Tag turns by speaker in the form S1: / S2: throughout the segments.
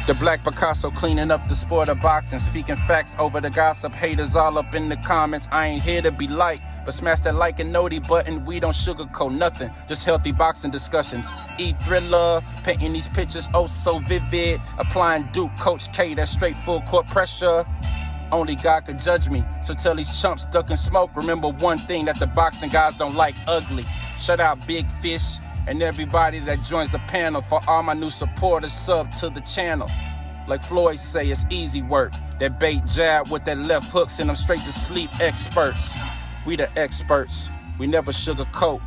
S1: The Black Picasso cleaning up the sport of boxing, speaking facts over the gossip. Haters all up in the comments. I ain't here to be liked, but smash that like and noti button. We don't sugarcoat nothing, just healthy boxing discussions. Thriller, painting these pictures oh so vivid. Applying Duke, Coach K, that straight full court pressure. Only God could judge me, so tell these chumps ducking smoke. Remember one thing that the boxing guys don't like: ugly. Shout out Big Fish and everybody that joins the panel. For all my new supporters, sub to the channel. Like Floyd say, it's easy work. That bait jab with that left hook send them straight to sleep. Experts, we the experts. We never sugarcoat.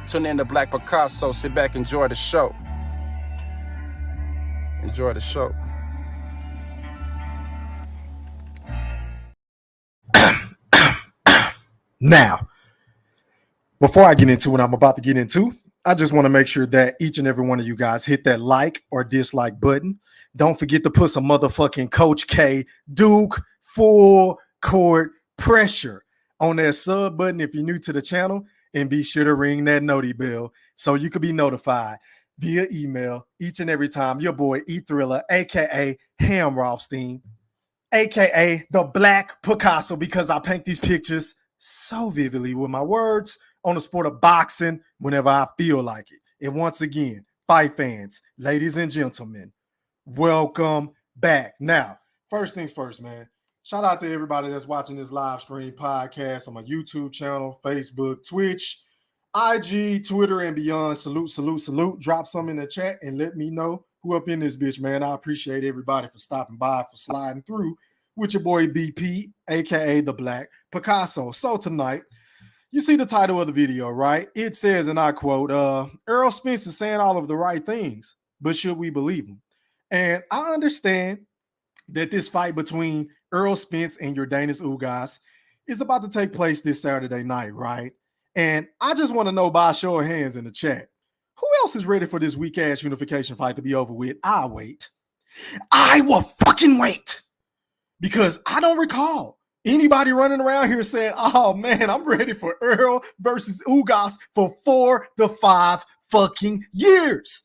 S1: Tune in to Black Picasso. Sit back, enjoy the show. Enjoy the show.
S2: Now, before I get into what I'm about to get into, I just want to make sure that each and every one of you guys hit that like or dislike button. Don't forget to put some motherfucking Coach K Duke full court pressure on that sub button if you're new to the channel, and be sure to ring that noti bell so you can be notified via email each and every time your boy Thriller, aka Hamrothstein, aka the Black Picasso, because I paint these pictures so vividly with my words on the sport of boxing whenever I feel like it. And once again, fight fans, ladies and gentlemen, welcome back. Now, first things first, man. Shout out to everybody that's watching this live stream podcast on my YouTube channel, Facebook, Twitch, IG, Twitter, and beyond. Salute, salute, salute. Drop some in the chat and let me know who up in this bitch, man. I appreciate everybody for stopping by, for sliding through with your boy BP, aka the Black Picasso. So tonight, you see the title of the video, right? It says, and I quote, Errol Spence is saying all of the right things, but should we believe him? And I understand that this fight between Errol Spence and Yordanis Ugas is about to take place this Saturday night, right? And I just want to know by a show of hands in the chat, who else is ready for this weak-ass unification fight to be over with? I'll wait. I will fucking wait. Because I don't recall anybody running around here saying, oh man, I'm ready for Errol versus Ugas for 4 to 5 fucking years.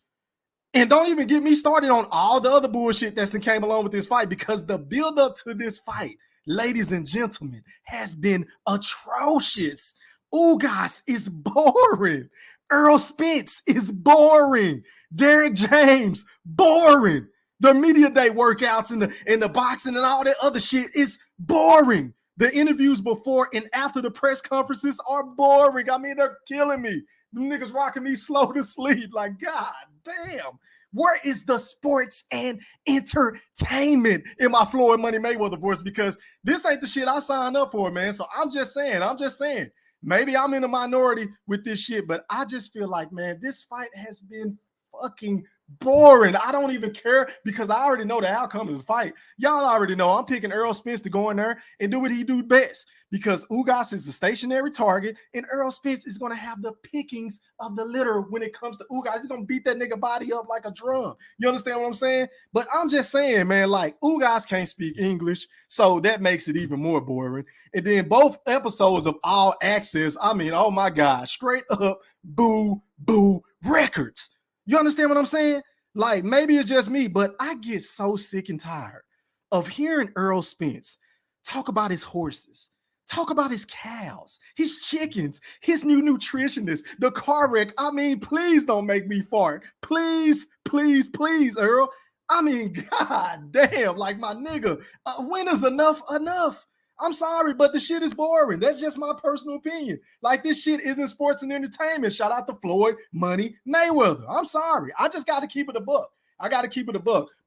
S2: And don't even get me started on all the other bullshit that's came along with this fight, because the build-up to this fight, ladies and gentlemen, has been atrocious. Ugas is boring. Errol Spence is boring. Derek James, boring. The media day workouts and the boxing and all that other shit is boring. The interviews before and after the press conferences are boring. I mean, they're killing me. The niggas rocking me slow to sleep. Like, God damn. Where is the sports and entertainment in my Floyd Money Mayweather voice? Because this ain't the shit I signed up for, man. So I'm just saying. Maybe I'm in a minority with this shit, but I just feel like, man, this fight has been fucking boring. I don't even care, because I already know the outcome of the fight. Y'all already know I'm picking Errol Spence to go in there and do what he do best, because Ugas is a stationary target and Errol Spence is going to have the pickings of the litter when it comes to Ugas. He's going to beat that nigga body up like a drum. You understand what I'm saying? But I'm just saying, man, like, Ugas can't speak English, so that makes it even more boring. And then both episodes of All Access, I mean, oh my God, straight up boo records. You understand what I'm saying? Like, maybe it's just me, but I get so sick and tired of hearing Errol Spence talk about his horses, talk about his cows, his chickens, his new nutritionist, the car wreck. I mean, please don't make me fart. Please, please, please, Errol. I mean, God damn, like, my nigga, when is enough? I'm sorry, but the shit is boring. That's just my personal opinion. Like, this shit isn't sports and entertainment. Shout out to Floyd Money Mayweather. I'm sorry. I just got to keep it a buck.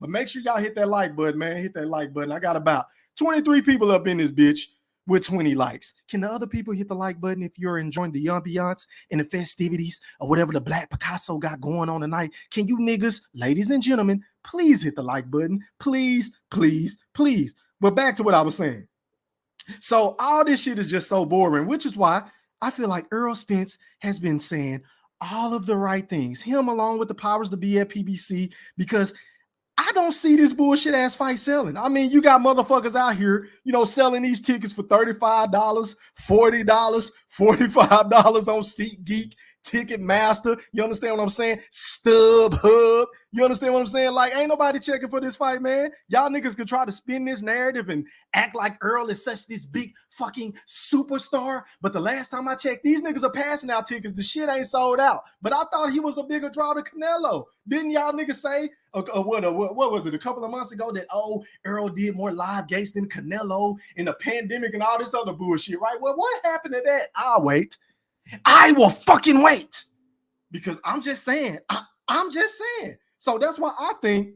S2: But make sure y'all hit that like button, man. Hit that like button. I got about 23 people up in this bitch with 20 likes. Can the other people hit the like button if you're enjoying the ambiance and the festivities or whatever the Black Picasso got going on tonight? Can you niggas, ladies and gentlemen, please hit the like button? Please, please, please. But back to what I was saying. So all this shit is just so boring, which is why I feel like Errol Spence has been saying all of the right things, him along with the powers to be at PBC, because I don't see this bullshit ass fight selling. I mean, you got motherfuckers out here, you know, selling these tickets for $35, $40, $45 on SeatGeek, Ticketmaster. You understand what I'm saying? StubHub. You understand what I'm saying? Like, ain't nobody checking for this fight, man. Y'all niggas could try to spin this narrative and act like Errol is such this big fucking superstar. But the last time I checked, these niggas are passing out tickets. The shit ain't sold out. But I thought he was a bigger draw than Canelo. Didn't y'all niggas say, what was it, a couple of months ago that, Errol did more live gates than Canelo in the pandemic and all this other bullshit, right? Well, what happened to that? I'll wait. I will fucking wait. Because I'm just saying, I'm just saying. So that's why I think,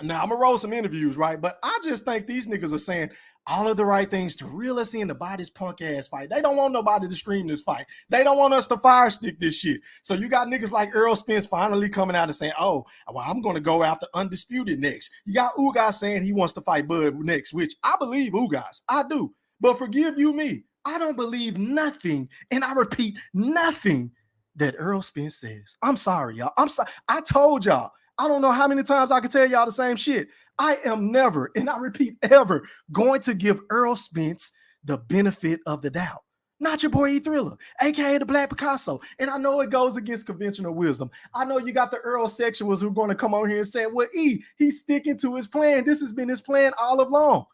S2: now I'm gonna roll some interviews, right? But I just think these niggas are saying all of the right things to reel us in to buy this punk ass fight. They don't want nobody to stream this fight. They don't want us to fire stick this shit. So you got niggas like Errol Spence finally coming out and saying, oh, well, I'm gonna go after Undisputed next. You got Ugas saying he wants to fight Bud next, which I believe Ugas. I do. But forgive you me, I don't believe nothing, and I repeat, nothing that Errol Spence says. I'm sorry, y'all. I'm sorry. I told y'all. I don't know how many times I can tell y'all the same shit. I am never, and I repeat, ever going to give Errol Spence the benefit of the doubt. Not your boy E Thriller, aka the Black Picasso. And I know it goes against conventional wisdom. I know you got the Errol sexuals who are going to come on here and say, well, he's sticking to his plan. This has been his plan all along.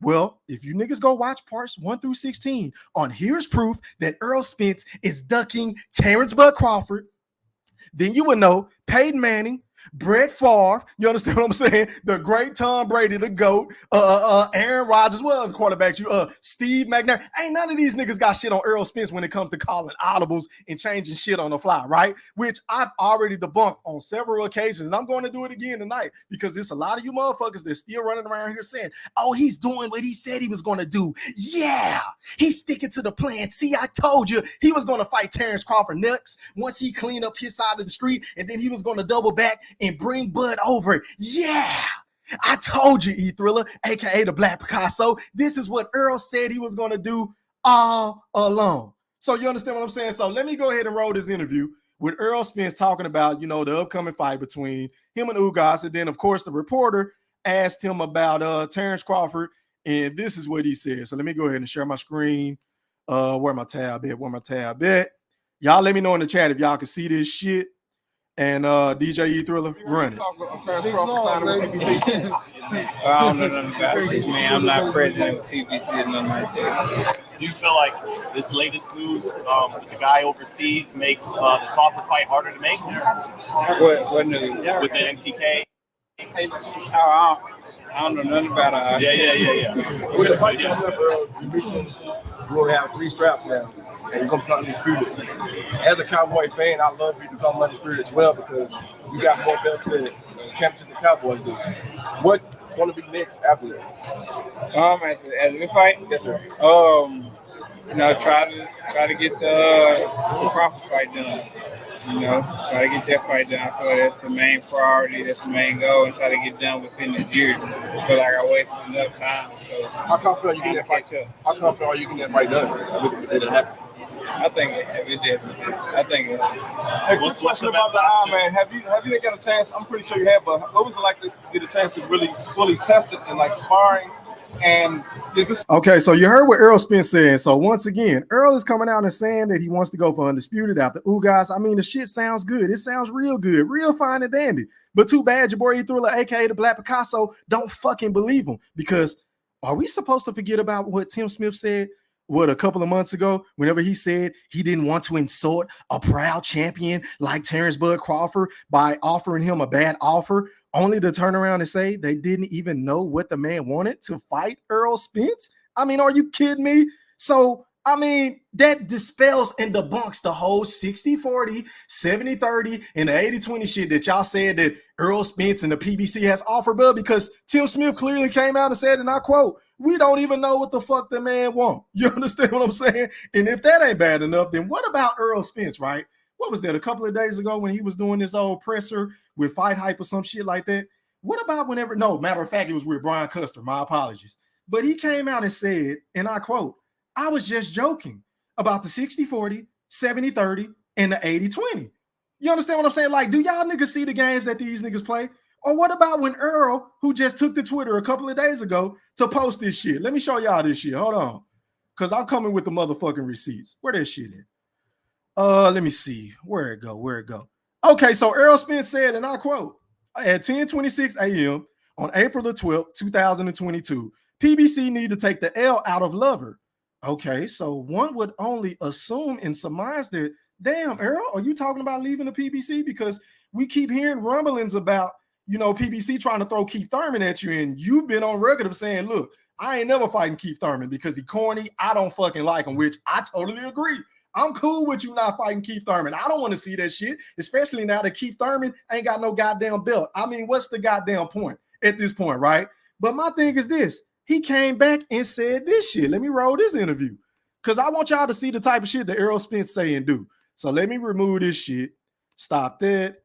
S2: Well, if you niggas go watch parts 1 through 16 on Here's Proof that Errol Spence is ducking Terrence Bud Crawford, then you would know Peyton Manning, Brett Favre, you understand what I'm saying? The great Tom Brady, the GOAT, Aaron Rodgers, what other quarterbacks Steve McNair. Ain't none of these niggas got shit on Errol Spence when it comes to calling audibles and changing shit on the fly, right? Which I've already debunked on several occasions, and I'm going to do it again tonight because there's a lot of you motherfuckers that still running around here saying, oh, he's doing what he said he was going to do. Yeah, he's sticking to the plan. See, I told you he was going to fight Terrence Crawford next once he cleaned up his side of the street, and then he was going to double back and bring Bud over. Yeah, I told you, E Thriller, aka the Black Picasso. This is what Errol said he was going to do all along. So you understand what I'm saying? So let me go ahead and roll this interview with Errol Spence talking about, the upcoming fight between him and Ugas. And then, of course, the reporter asked him about Terrence Crawford, and this is what he said. So let me go ahead and share my screen. Where my tab at? Y'all let me know in the chat if y'all can see this shit. And DJ E Thriller, run it.
S3: I don't know nothing about it, man. I'm not president of PBC or nothing like that.
S4: Do you feel like this latest news with the guy overseas makes the Crawford fight harder to make?
S3: What news?
S4: With the MTK?
S3: I don't know nothing about it.
S4: Yeah.
S5: With the fight coming up, you're going to have 3 straps now, and you're going to be undisputed. As a Cowboy fan, I love you to become undisputed as well because you got more belts than the championship the Cowboys do. What's going to be next after this?
S3: After this fight?
S5: Yes, sir.
S3: Try to get the Crawford fight done. Try to get that fight done. I feel like that's the main priority, that's the main goal, and try to get done within this year. I feel like I wasted enough time. So
S5: how confident are you getting that fight? How confident are you getting that fight done? Did it happen?
S3: I think it did. I think it.
S6: Hey, what's the about the eye, man? Have you got a chance? I'm pretty sure you have, but what was it like to get a chance to really fully test it and like sparring? And is this
S2: okay? So you heard what Errol Spence said. So once again, Errol is coming out and saying that he wants to go for Undisputed after Ugas. I mean, the shit sounds good. It sounds real good, real fine and dandy. But too bad your boy E Thriller, aka the Black Picasso, don't fucking believe him. Because are we supposed to forget about what Tim Smith said? A couple of months ago, whenever he said he didn't want to insult a proud champion like Terrence Bud Crawford by offering him a bad offer, only to turn around and say they didn't even know what the man wanted to fight Errol Spence? I mean, are you kidding me? So, I mean, that dispels and debunks the whole 60-40, 70-30, and the 80-20 shit that y'all said that Errol Spence and the PBC has offered, Bud, because Tim Smith clearly came out and said, and I quote, we don't even know what the fuck the man want. You understand what I'm saying? And if that ain't bad enough, then what about Errol Spence, right? What was that, a couple of days ago when he was doing this old presser with Fight Hype or some shit like that? What about matter of fact, it was with Brian Custer, my apologies. But he came out and said, and I quote, I was just joking about the 60-40, 70-30, and the 80-20. You understand what I'm saying? Like, do y'all niggas see the games that these niggas play? Or what about when Errol, who just took to Twitter a couple of days ago to post this shit? Let me show y'all this shit. Hold on. Because I'm coming with the motherfucking receipts. Where that shit at? Let me see. Where it go? Okay, so Errol Spence said, and I quote, at 10:26 a.m. on April the 12th, 2022. PBC need to take the L out of Lover. Okay, so one would only assume and surmise that, damn, Errol, are you talking about leaving the PBC? Because we keep hearing rumblings about, PBC trying to throw Keith Thurman at you, and you've been on record of saying, look, I ain't never fighting Keith Thurman because he corny. I don't fucking like him, which I totally agree. I'm cool with you not fighting Keith Thurman. I don't want to see that shit, especially now that Keith Thurman ain't got no goddamn belt. I mean, what's the goddamn point at this point, right? But my thing is this. He came back and said this shit. Let me roll this interview because I want y'all to see the type of shit that Errol Spence say and do. So let me remove this shit. Stop that.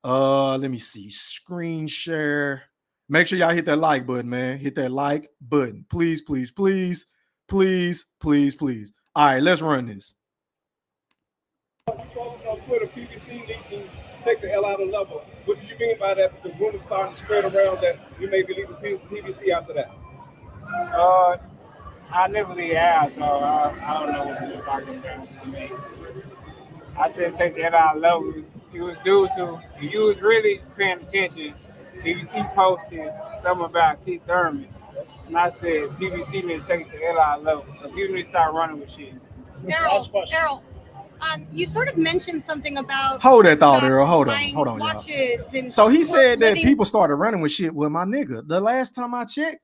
S2: Let me see. Screen share. Make sure y'all hit that like button, man. Hit that like button. Please, please, please, please, please, please. All right, let's run this.
S6: Posted on Twitter, PBC need to take the L out of Lover. What do you mean by that? Because rumors starting to spread around that you may be leaving PBC after that.
S3: I never really asked, so I don't know what you're talking about. I mean, I said take the L out of Lover. It was due to, if you was really paying attention, PBC posted something about Keith Thurman. And I said, PBC need to take the L out of Lover. So people need to start running with shit.
S7: Errol, you sort of mentioned something about
S2: hold that thought, Errol. Hold on,
S7: watches
S2: y'all.
S7: And
S2: so he said that people started running with shit. Well, my nigga, the last time I checked,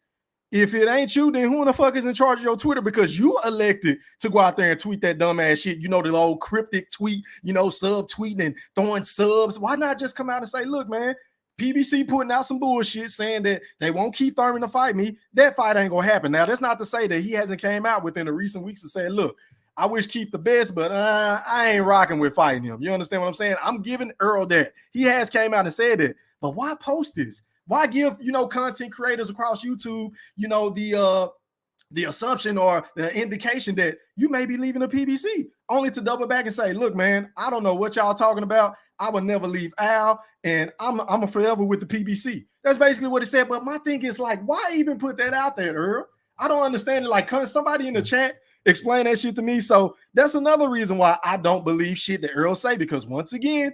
S2: if it ain't you, then who in the fuck is in charge of your Twitter? Because you elected to go out there and tweet that dumbass shit. The old cryptic tweet, sub tweeting and throwing subs. Why not just come out and say, look, man, PBC putting out some bullshit saying that they won't Keith Thurman to fight me. That fight ain't gonna happen. Now, that's not to say that he hasn't came out within the recent weeks and said, look, I wish Keith the best, but I ain't rocking with fighting him. You understand what I'm saying? I'm giving Errol that. He has came out and said that. But why post this? Why give, content creators across YouTube, the assumption or the indication that you may be leaving the PBC, only to double back and say, look, man, I don't know what y'all talking about. I will never leave Al, and I'm forever with the PBC. That's basically what it said. But my thing is, like, why even put that out there, Earl? I don't understand it. Like, somebody in the chat explain that shit to me. So that's another reason why I don't believe shit that Earl say, because once again,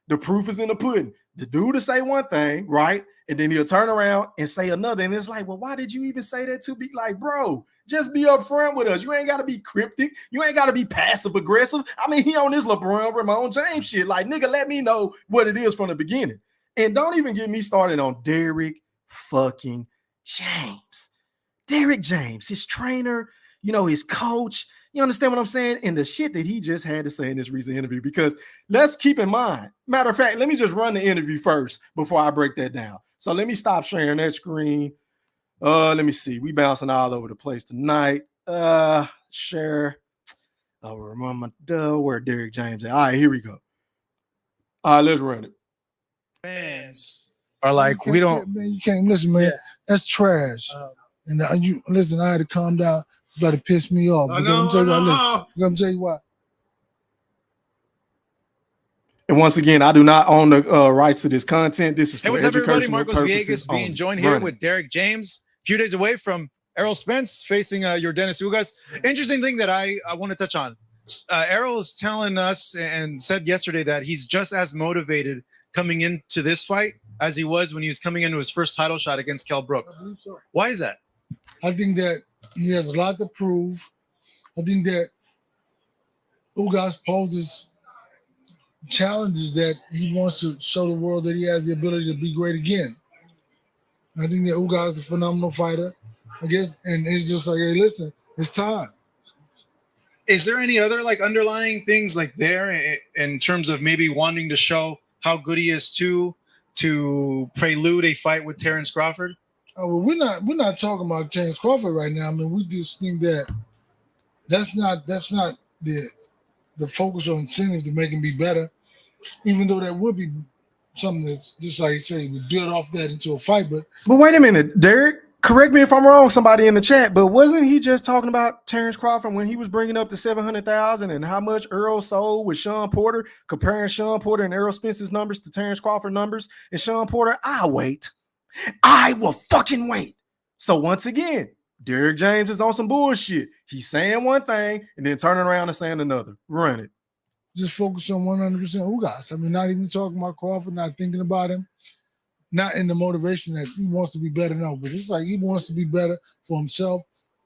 S2: the proof is in the pudding. The dude to say one thing, right? And then he'll turn around and say another. And it's like, well, why did you even say that to be like, bro, just be upfront with us. You ain't got to be cryptic. You ain't got to be passive aggressive. I mean, he on this LeBron Ramon James shit. Like, nigga, let me know what it is from the beginning. And don't even get me started on Derrick fucking James. Derrick James, his trainer, his coach. You understand what I'm saying? And the shit that he just had to say in this recent interview, because let's keep in mind, matter of fact, let me just run the interview first before I break that down. So let me stop sharing that screen. Let me see. We bouncing all over the place tonight. Share. Oh, remember where Derrick James at. All right, here we go. All right, let's run it.
S8: Fans are like, we don't.
S9: Man, you can't listen, man. Yeah. That's trash. And you listen. I had to calm down. You better piss me off. I'm gonna tell you why.
S2: And once again, I do not own the rights to this content. This is for
S8: what's up, everybody? Marcos
S2: purposes
S8: Villegas being joined here with Derrick James, a few days away from Errol Spence facing your Dennis Ugas. Interesting thing that I want to touch on. Errol is telling us and said yesterday that he's just as motivated coming into this fight as he was when he was coming into his first title shot against Kell Brook.
S9: I believe so.
S8: Why is that?
S9: I think that he has a lot to prove. I think that Ugas poses challenges that he wants to show the world that he has the ability to be great again. I think that Ugas is a phenomenal fighter, I guess, and it's just like, hey, listen, it's time.
S8: Is there any other underlying things there in terms of maybe wanting to show how good he is to prelude a fight with Terrence Crawford?
S9: Well, we're not talking about Terrence Crawford right now. I mean, we just think that that's not the focus or incentive to make him be better, even though that would be something that's just like you say, we build off that into a fight. But
S2: wait a minute, Derrick, correct me if I'm wrong, somebody in the chat, but wasn't he just talking about Terrence Crawford when he was bringing up the 700,000 and how much Errol sold with Sean Porter, comparing Sean Porter and Errol Spence's numbers to Terrence Crawford numbers? And Sean Porter, I will fucking wait. So once again, Derrick James is on some bullshit. He's saying one thing and then turning around and saying another. Run it.
S9: Just focus on 100% Ugas. I mean, not even talking about Crawford, not thinking about him. not in the motivation that he wants to be better, no, but it's like he wants to be better for himself,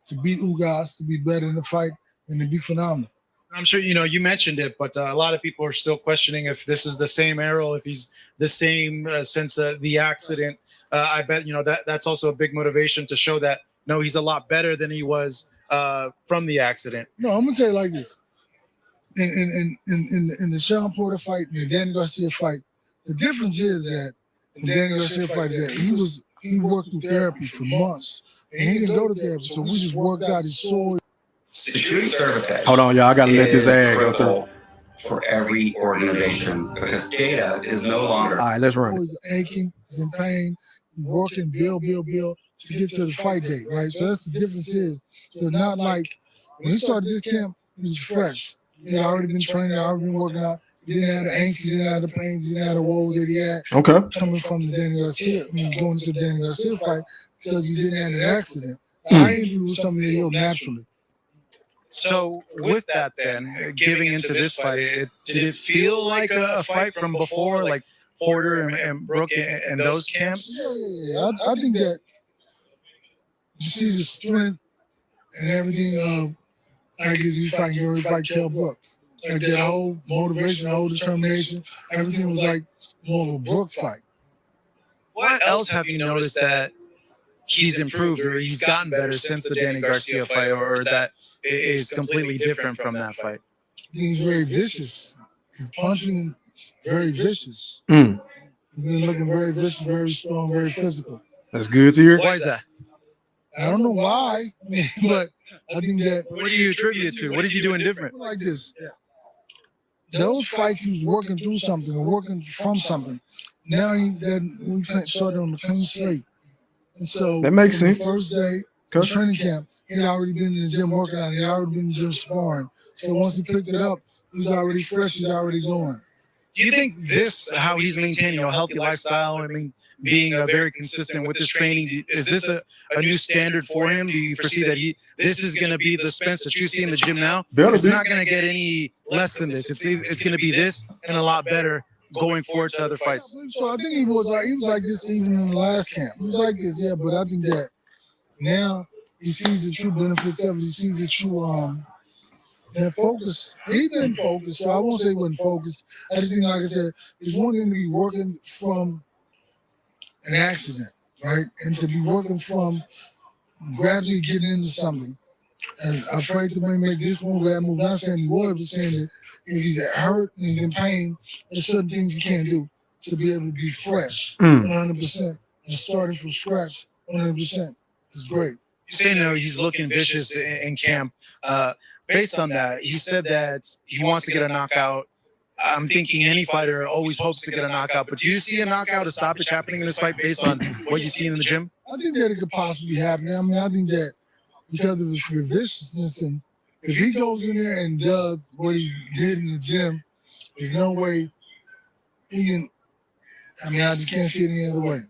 S9: to beat Ugas, to be better in the fight, and to be phenomenal.
S8: I'm sure you mentioned it, but a lot of people are still questioning if this is the same Errol, if he's the same since the accident. I bet that's also a big motivation to show that no, he's a lot better than he was from the accident.
S9: No, I'm gonna tell you like this: in the Sean Porter fight and the Danny Garcia fight, the difference is that in the Danny Garcia fight that he worked through therapy for months, and he didn't go to therapy, so we just worked out his soul.
S10: Security service.
S2: Hold on, y'all. I gotta let this ad go through.
S10: For every organization, because data is no longer.
S2: All right, let's run it.
S9: He's aching, he's in pain, working, build to get to the fight date, right? So that's the difference is, it's not like when he started this camp, he was fresh. He had already been training, already been working out. He didn't have the angst, he didn't have the pain, he didn't have the woes that he had.
S2: Okay.
S9: Coming from the Danny Garcia, going to the Danny Garcia fight because he didn't have an accident. I ain't do something that healed naturally.
S8: So with that, then giving into this fight, did it feel like a fight from before, like Porter and Brook and those camps?
S9: Yeah. I think that you see the strength and everything. I guess you fighting, you already fight Kell Brook. Like that whole motivation, whole determination, everything was like more of a Brook fight.
S8: What else have you noticed that he's improved or he's gotten better since the Danny Garcia fight, or that is completely different from that fight?
S9: He's very vicious. He's punching, very vicious.
S2: Mm.
S9: He's been looking very vicious, very strong, very physical.
S2: That's good to hear.
S8: Why is that?
S9: I don't know why, but I think that.
S8: What do you attribute it to? What is he doing different?
S9: Like this. Those fights, he was working through something or working from something. Now we started on the clean slate. And so
S2: that makes sense.
S9: The first day of training camp, he'd already been in the gym working out. He'd already been in the gym sparring. So once he picked it up, he's already fresh. He's already going.
S8: Do you think this, how he's maintaining a healthy lifestyle, being very consistent with his training, is this a new standard for him? Do you foresee that this is going to be the Spence that you see in the gym now? It's not going to get any less than this. It's going to be this and a lot better going forward to other fights.
S9: So I think he was like this even in the last camp. He was like this, yeah. But I think that now he sees the true benefits of it. He sees the true that focus. He been focused, so I won't say he wasn't focused. I just think, like I said, it's one thing to be working from an accident, right? And to be working from gradually getting into something. And I'm afraid to make this move, that move. Not saying he would, but saying that if he's hurt and he's in pain, there's certain things he can't do to be able to be fresh 100% and starting from scratch 100%. It's great.
S8: You're saying he's looking vicious in camp. Based on that, he said that he wants to get a knockout. I'm thinking any fighter always hopes to get a knockout, but do you see a knockout, a stoppage happening in this fight based on what you see in the gym?
S9: I think that it could possibly happen. I mean, I think that because of his viciousness, and if he goes in there and does what he did in the gym, there's no way he can. I mean, I just can't see it any other way.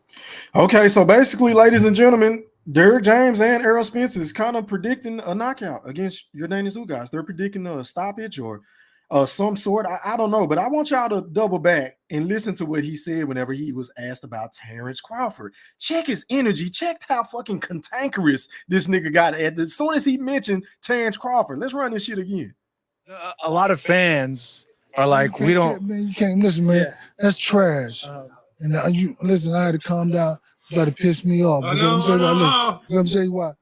S2: Okay, so basically, ladies and gentlemen, Derrick James and Errol Spence is kind of predicting a knockout against Yordenis Ugas. They're predicting a stoppage or some sort. I don't know, but I want y'all to double back and listen to what he said whenever he was asked about Terrence Crawford. Check his energy. Check how fucking cantankerous this nigga got as soon as he mentioned Terrence Crawford. Let's run this shit again.
S8: A lot of fans are like, we don't.
S9: Man, you can't listen, man. Yeah. That's trash. And you listen. I had to calm down. You got to piss me off. Let me tell you why.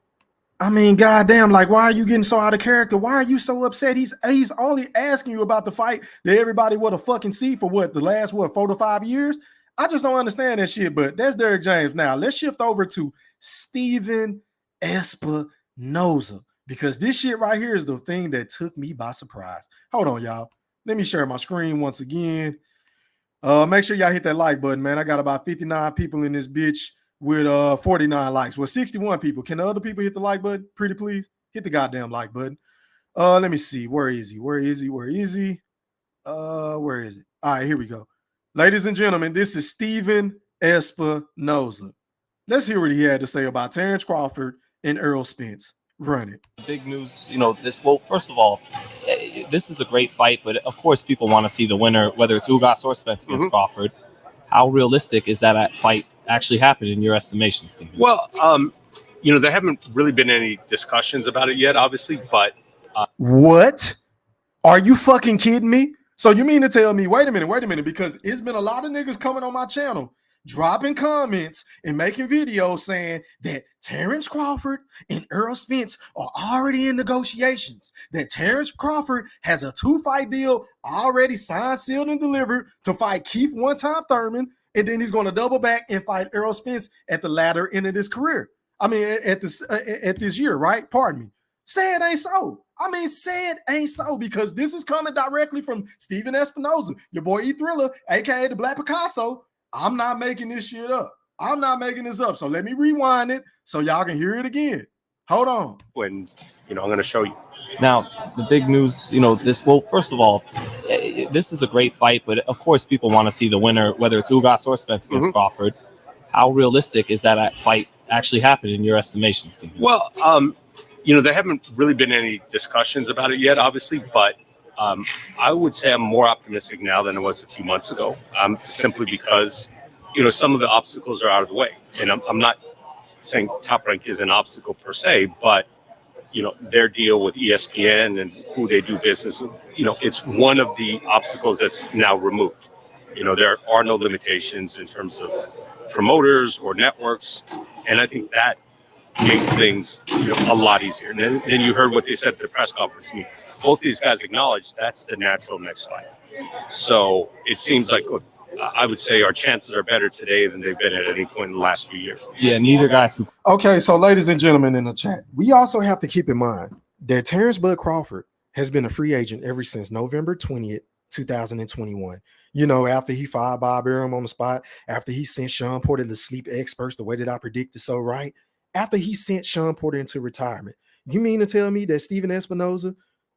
S2: I mean, goddamn, like, why are you getting so out of character? Why are you so upset? He's only asking you about the fight that everybody would have fucking see for the last 4 to 5 years? I just don't understand that shit, but that's Derrick James. Now, let's shift over to Steven Espinoza, because this shit right here is the thing that took me by surprise. Hold on, y'all. Let me share my screen once again. Make sure y'all hit that like button, man. I got about 59 people in this bitch with 49 likes. Well, 61 people. Can the other people hit the like button? Pretty please. Hit the goddamn like button. Let me see. Where is he? Where is he? Where is he? Where is it? All right, here we go. Ladies and gentlemen, this is Steven Espinoza. Let's hear what he had to say about Terrence Crawford and Errol Spence. Run it.
S4: Big news, first of all, this is a great fight, but of course people want to see the winner, whether it's Ugas or Spence against Crawford. How realistic is that fight actually happen in your estimation, Stephen?
S11: Well, there haven't really been any discussions about it yet, obviously, but
S2: what? Are you fucking kidding me? So you mean to tell me, wait a minute, because it's been a lot of niggas coming on my channel, dropping comments and making videos saying that Terrence Crawford and Errol Spence are already in negotiations, that Terrence Crawford has a 2-fight deal already signed, sealed, and delivered to fight Keith one-time Thurman, and then he's going to double back and fight Errol Spence at the latter end of his career. I mean, at this year, right? Pardon me. Say it ain't so. I mean, say it ain't so, because this is coming directly from Stephen Espinoza, your boy E Thriller, aka the Black Picasso. I'm not making this shit up. I'm not making this up. So let me rewind it so y'all can hear it again. Hold on.
S11: When I'm going to show you.
S4: Now, the big news, first of all, this is a great fight, but of course people want to see the winner, whether it's Ugas or Spence against Crawford. How realistic is that fight actually happen in your estimation, Stephen?
S11: Well, there haven't really been any discussions about it yet, obviously, but I would say I'm more optimistic now than I was a few months ago, simply because, some of the obstacles are out of the way. And I'm not saying Top Rank is an obstacle per se, but, their deal with ESPN and who they do business with, it's one of the obstacles that's now removed. There are no limitations in terms of promoters or networks, and I think that makes things a lot easier. And then you heard what they said at the press conference. I mean, both these guys acknowledged that's the natural next fight. So it seems like, look, I would say our chances are better today than they've been at any point in the last few years.
S4: Yeah, neither guy.
S2: Okay, so ladies and gentlemen in the chat, we also have to keep in mind that Terrence Bud Crawford has been a free agent ever since November 20th, 2021. After he fired Bob Arum on the spot, after he sent Sean Porter to sleep experts the way that I predicted so right, after he sent Sean Porter into retirement. You mean to tell me that Stephen Espinoza,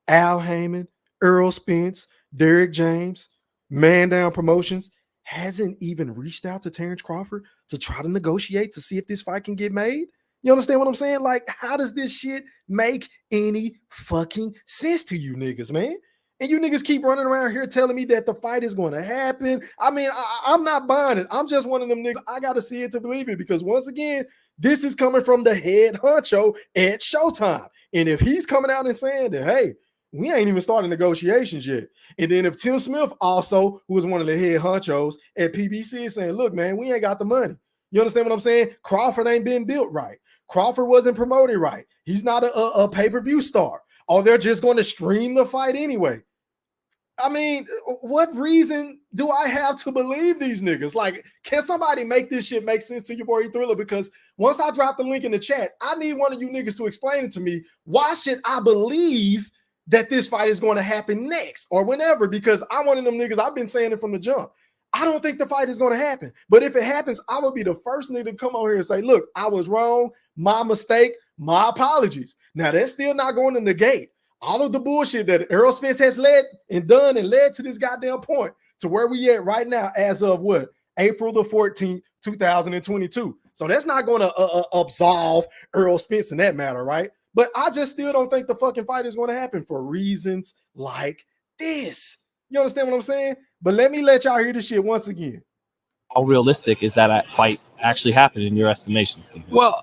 S2: Al Heyman, Errol Spence, Derek James, Man Down Promotions hasn't even reached out to Terrence Crawford to try to negotiate to see if this fight can get made? You understand what I'm saying? Like, how does this shit make any fucking sense to you niggas, man? And you niggas keep running around here telling me that the fight is going to happen. I mean, I'm not buying it. I'm just one of them niggas. I got to see it to believe it, because once again, this is coming from the head honcho at Showtime. And if he's coming out and saying that, hey, we ain't even started negotiations yet. And then if Tim Smith also, who is one of the head honchos at PBC, is saying, look, man, we ain't got the money. You understand what I'm saying? Crawford ain't been built right. Crawford wasn't promoted right. He's not a pay-per-view star. Or they're just going to stream the fight anyway. I mean, what reason do I have to believe these niggas? Like, can somebody make this shit make sense to your boy Thriller? Because once I drop the link in the chat, I need one of you niggas to explain it to me. Why should I believe that this fight is going to happen next or whenever? Because I'm one of them niggas. I've been saying it from the jump. I don't think the fight is going to happen. But if it happens, I will be the first nigga to come on here and say, look, I was wrong. My mistake. My apologies. Now, that's still not going to negate all of the bullshit that Errol Spence has led to this goddamn point to where we at right now as of what? April the 14th, 2022. So that's not going to absolve Errol Spence in that matter, right? But I just still don't think the fucking fight is going to happen for reasons like this. You understand what I'm saying? But let me let y'all hear this shit once again.
S4: How realistic is that fight actually happen in your estimation, Stephen?
S11: Well,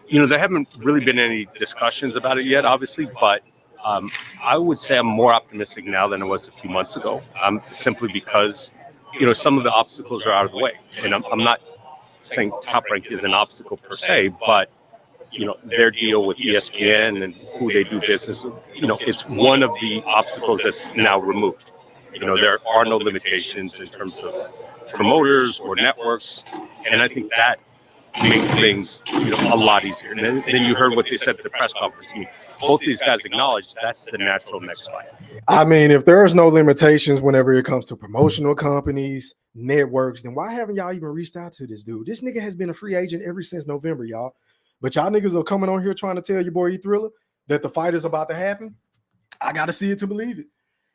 S11: there haven't really been any discussions about it yet, obviously, but I would say I'm more optimistic now than I was a few months ago, simply because, some of the obstacles are out of the way. And I'm not saying Top Rank is an obstacle per se, but, their deal with ESPN and who they do business with, it's one of the obstacles that's now removed. There are no limitations in terms of promoters or networks, and I think that makes things, a lot easier. And then you heard what they said at the press conference. I mean, both these guys acknowledged that's the natural next fight.
S2: I mean, if there's no limitations whenever it comes to promotional companies, networks, then why haven't y'all even reached out to this dude? This nigga has been a free agent ever since November, y'all. But y'all niggas are coming on here trying to tell your boy E-Thriller that the fight is about to happen. I got to see it to believe it.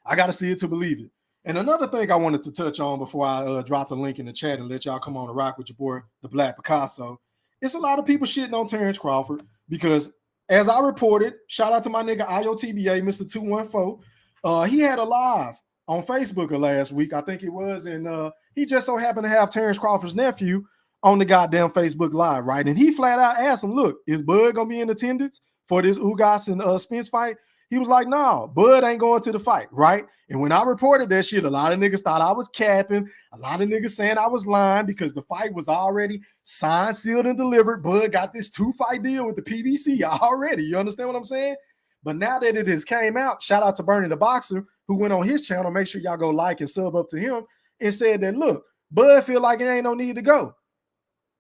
S2: I got to see it to believe it. And another thing I wanted to touch on before I drop the link in the chat and let y'all come on and rock with your boy, the Black Picasso, it's a lot of people shitting on Terrence Crawford because, as I reported, shout out to my nigga IOTBA, Mr. 214. He had a live on Facebook last week, I think it was, and he just so happened to have Terrence Crawford's nephew on the goddamn Facebook Live, right? And he flat out asked him, look, is Bud gonna be in attendance for this Ugas and Spence fight? He was like, no, Bud ain't going to the fight, right? And when I reported that shit, a lot of niggas thought I was capping. A lot of niggas saying I was lying because the fight was already signed, sealed, and delivered. Bud got this 2-fight deal with the PBC already. You understand what I'm saying? But now that it has came out, shout out to Bernie the Boxer, who went on his channel. Make sure y'all go like and sub up to him and said that, look, Bud feel like it ain't no need to go.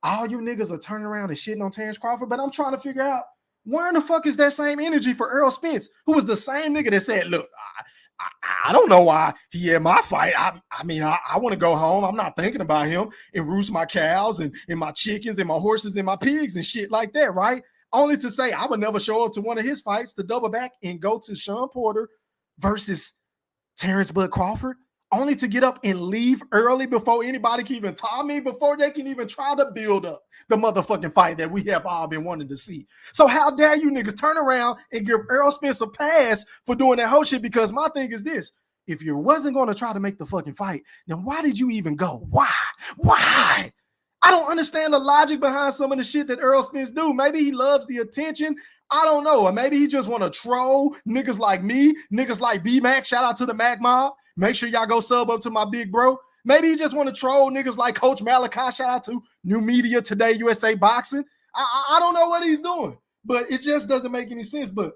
S2: All you niggas are turning around and shitting on Terrence Crawford, but I'm trying to figure out where in the fuck is that same energy for Errol Spence, who was the same nigga that said, look, I don't know why he had my fight. I mean, I want to go home. I'm not thinking about him and roost my cows and my chickens and my horses and my pigs and shit like that, right? Only to say I would never show up to one of his fights to double back and go to Sean Porter versus Terrence Bud Crawford, only to get up and leave early before anybody can even tell me, before they can even try to build up the motherfucking fight that we have all been wanting to see. So how dare you niggas turn around and give Errol Spence a pass for doing that whole shit? Because my thing is this: if you wasn't going to try to make the fucking fight, then why did you even go? Why? I don't understand the logic behind some of the shit that Errol Spence do. Maybe he loves the attention. I don't know. Or maybe he just want to troll niggas like me, niggas like B-Mac. Shout out to the Mac Mob. Make sure y'all go sub up to my big bro. Maybe he just want to troll niggas like Coach Malachi. Shout out to New Media Today, USA Boxing. I don't know what he's doing, but it just doesn't make any sense. But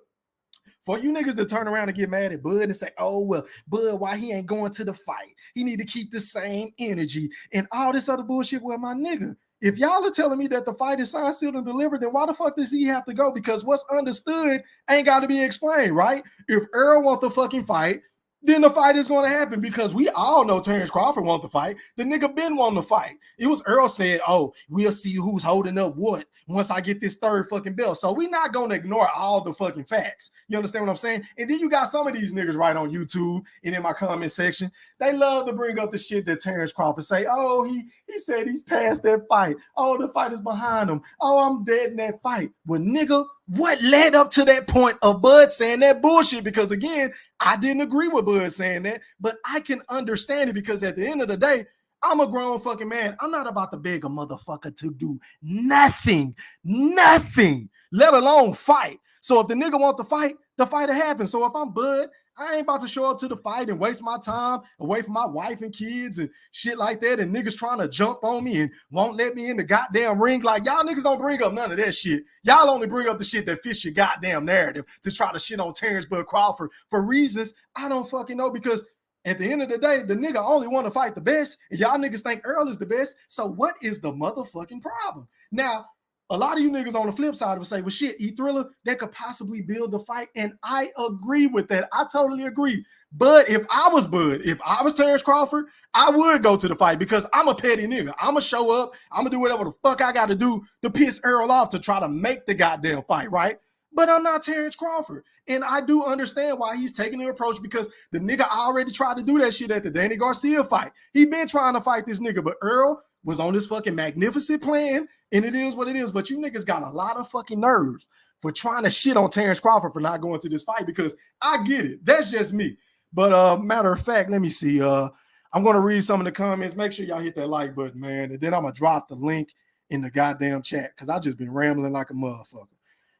S2: for you niggas to turn around and get mad at Bud and say, oh, well, Bud, why he ain't going to the fight? He need to keep the same energy and all this other bullshit. Well, my nigga, if y'all are telling me that the fight is signed, sealed, and delivered, then why the fuck does he have to go? Because what's understood ain't got to be explained, right? If Earl wants the fucking fight, then the fight is going to happen, because we all know Terrence Crawford wants the fight. The nigga been wanting to fight. It was Earl said, oh, we'll see who's holding up what once I get this third fucking belt. So we not going to ignore all the fucking facts. You understand what I'm saying? And then you got some of these niggas right on YouTube and in my comment section. They love to bring up the shit that Terrence Crawford say. Oh, he said he's past that fight. Oh, the fight is behind him. Oh, I'm dead in that fight. Well, nigga, what led up to that point of Bud saying that bullshit? Because again, I didn't agree with Bud saying that, but I can understand it, because at the end of the day, I'm a grown fucking man. I'm not about to beg a motherfucker to do nothing, let alone fight. So if the nigga want the fight will happen. So if I'm Bud, I ain't about to show up to the fight and waste my time away from my wife and kids and shit like that, and niggas trying to jump on me and won't let me in the goddamn ring. Like, y'all niggas don't bring up none of that shit. Y'all only bring up the shit that fits your goddamn narrative to try to shit on Terrence Bud Crawford for reasons I don't fucking know, because at the end of the day, the nigga only want to fight the best, and y'all niggas think Earl is the best. So what is the motherfucking problem? Now, a lot of you niggas on the flip side would say, well, shit, E-Thriller, that could possibly build the fight. And I agree with that. I totally agree. But if I was Terrence Crawford, I would go to the fight, because I'm a petty nigga. I'm going to show up. I'm going to do whatever the fuck I got to do to piss Earl off to try to make the goddamn fight, right? But I'm not Terrence Crawford. And I do understand why he's taking the approach, because the nigga already tried to do that shit at the Danny Garcia fight. He been trying to fight this nigga, but Earl was on this fucking magnificent plan, and it is what it is. But you niggas got a lot of fucking nerves for trying to shit on Terrence Crawford for not going to this fight, because I get it. That's just me. But matter of fact, let me see. I'm going to read some of the comments. Make sure y'all hit that like button, man. And then I'm going to drop the link in the goddamn chat, because I just been rambling like a motherfucker.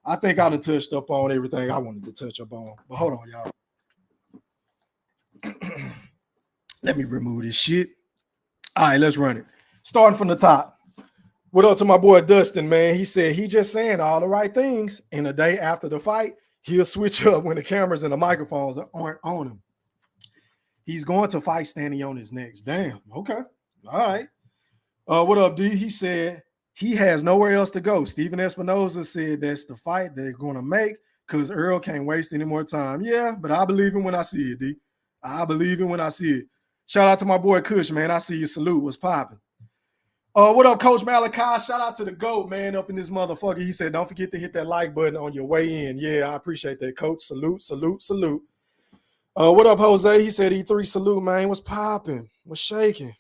S2: I think I done touched up on everything I wanted to touch up on. But hold on, y'all. Let me remove this shit. All right, let's run it. Starting from the top. What up to my boy Dustin, man? He said he just saying all the right things, and the day after the fight, he'll switch up when the cameras and the microphones aren't on him. He's going to fight standing on his neck. Damn, okay. All right. What up, D? He said he has nowhere else to go. Steven Espinoza said that's the fight they're going to make, because Earl can't waste any more time. Yeah, but I believe him when I see it, D. I believe him when I see it. Shout out to my boy Kush, man. I see you. Salute. What's popping? What up, Coach Malachi? Shout out to the GOAT, man, up in this motherfucker. He said, don't forget to hit that like button on your way in. Yeah, I appreciate that, Coach. Salute, salute, salute. What up, Jose? He said E3 salute, man. What's popping? What's shaking?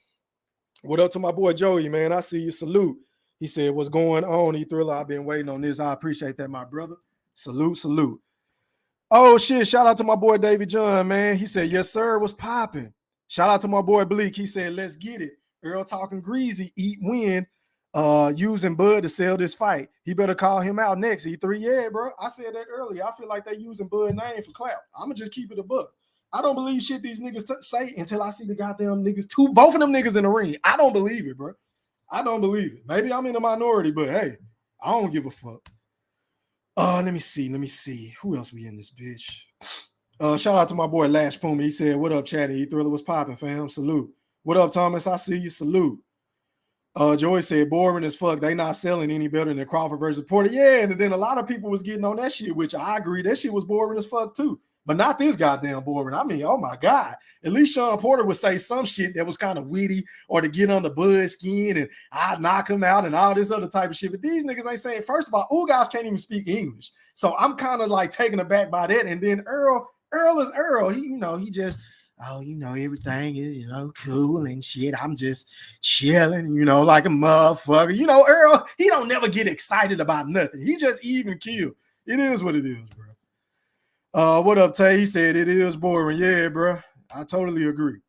S2: What up to my boy Joey, man? I see you. Salute. He said, what's going on, E-Thriller? I've been waiting on this. I appreciate that, my brother. Salute, salute. Oh, shit. Shout out to my boy David John, man. He said, yes, sir. What's popping? Shout out to my boy Bleak. He said, let's get it. Earl talking greasy, eat, win. using Bud to sell this fight. He better call him out next. E3, yeah, bro. I said that earlier. I feel like they using Bud name for clout. I'm gonna just keep it a buck. I don't believe shit these niggas say until I see the goddamn niggas, both of them niggas in the ring. I don't believe it, bro. I don't believe it. Maybe I'm in the minority, but hey, I don't give a fuck. Let me see. Who else we in this bitch? Shout out to my boy Lash Puma. He said, "What up, Chatty? E-Thriller was popping, fam. Salute. What up, Thomas? I see you. Salute." Joey said, "Boring as fuck. They not selling any better than Crawford versus Porter." Yeah, and then a lot of people was getting on that shit, which I agree. That shit was boring as fuck too. But not this goddamn boring. I mean, oh my God. At least Sean Porter would say some shit that was kind of witty or to get on the Bud skin and I'd knock him out and all this other type of shit. But these niggas ain't saying, first of all, Ugas can't even speak English. So I'm kind of like taken aback by that. And then Errol is Errol. He just, everything is, cool and shit. I'm just chilling, like a motherfucker. Errol, he don't never get excited about nothing. He just even kill. It is what it is, bro. What up, Tay? He said it is boring. Yeah, bro. I totally agree.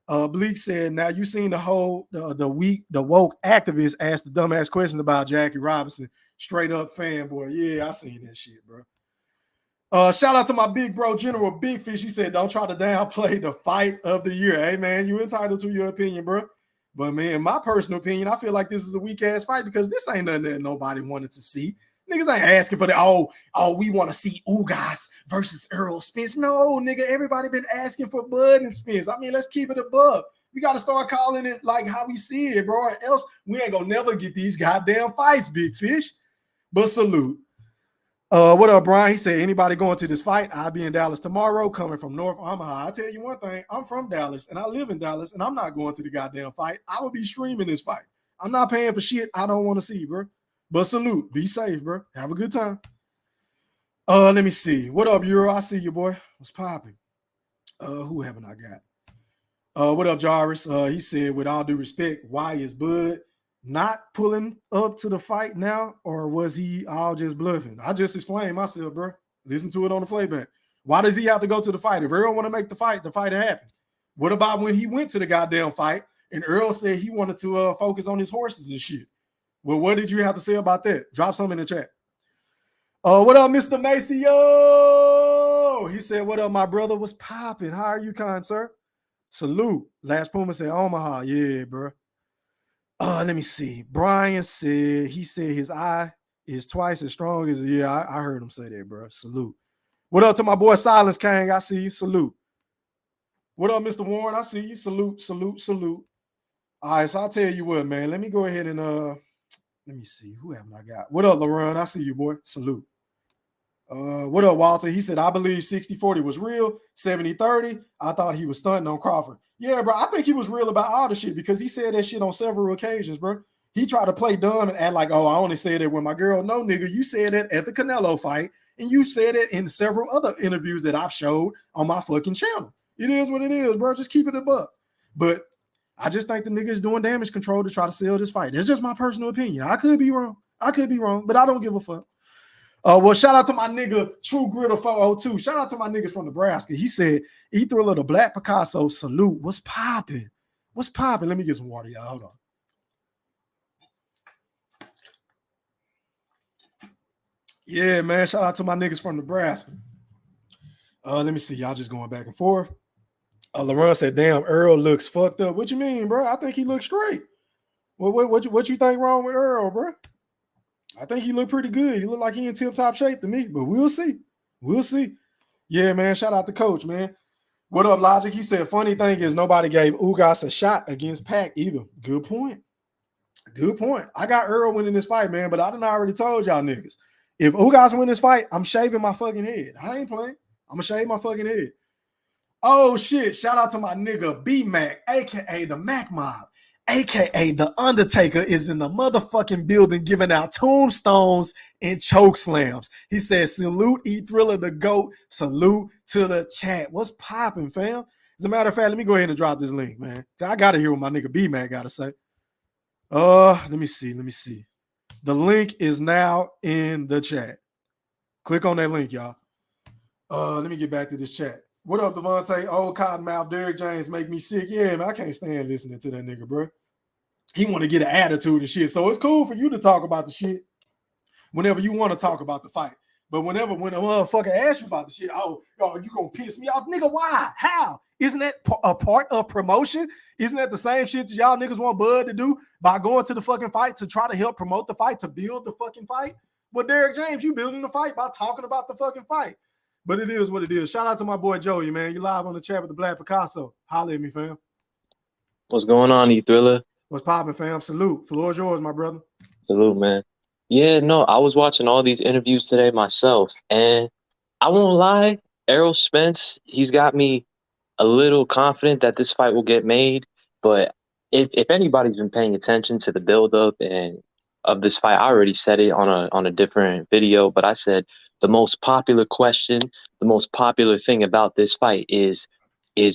S2: Bleak said, now you seen the whole the woke activists ask the dumbass questions about Jackie Robinson. Straight up fanboy. Yeah, I seen that shit, bro. Shout out to my big bro, General Big Fish. He said, don't try to downplay the fight of the year. Hey, man, you entitled to your opinion, bro. But, man, my personal opinion, I feel like this is a weak-ass fight because this ain't nothing that nobody wanted to see. Niggas ain't asking for the, we want to see Ugas versus Errol Spence. No, nigga, everybody been asking for Bud and Spence. I mean, let's keep it above. We got to start calling it like how we see it, bro. Or else we ain't going to never get these goddamn fights, Big Fish. But salute. What up, Brian? He said, anybody going to this fight? I'll be in Dallas tomorrow, coming from North Omaha. I'll tell you one thing. I'm from Dallas, and I live in Dallas, and I'm not going to the goddamn fight. I will be streaming this fight. I'm not paying for shit I don't want to see, bro. But salute. Be safe, bro. Have a good time. Let me see. What up, Euro? I see you, boy. What's popping? Who haven't I got? What up, Jarvis? He said, with all due respect, why is Bud not pulling up to the fight now, or was he all just bluffing? I just explained myself, bro. Listen to it on the playback. Why does he have to go to the fight? If Earl want to make the fight happened. What about when he went to the goddamn fight and Earl said he wanted to focus on his horses and shit? Well, what did you have to say about that? Drop some in the chat. What up, Mr. Maceo? He said, what up, my brother? Was popping. How are you, kind sir? Salute. Last Puma said, Omaha. Yeah, bro. Let me see. Brian said, he said his eye is twice as strong as, I heard him say that, bro. Salute. What up to my boy Silence King? I see you. Salute. What up, Mr. Warren? I see you. Salute, salute, salute. All right, so I'll tell you what, man. Let me go ahead and let me see. Who haven't I got? What up, LaRon? I see you, boy. Salute. What up, Walter? He said, I believe 60-40 was real. 70-30, I thought he was stunting on Crawford. Yeah, bro, I think he was real about all the shit because he said that shit on several occasions, bro. He tried to play dumb and act like, I only said it with my girl. No, nigga, you said it at the Canelo fight, and you said it in several other interviews that I've showed on my fucking channel. It is what it is, bro. Just keep it a buck. But I just think the nigga is doing damage control to try to sell this fight. That's just my personal opinion. I could be wrong, but I don't give a fuck. Well, shout out to my nigga True Gritter 402. Shout out to my niggas from Nebraska. He said, E-Thriller the Black Picasso, salute. What's popping? What's popping? Let me get some water, y'all. Hold on. Yeah, man. Shout out to my niggas from Nebraska. Let me see. Y'all just going back and forth. LaRon said, damn, Earl looks fucked up. What you mean, bro? I think he looks straight. What you think wrong with Earl, bro? I think he looked pretty good. He looked like he in tip-top shape to me, but we'll see. We'll see. Yeah, man. Shout out to Coach, man. What up, Logic? He said, funny thing is nobody gave Ugas a shot against Pac either. Good point. Good point. I got Earl winning this fight, man, but I done already told y'all niggas. If Ugas win this fight, I'm shaving my fucking head. I ain't playing. I'm going to shave my fucking head. Oh, shit. Shout out to my nigga B-Mac, a.k.a. the Mac Mob, a.k.a. the Undertaker is in the motherfucking building giving out tombstones and choke slams. He says, salute E-Thriller the GOAT. Salute to the chat. What's popping, fam? As a matter of fact, let me go ahead and drop this link, man. I got to hear what my nigga B-Mac got to say. Let me see. The link is now in the chat. Click on that link, y'all. Let me get back to this chat. What up, Devontae? Old Cottonmouth, Derrick James make me sick. Yeah, man, I can't stand listening to that nigga, bro. he want to get an attitude and shit. So it's cool for you to talk about the shit whenever you want to talk about the fight. But when a motherfucker asks you about the shit, oh, you gonna piss me off, nigga? Why? How? Isn't that a part of promotion? Isn't that the same shit that y'all niggas want Bud to do by going to the fucking fight to try to help promote the fight, to build the fucking fight? Well, Derek James, you building the fight by talking about the fucking fight. But it is what it is. Shout out to my boy Joey, man. You live on the chat with the Black Picasso. Holla at me, fam.
S12: What's going on, E-Thriller?
S2: What's poppin', fam? Salute. Floor is yours, my brother.
S12: Salute, man. Yeah, no, I was watching all these interviews today myself, and I won't lie, Errol Spence, he's got me a little confident that this fight will get made. But if anybody's been paying attention to the buildup and of this fight, I already said it on a different video, but I said the most popular question, the most popular thing about this fight is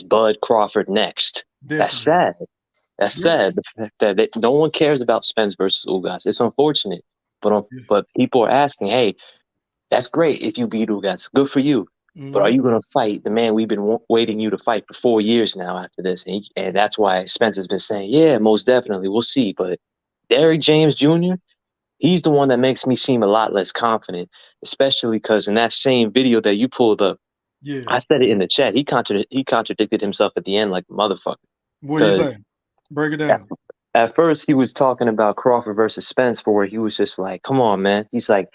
S12: Bud Crawford next?
S2: Definitely.
S12: That's sad. That's sad. The fact that no one cares about Spence versus Ugas. It's unfortunate, but people are asking, hey, that's great if you beat Ugas. Good for you. But are you going to fight the man we've been waiting you to fight for 4 years now after this? And that's why Spence has been saying, yeah, most definitely. We'll see. But Derek James Jr., he's the one that makes me seem a lot less confident, especially because in that same video that you pulled up, I said it in the chat. He contradicted himself at the end like a motherfucker.
S2: What are you saying? Break it down.
S12: At first, he was talking about Crawford versus Spence, for where he was just like, come on, man. He's like,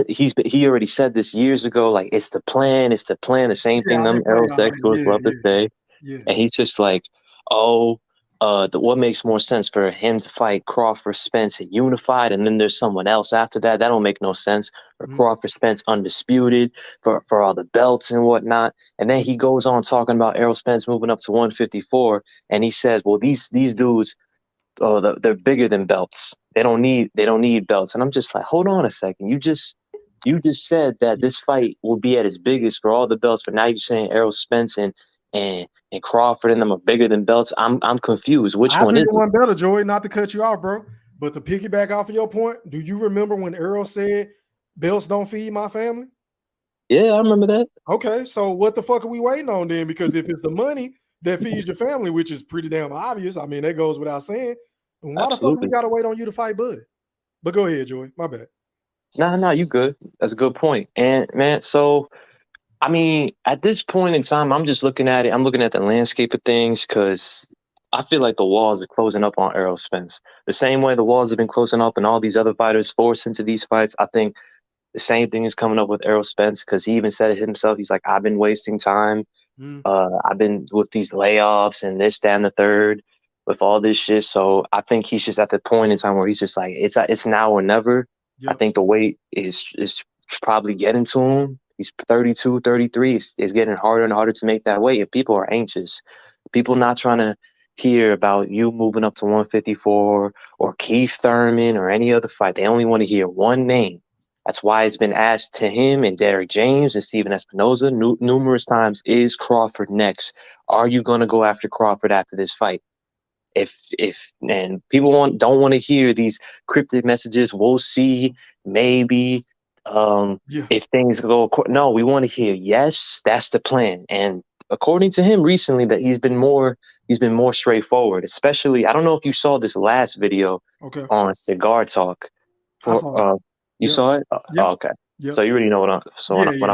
S12: he already said this years ago, like, it's the plan, the same thing them Errol experts love to say. And he's just like, oh, what makes more sense for him to fight Crawford Spence unified, and then there's someone else after that? That don't make no sense. For Crawford Spence undisputed, for all the belts and whatnot. And then he goes on talking about Errol Spence moving up to 154, and he says, well, these dudes, they're bigger than belts. They don't need belts. And I'm just like, hold on a second. You just said that this fight will be at its biggest for all the belts, but now you're saying Errol Spence and Crawford and them are bigger than belts. I'm confused. Which one is
S2: one better, Joey? Not to cut you off, bro, but to piggyback off of your point, do you remember when Errol said belts don't feed my family?
S12: Yeah, I remember that.
S2: Okay, so what the fuck are we waiting on then? Because if it's the money that feeds your family, which is pretty damn obvious, I mean, that goes without saying, why the fuck we gotta wait on you to fight Bud? But go ahead, Joey. My bad.
S12: Nah, you good. That's a good point. And man, so I mean, at this point in time, I'm just looking at it. I'm looking at the landscape of things because I feel like the walls are closing up on Errol Spence. The same way the walls have been closing up and all these other fighters forced into these fights, I think the same thing is coming up with Errol Spence, because he even said it himself. He's like, I've been wasting time. I've been with these layoffs and this, that, and the third with all this shit. So I think he's just at the point in time where he's just like, it's now or never. Yep. I think the weight is probably getting to him. He's 32, 33. It's getting harder and harder to make that weight. If people are anxious, people not trying to hear about you moving up to 154 or Keith Thurman or any other fight. They only want to hear one name. That's why it's been asked to him and Derek James and Steven Espinoza numerous times, is Crawford next? Are you going to go after Crawford after this fight? If people don't want to hear these cryptic messages, we'll see, maybe, if things go. No, we want to hear, yes, that's the plan. And according to him recently, that he's been more straightforward. Especially, I don't know if you saw this last video on Cigar Talk. You saw it?
S2: Yep.
S12: Oh, okay.
S2: Yep.
S12: So you already know what I'm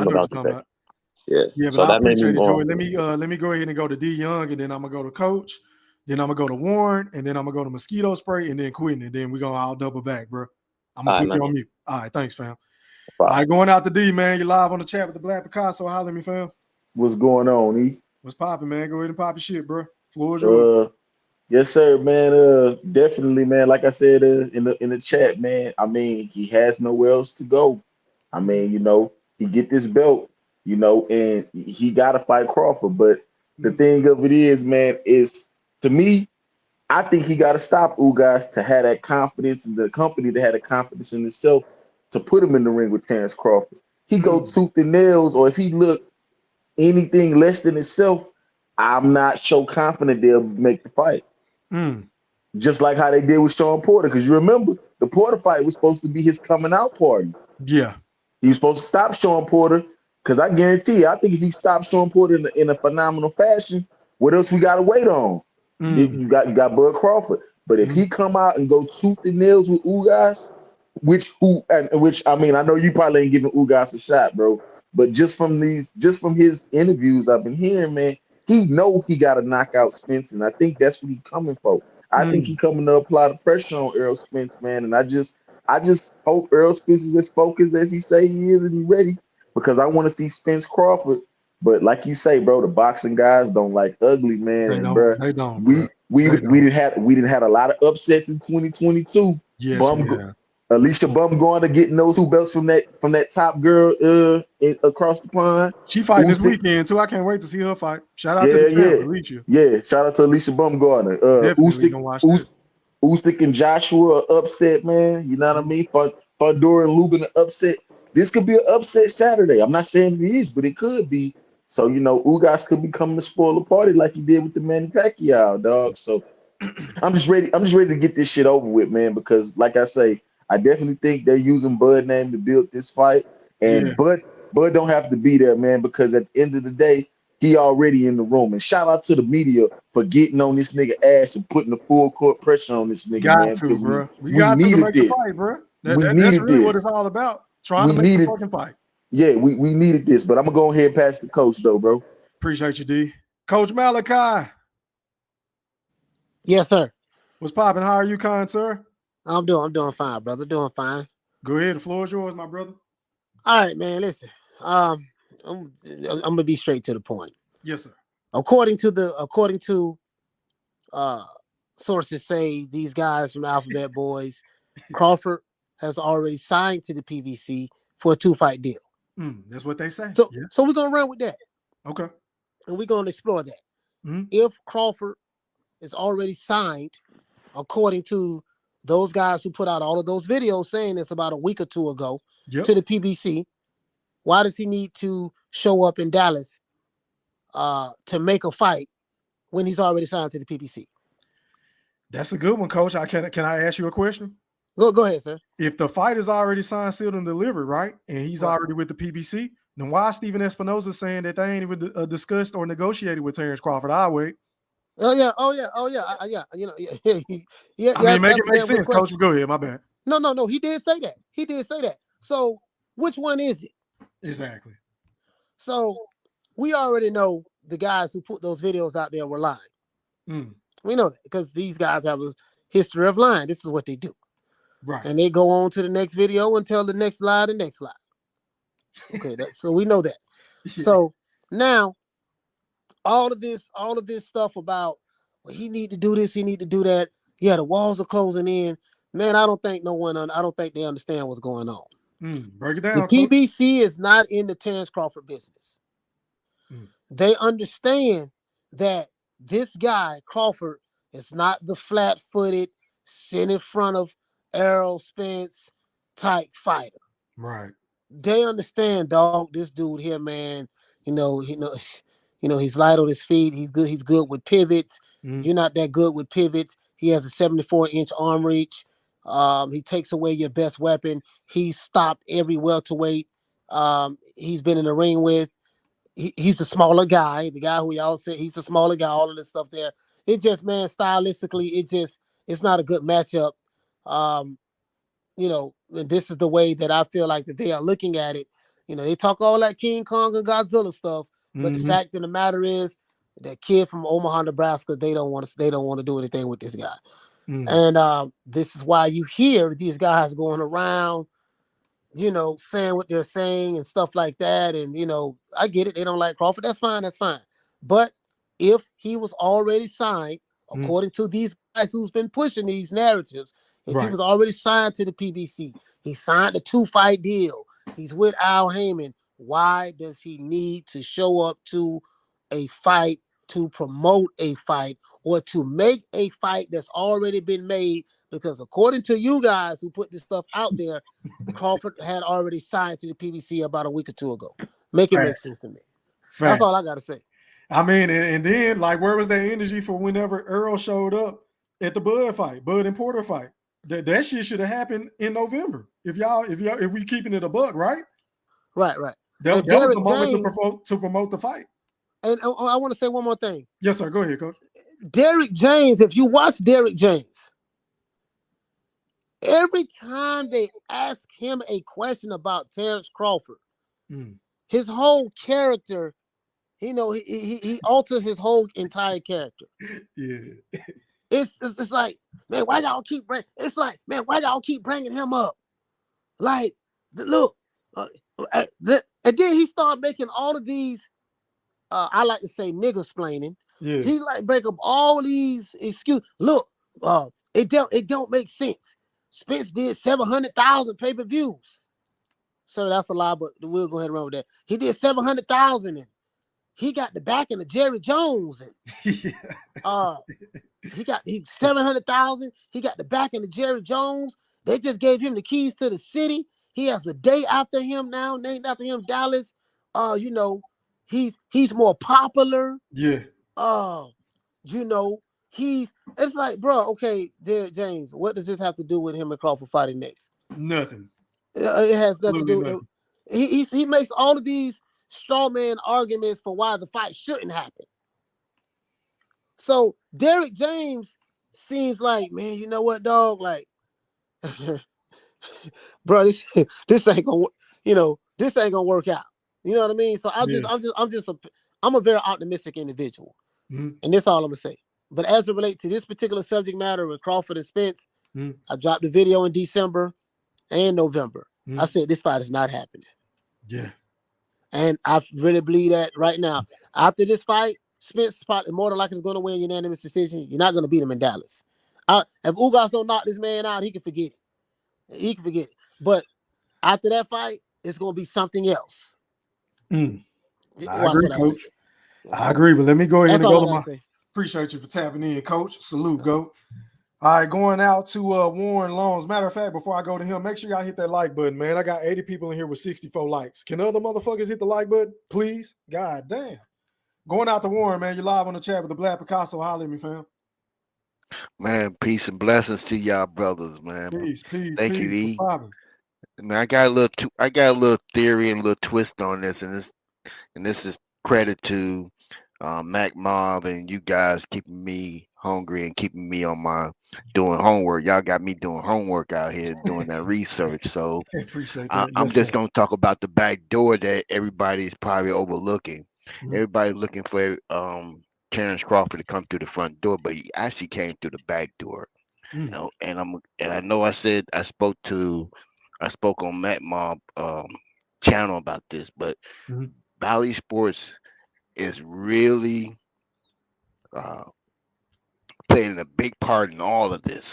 S12: about to say.
S2: Yeah,
S12: so
S2: but I appreciate it,
S12: more.
S2: Joey. Let me go ahead and go to D Young, and then I'm gonna go to Coach, then I'm gonna go to Warren, and then I'm gonna go to Mosquito Spray, and then Quentin, and then we're gonna all double back, bro. I'm gonna put you on mute. All right, thanks, fam. All right, going out to D, man. You're live on the chat with the Black Picasso. Holler at me, fam.
S13: What's going on, E?
S2: What's popping, man? Go ahead and pop your shit, bro. Floor is yours.
S13: Yes, sir, man. Definitely, man. Like I said in the chat, man. I mean, he has nowhere else to go. I mean, he get this belt, and he gotta fight Crawford. But the thing of it is, man, is to me, I think he gotta stop Ugas to have that confidence, and the company to have the confidence in itself to put him in the ring with Terrence Crawford. He go tooth and nails, or if he look anything less than himself, I'm not so confident they'll make the fight. Just like how they did with Sean Porter, because you remember the Porter fight was supposed to be his coming out party.
S2: Yeah,
S13: he was supposed to stop Sean Porter, because I guarantee you, I think if he stops Sean Porter in a phenomenal fashion, what else we got to wait on? You got Bud Crawford. But if he come out and go tooth and nails with Ugas, which I mean, I know you probably ain't giving Ugas a shot, bro. But just from his interviews I've been hearing, man, he know he got to knock out Spence, and I think that's what he coming for. I think he coming to apply the pressure on Errol Spence, man. And I just hope Errol Spence is as focused as he say he is and he ready, because I want to see Spence Crawford. But like you say, bro, the boxing guys don't like ugly, man.
S2: They
S13: Bro,
S2: don't.
S13: We didn't have a lot of upsets in 2022.
S2: Yes, we have.
S13: Alicia Bumgarner getting those 2 belts from that top girl across the pond.
S2: She fighting this weekend too. I can't wait to see her fight. Shout out to the champ, Alicia.
S13: Yeah, shout out to Alicia Bumgarner. Usyk and Joshua are upset, man. You know what I mean? Fondor and Lubin are upset. This could be an upset Saturday. I'm not saying it is, but it could be. So, you know, Ugas could be coming to spoil the party like he did with the Manny Pacquiao, dog. So I'm just ready to get this shit over with, man, because like I say, I definitely think they're using Bud name to build this fight. And Bud don't have to be there, man, because at the end of the day, he already in the room. And shout out to the media for getting on this nigga ass and putting the full court pressure on this nigga, man.
S2: To, bro. We
S13: needed
S2: to make
S13: this.
S2: the fight, bro. That's really what it's all about. Trying to make the fucking fight.
S13: Yeah, we needed this, but I'm gonna go ahead and pass the coach though, bro.
S2: Appreciate you, D. Coach Malachi.
S14: Yes, sir.
S2: What's popping? How are you, kind sir?
S14: I'm doing fine, brother. Doing fine.
S2: Go ahead. The floor is yours, my brother.
S14: All right, man. Listen, I'm gonna be straight to the point.
S2: Yes, sir.
S14: According to sources say these guys from Alphabet Boys, Crawford has already signed to the PBC for a 2-fight deal.
S2: That's what they say.
S14: So we're gonna run with that.
S2: Okay.
S14: And we're gonna explore that. If Crawford is already signed, according to those guys who put out all of those videos saying this about a week or 2 ago to the PBC, why does he need to show up in Dallas to make a fight when he's already signed to the PBC?
S2: That's a good one, Coach. Can I ask you a question?
S14: Go ahead, sir.
S2: If the fight is already signed, sealed, and delivered, right, and he's already with the PBC, then why is Stephen Espinoza saying that they ain't even discussed or negotiated with Terrence Crawford? I wait.
S14: Oh yeah. You know, yeah.
S2: I mean, make it make sense, Coach. Go ahead. My bad.
S14: No. He did say that. So which one is it?
S2: Exactly.
S14: So we already know the guys who put those videos out there were lying. We know that because these guys have a history of lying. This is what they do.
S2: Right.
S14: And they go on to the next video and tell the next lie. Okay, so we know that. So now all of this stuff about, well, he need to do this, he need to do that. Yeah, the walls are closing in. Man, I don't think they understand what's going on.
S2: Break it down.
S14: The PBC is not in the Terrence Crawford business. They understand that this guy, Crawford, is not the flat-footed, sit in front of Errol Spence type fighter.
S2: Right.
S14: They understand, dog. This dude here, man. He's light on his feet. He's good with pivots. You're not that good with pivots. He has a 74-inch arm reach. He takes away your best weapon. He's stopped every welterweight he's been in the ring with. He's the smaller guy, the guy who y'all said he's the smaller guy, all of this stuff there. It just, man, stylistically, it's not a good matchup. And this is the way that I feel like that they are looking at it. They talk all that King Kong and Godzilla stuff, but the fact of the matter is that kid from Omaha, Nebraska, they don't want to do anything with this guy. And this is why you hear these guys going around, saying what they're saying and stuff like that. And, I get it. They don't like Crawford. That's fine. But if he was already signed, according to these guys who's been pushing these narratives, if he was already signed to the PBC, he signed a 2-fight deal, he's with Al Heyman, why does he need to show up to a fight to promote a fight or to make a fight that's already been made? Because according to you guys who put this stuff out there, Crawford had already signed to the PBC about a week or 2 ago. Make it make sense to me. That's all I got to say.
S2: I mean, and then, like, where was that energy for whenever Earl showed up at the Bud and Porter fight? That shit should have happened in November. If we keeping it a buck, right?
S14: Right.
S2: That was the moment to promote the fight.
S14: And I want to say one more thing.
S2: Yes, sir. Go ahead, Coach.
S14: Derrick James, if you watch Derrick James, Every time they ask him a question about Terrence Crawford, his whole character, he alters his whole entire character.
S2: Yeah.
S14: It's like, man, why y'all keep bringing him up? Like, look, and then he started making all of these, I like to say nigga-splaining.
S2: Yeah.
S14: He like break up all these excuses. Look, it don't make sense. Spence did 700,000 pay-per-views. So that's a lie, but we'll go ahead and run with that. He did 700,000 and he got the backing of Jerry Jones and he 700,000. He got the backing of Jerry Jones. They just gave him the keys to the city. He has a day after him now, named after him, Dallas. He's more popular.
S2: Yeah.
S14: It's like, bro, okay, Derek James, what does this have to do with him and Crawford fighting next?
S2: Nothing.
S14: It has nothing to do with
S2: nothing.
S14: He makes all of these straw man arguments for why the fight shouldn't happen. So Derek James seems like, man, you know what, dog? Like, bro, this ain't gonna, this ain't gonna work out. You know what I mean? So I'm a very optimistic individual, and that's all I'm gonna say. But as it relates to this particular subject matter with Crawford and Spence, I dropped a video in December and November. I said this fight is not happening.
S2: Yeah.
S14: And I really believe that right now. After this fight, Spence is probably more than likely is going to win unanimous decision. You're not going to beat him in Dallas. If Ugas don't knock this man out, he can forget it. But after that fight, it's going to be something else.
S2: I agree, Coach. I agree, but let me go ahead and go to my. Appreciate you for tapping in, Coach. Salute, go. All right, going out to Warren Longs. Matter of fact, before I go to him, make sure y'all hit that like button, man. I got 80 people in here with 64 likes. Can other motherfuckers hit the like button, please? God damn. Going out to Warren, man. You're live on the chat with the Black Picasso. Holler at me, fam.
S15: Man, peace and blessings to y'all brothers, man.
S2: Peace.
S15: Thank you, E. Man, I got a little theory and a little twist on this, and this is credit to Mac Mob and you guys keeping me hungry and keeping me on my doing homework. Y'all got me doing homework out here doing that research. So
S2: appreciate that.
S15: I'm just gonna talk about the back door that everybody's probably overlooking. Everybody's looking for Terrence Crawford to come through the front door, but he actually came through the back door. You know, and I know I spoke on Matt Mob channel about this, but Valley Sports is really playing a big part in all of this.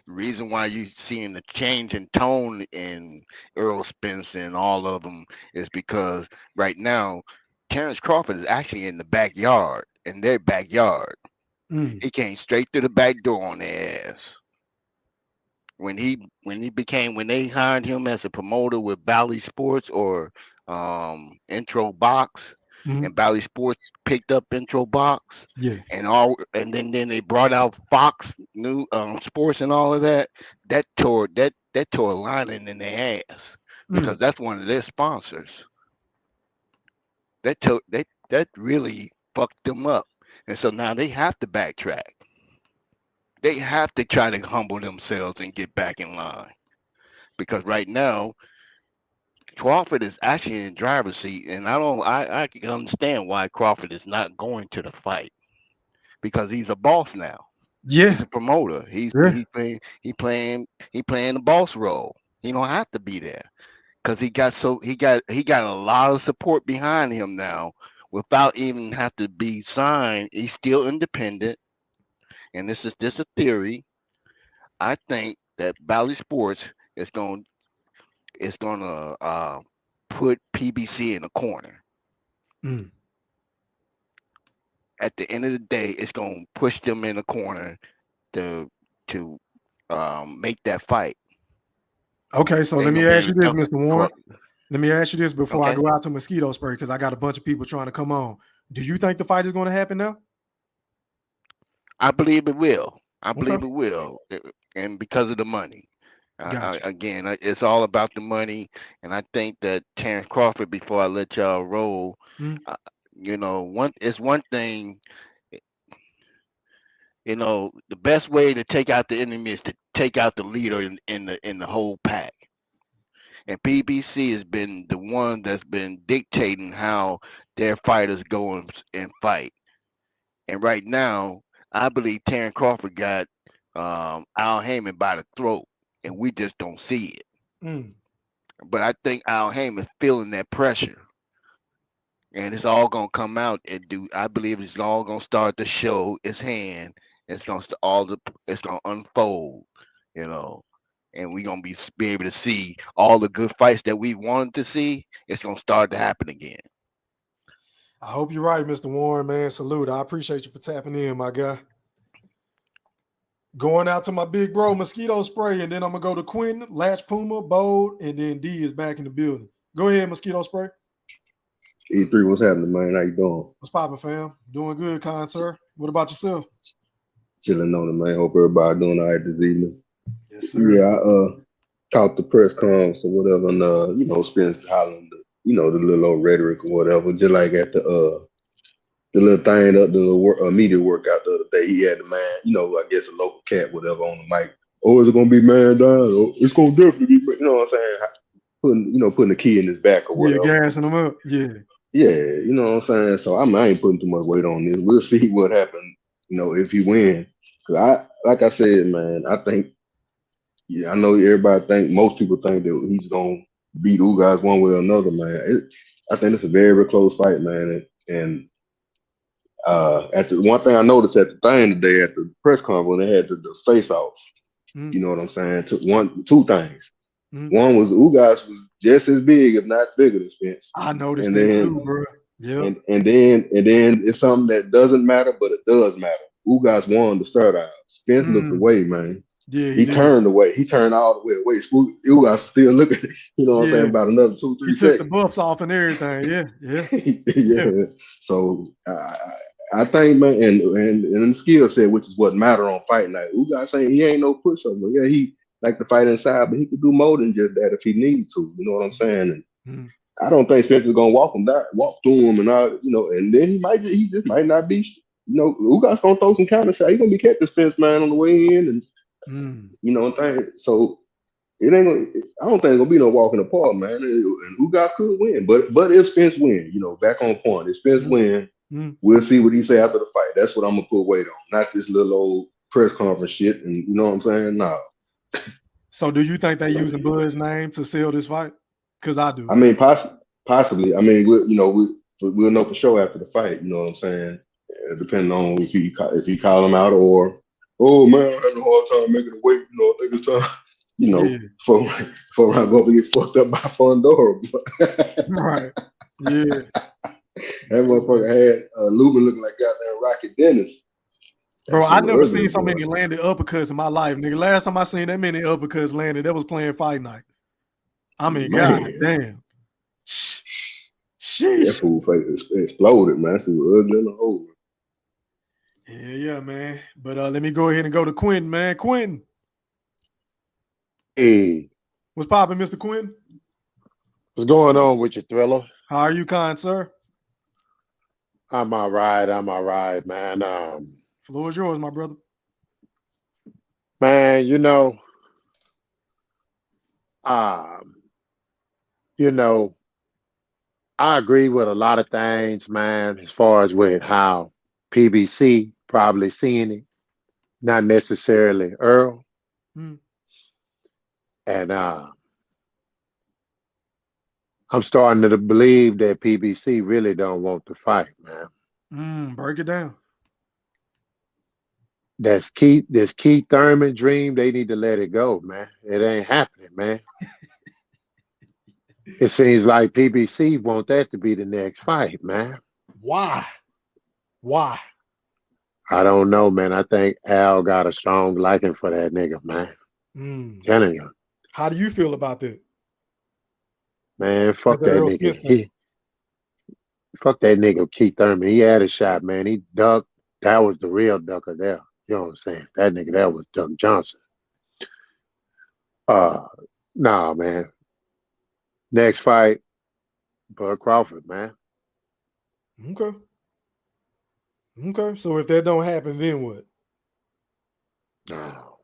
S15: The reason why you're seeing the change in tone in Errol Spence and all of them is because right now Terrence Crawford is actually in the backyard, in their backyard. He came straight through the back door on their ass. When they hired him as a promoter with Bally Sports or Intro Box, and Bally Sports picked up Intro Box, and then they brought out Fox New Sports and all of that. That tore a lining in their ass because that's one of their sponsors. That really fucked them up, and so now they have to backtrack. They have to try to humble themselves and get back in line. Because right now, Crawford is actually in driver's seat, and I can understand why Crawford is not going to the fight. Because he's a boss now.
S2: Yeah.
S15: He's a promoter. He's playing the boss role. He don't have to be there. Because he got a lot of support behind him now without even have to be signed. He's still independent. And this is a theory. I think that Bally Sports is going to put PBC in a corner. At the end of the day, it's going to push them in a corner to make that fight.
S2: Okay, so let me ask you this, Mr. Warren. Let me ask you this before I go out to mosquito spray because I got a bunch of people trying to come on. Do you think the fight is going to happen now?
S15: I believe it will. Believe it will, and because of the money. Again, it's all about the money, and I think that Terrence Crawford. Before I let y'all roll, one thing. You know, the best way to take out the enemy is to take out the leader in the whole pack. And PBC has been the one that's been dictating how their fighters go and fight. And right now, I believe Terrence Crawford got Al Heyman by the throat, and we just don't see it.
S2: Mm.
S15: But I think Al Heyman's feeling that pressure, and it's all gonna come out and do. I believe it's all gonna start to show its hand. It's gonna it's gonna unfold, you know, and we're gonna be able to see all the good fights that we wanted to see. It's gonna start to happen again.
S2: I hope you're right, Mr. Warren, man. Salute. I appreciate you for tapping in, my guy. Going out to my big bro, Mosquito Spray, and then I'm gonna go to Quentin, Latch Puma, Bold, and then D is back in the building. Go ahead, Mosquito Spray.
S16: E3, what's happening, man? How you doing?
S2: What's poppin', fam? Doing good, kind sir. What about yourself?
S16: Chilling on it, man. Hope everybody doing all right this evening.
S2: Yes, sir.
S16: Yeah, I caught the press conference or whatever, and Spence hollering, the little old rhetoric or whatever, just like at the little thing, the little media workout the other day. He had the man, I guess a local cat, whatever, on the mic. Oh, is it gonna be man down? Oh, it's gonna definitely be, you know what I'm saying? Putting the key in his back or whatever.
S2: Yeah, gassing him up. Yeah.
S16: Yeah, you know what I'm saying? So I ain't putting too much weight on this. We'll see what happens, if he wins. Cause like I said, man, I think, I know most people think that he's gonna beat Ugas one way or another, man. I think it's a very, very close fight, man. And at the one thing I noticed at the thing today at the press conference when they had the face off, you know what I'm saying? Two things. One was Ugas was just as big, if not bigger than Spence.
S2: I noticed that too, bro. Yeah.
S16: And then it's something that doesn't matter, but it does matter. Ugas won the start out. Spence looked away, man.
S2: Yeah,
S16: he turned away. He turned all the way away. Ugas still looking, you know what I'm saying, about another 2-3
S2: he
S16: seconds.
S2: took the buffs off and everything. Yeah.
S16: Yeah. So I think, man, and the skill set, which is what matter on fight night. Ugas saying he ain't no pushover. Yeah, he like to fight inside, but he could do more than just that if he needs to. You know what I'm saying? And I don't think Spencer's gonna walk through him and all, and then he just might not be, Ugas gonna throw some counter shot. He's gonna be catching Spence, man, on the way in, and so it ain't gonna. I don't think it's gonna be no walking apart, man. And Ugas could win, but if Spence win, back on point. If Spence win, we'll see what he say after the fight. That's what I'm gonna put weight on, not this little old press conference shit. And you know what I'm saying? No.
S2: So do you think they using Bud's name to sell this fight? Because I do.
S16: I mean, possibly. I mean, we'll know for sure after the fight. You know what I'm saying? Depending on if he call him out or, oh man, I had a hard time making the weight. I think it's time. For I go up and get fucked up by Fondora.
S2: Right. Yeah.
S16: That motherfucker had Lubin looking like goddamn Rocky Dennis.
S2: Bro, I never seen so many landed uppercuts in my life, nigga. Last time I seen that many uppercuts landed, that was playing fight night. I mean, god damn. Sheesh.
S16: That fool face exploded, man. She was ugly in the hole.
S2: Yeah, man. But let me go ahead and go to Quentin, man. Quentin.
S17: Hey.
S2: What's poppin', Mr. Quentin?
S17: What's going on with you, Thriller?
S2: How are you, kind sir?
S17: I'm all right, man.
S2: Floor is yours, my brother.
S17: Man, I agree with a lot of things, man, as far as with how PBC probably seeing it, not necessarily Earl. And I'm starting to believe that PBC really don't want to fight, man.
S2: Break it down.
S17: This Keith Thurman dream, they need to let it go, man. It ain't happening, man. It seems like PBC want that to be the next fight, man.
S2: Why?
S17: I don't know, man. I think Al got a strong liking for that nigga, man. Telling you.
S2: How do you feel about that?
S17: Man, fuck that nigga. Fuck that nigga Keith Thurman. He had a shot, man. He ducked. That was the real ducker there. You know what I'm saying? That nigga, that was Doug Johnson. Nah, man. Next fight, Bud Crawford, man.
S2: Okay. So if that don't happen, then what?
S17: No,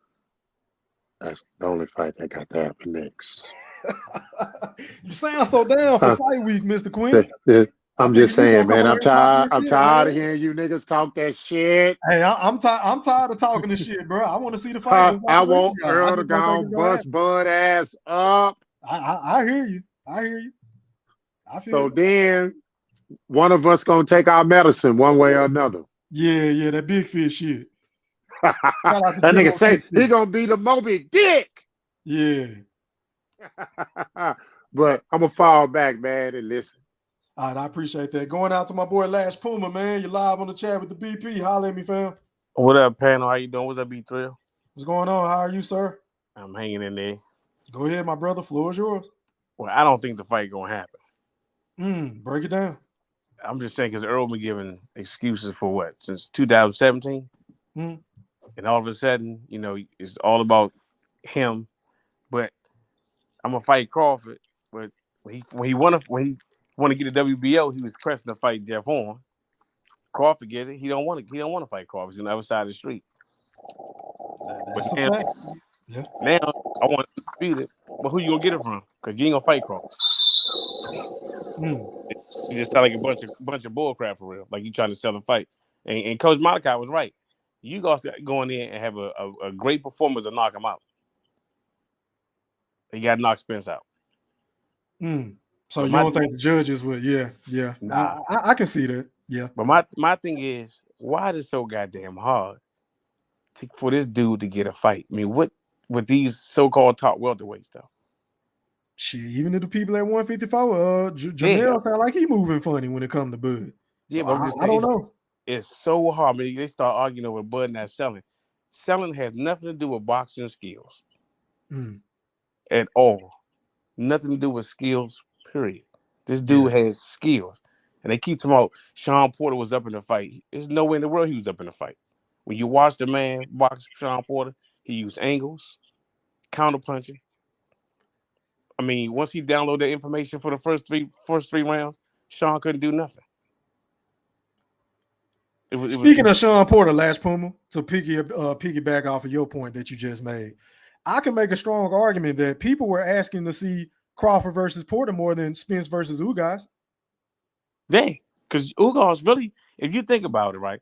S17: that's the only fight that got to happen next.
S2: You sound so down for fight week, Mr. Quinn.
S17: I'm just saying, man. I'm tired. I'm tired of hearing you niggas talk that shit.
S2: Hey, I'm tired of talking this shit, bro. I want to see the fight.
S17: I want
S2: I
S17: Earl to
S2: just don't
S17: go
S2: think
S17: on
S2: it's gonna
S17: bust
S2: happen.
S17: Bud ass up.
S2: I hear you. I hear you. I feel
S17: So
S2: you.
S17: then one of us gonna take our medicine one way or another.
S2: Yeah, that big fish shit.
S17: That nigga say he gonna be the Moby Dick.
S2: Yeah.
S17: But I'm gonna fall back, man, and listen.
S2: All right, I appreciate that. Going out to my boy Lash Puma, man. You're live on the chat with the BP. Holla at me, fam.
S18: What up, panel? How you doing? What's up, B-Thrill?
S2: What's going on? How are you, sir?
S18: I'm hanging in there.
S2: Go ahead, my brother. Floor is yours.
S18: Well, I don't think the fight gonna happen.
S2: Break it down.
S18: I'm just saying because Earl been giving excuses for what since 2017, and all of a sudden, it's all about him. But I'm gonna fight Crawford. But when he want to get a WBO, he was pressing to fight Jeff Horn. Crawford get it. He don't want to fight Crawford. He's on the other side of the street.
S2: That's
S18: but
S2: a fact. Yeah.
S18: Now I want to beat it. But who you gonna get it from? Because you ain't gonna fight Crawford. You just sound like a bunch of bullcrap for real. Like you trying to sell a fight. And Coach Malachi was right. You guys going in and have a great performance to knock him out. He got to knock Spence out.
S2: So you don't think the judges would? Yeah.
S18: Nah.
S2: I can see that. Yeah.
S18: But my thing is, why is it so goddamn hard for this dude to get a fight? I mean, what with these so-called top welterweights though?
S2: Shit, even if the people at 154, Janelle sound like he moving funny when it comes to Bud. So
S18: But I'm just
S2: I
S18: saying,
S2: don't know.
S18: It's so hard. I mean, they start arguing over Bud not selling. Selling has nothing to do with boxing skills at all. Nothing to do with skills, period. This dude has skills. And they keep talking about Sean Porter was up in the fight. There's no way in the world he was up in the fight. When you watch the man box Sean Porter, he used angles, counterpunching. I mean, once he downloaded the information for the first three rounds, Sean couldn't do nothing.
S2: Speaking of Sean Porter, Lash Puma, to piggyback off of your point that you just made, I can make a strong argument that people were asking to see Crawford versus Porter more than Spence versus Ugas.
S18: Yeah, because Ugas really, if you think about it, right?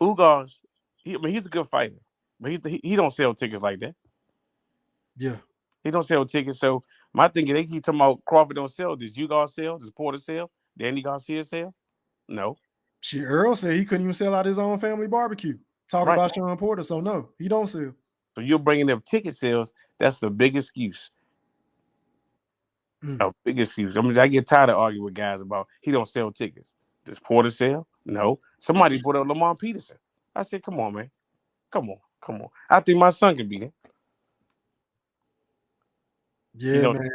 S18: Ugas, he's a good fighter, but he don't sell tickets like that.
S2: Yeah,
S18: he don't sell tickets. So my thing is, they keep talking about Crawford don't sell. Does Ugas sell? Does Porter sell? Danny Garcia sell? No.
S2: Shit, Earl said he couldn't even sell out his own family barbecue. Talking about Sean Porter, so no, he don't sell.
S18: So you're bringing up ticket sales. That's the big excuse. A big excuse. I mean, I get tired of arguing with guys about he don't sell tickets. Does Porter sell? No. Somebody put up Lamar Peterson. I said, come on, man. Come on. I think my son can beat him.
S2: Yeah, man.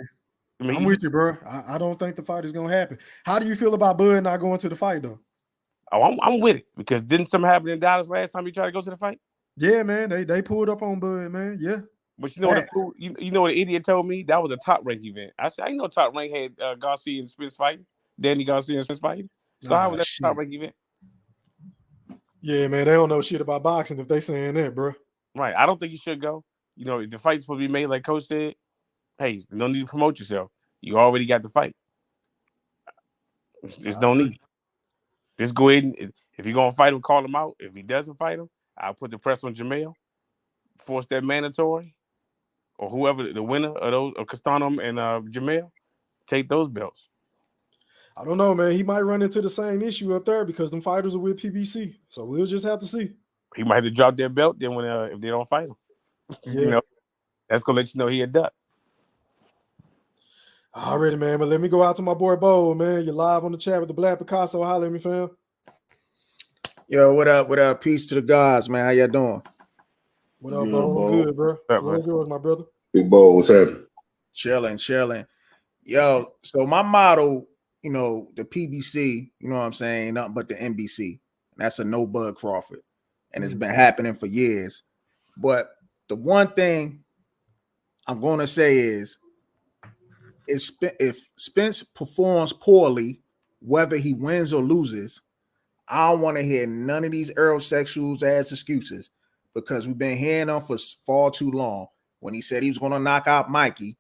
S2: I mean, I'm with you, bro. I don't think the fight is going to happen. How do you feel about Bud not going to the fight, though?
S18: Oh, I'm with it. Because didn't something happen in Dallas last time he tried to go to the fight?
S2: Yeah, man. They pulled up on Bud, man. Yeah.
S18: But you know what you know what the idiot told me? That was a top rank event. I said, I know top rank had Garcia and Spence fighting. Danny Garcia and Spence fighting. So how was that top rank event?
S2: Yeah, man. They don't know shit about boxing if they saying that, bro.
S18: Right. I don't think you should go. You know, if the fight's supposed to be made like Coach said, hey, no need to promote yourself. You already got the fight. There's no need. Just go ahead and if you're gonna fight him, call him out. If he doesn't fight him, I'll put the press on Jamel, force that mandatory, or whoever the winner of those, or Castano and Jamel, take those belts.
S2: I don't know, man. He might run into the same issue up there because them fighters are with PBC. So we'll just have to see.
S18: He might have to drop their belt then when if they don't fight him. You know, that's gonna let you know he a duck.
S2: Already, man. But let me go out to my boy Bo, man. You're live on the chat with the Black Picasso. Holla at me, fam.
S19: Yo, what up? What up? Peace to the gods, man. How y'all doing?
S2: What up, bro? Good, bro. What's yours, my brother?
S16: Big Bo, what's happening?
S19: Chilling. Yo, so my motto, you know, the PBC, you know what I'm saying, nothing but the NBC. That's a no Bud Crawford. And it's been happening for years. But the one thing I'm going to say is if Spence performs poorly, whether he wins or loses, I don't want to hear none of these Errol sexuals as excuses because we've been hearing him for far too long. When he said he was going to knock out Mikey,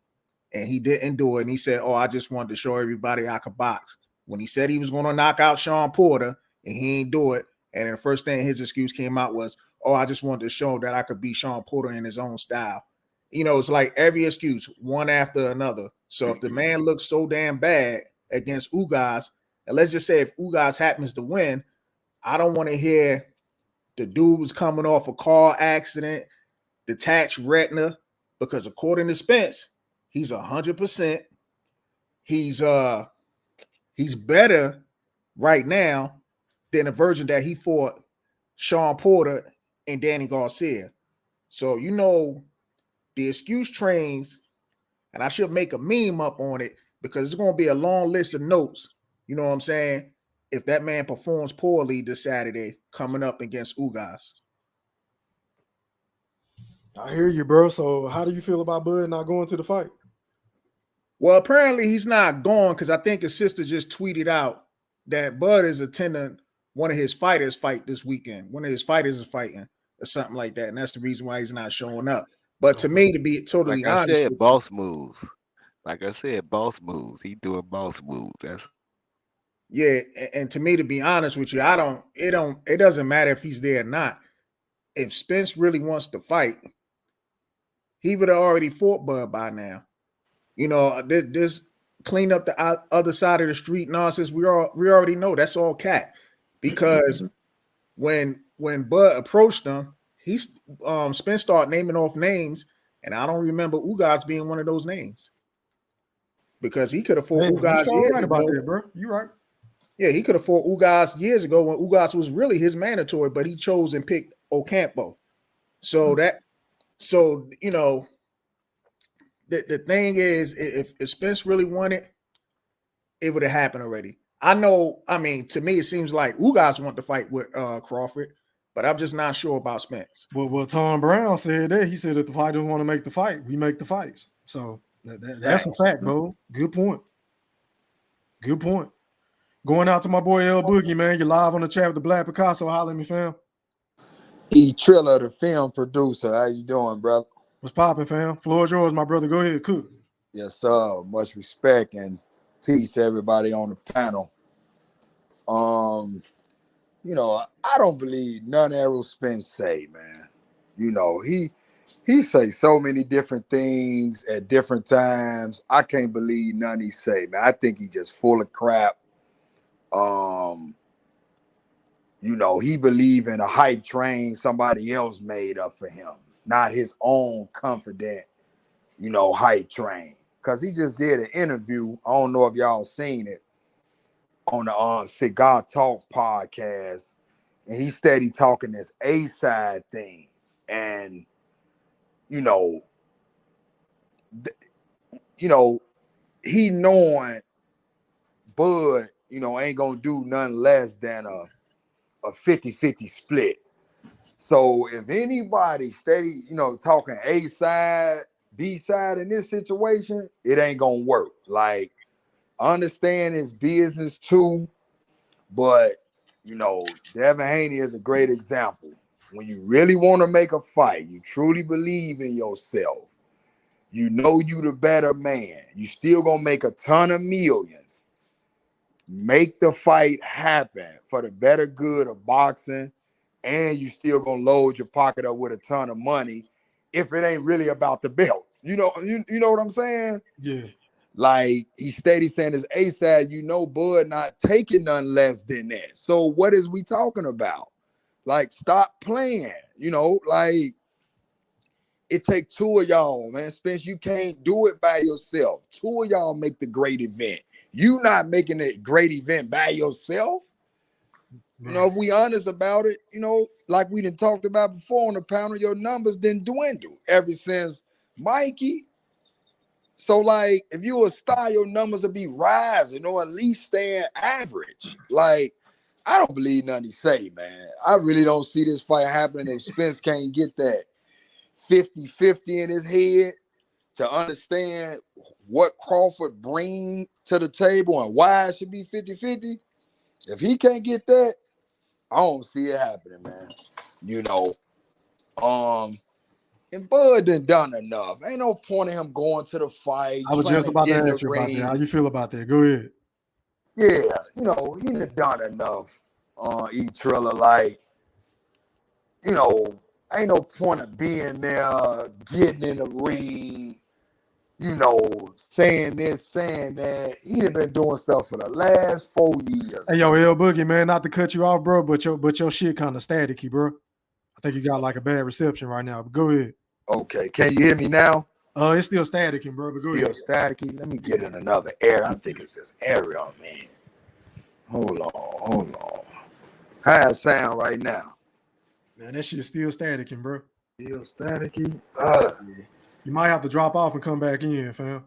S19: and he didn't do it, and he said, "Oh, I just wanted to show everybody I could box." When he said he was going to knock out Sean Porter, and he ain't do it, and then the first thing his excuse came out was, "Oh, I just wanted to show that I could beat Sean Porter in his own style." You know, it's like every excuse, one after another. So if the man looks so damn bad against Ugas, and let's just say if Ugas happens to win, I don't want to hear the dude was coming off a car accident, detached retina, because according to Spence, he's 100%. He's better right now than the version that he fought Sean Porter and Danny Garcia. So you know the excuse trains, and I should make a meme up on it because it's going to be a long list of notes. You know what I'm saying? If that man performs poorly this Saturday coming up against Ugas.
S2: I hear you, bro. So how do you feel about Bud not going to the fight?
S19: Well, apparently he's not going because I think his sister just tweeted out that Bud is attending one of his fighters fight this weekend. One of his fighters is fighting or something like that. And that's the reason why he's not showing up. But to me, to be totally
S15: Like I
S19: honest,
S15: said, boss move. Like I said, boss moves. He doing boss moves. That's
S19: yeah. And to me, to be honest with you, it doesn't matter if he's there or not. If Spence really wants to fight, he would have already fought Bud by now. You know, this clean up the other side of the street nonsense. We already know that's all cat. Because when Bud approached him, Spence started naming off names, and I don't remember Ugas being one of those names. Because he could have fought Ugas years
S2: right
S19: ago.
S2: about that, bro. You right.
S19: Yeah, he could have fought Ugas years ago when Ugas was really his mandatory, but he chose and picked Ocampo. So you know, the thing is, if Spence really wanted, it would have happened already. I know. I mean, to me, it seems like Ugas want to fight with Crawford, but I'm just not sure about Spence.
S2: Well, Tom Brown said that. He said if the fighters want to make the fight, we make the fights. So that's a fact, bro. Good point. Good point. Going out to my boy L Boogie, man. You're live on the chat with the Black Picasso. Holla at me, fam.
S20: E Triller, the film producer. How you doing, brother?
S2: What's popping, fam? Floor is yours, my brother. Go ahead, cook.
S20: Yes, sir. Much respect and peace to everybody on the panel. You know, I don't believe none Errol Spence say, man. You know, he say so many different things at different times. I can't believe none he say, man. I think he just full of crap. You know, he believe in a hype train somebody else made up for him, not his own confident, you know, hype train. Because he just did an interview. I don't know if y'all seen it on the Cigar Talk podcast. And he steady talking this A-side thing. And, you know, he knowing Bud, you know, ain't going to do nothing less than a 50-50 split. So if anybody steady, you know, talking A side, B side in this situation, it ain't gonna work. Like, I understand it's business too, but you know, Devin Haney is a great example. When you really want to make a fight, you truly believe in yourself, you know you the better man, you still gonna make a ton of millions. Make the fight happen for the better good of boxing, and you still gonna load your pocket up with a ton of money if it ain't really about the belts. You know what I'm saying?
S2: Yeah.
S20: Like he steady saying this A side, you know, Bud not taking none less than that. So what is we talking about? Like, stop playing. You know, like it take two of y'all, man. Spence, you can't do it by yourself. Two of y'all make the great event. You not making a great event by yourself. You know, if we honest about it, you know, like we done talked about before on the panel, your numbers didn't dwindle ever since Mikey. So, like, if you a star, your numbers will be rising or at least staying average. Like, I don't believe nothing he say, man. I really don't see this fight happening if Spence can't get that 50-50 in his head to understand what Crawford bring to the table and why it should be 50-50. If he can't get that, I don't see it happening, man. You know, And Bud done enough. Ain't no point in him going to the fight.
S2: I was
S20: Trying
S2: just
S20: to
S2: about
S20: get
S2: to
S20: in the
S2: ask you about that. How
S20: ring.
S2: you feel about that? Go ahead.
S20: Yeah, he done enough. Trilla, like, ain't no point of being there, getting in the ring, saying this, saying that. He done been doing stuff for the last 4 years.
S2: Hey, yo, L Boogie, man, not to cut you off, bro, but your shit kind of staticky, bro. I think you got like a bad reception right now, but go ahead.
S20: Okay, can you hear me now?
S2: It's still staticking, bro, but go ahead.
S20: Still staticky? Let me get in another area. I think it's this area, man. Hold on. How it sound right now?
S2: Man, that shit's still staticking, bro.
S20: Still staticky?
S2: You might have to drop off and come back in, fam.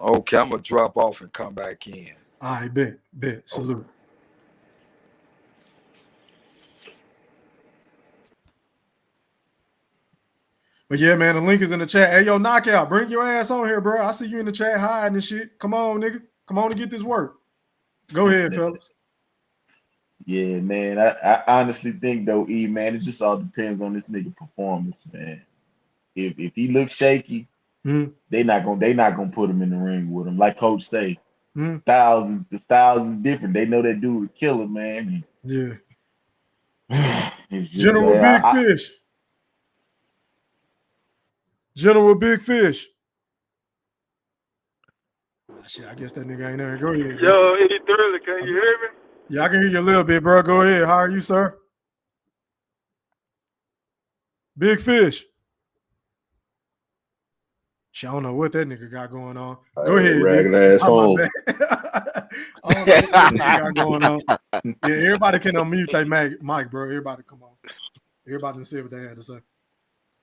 S20: Okay, I'm gonna drop off and come back in.
S2: All right, bet. Salute. Okay. But yeah, man, the link is in the chat. Hey, yo, Knockout, bring your ass on here, bro. I see you in the chat hiding and shit. Come on, nigga. Come on and get this work. Go ahead, fellas.
S13: Yeah, man. I honestly think though, man, it just all depends on this nigga performance, man. If he looks shaky, they not gonna put him in the ring with him. Like Coach say, the styles is different. They know that dude would kill him, man.
S2: Yeah.
S13: Just,
S2: General Big Fish. General Big Fish. Shit, I guess that nigga ain't there. Go ahead.
S21: Yo, E Thriller, can you hear me?
S2: Yeah, I can hear you a little bit, bro. Go ahead. How are you, sir? Big Fish. Shit, I don't know what that nigga got going on. Go ahead.
S16: Ragging ass home.
S2: I don't know what that nigga got going on. Yeah, everybody can unmute their mic, bro. Everybody come on. Everybody can see what they had to say.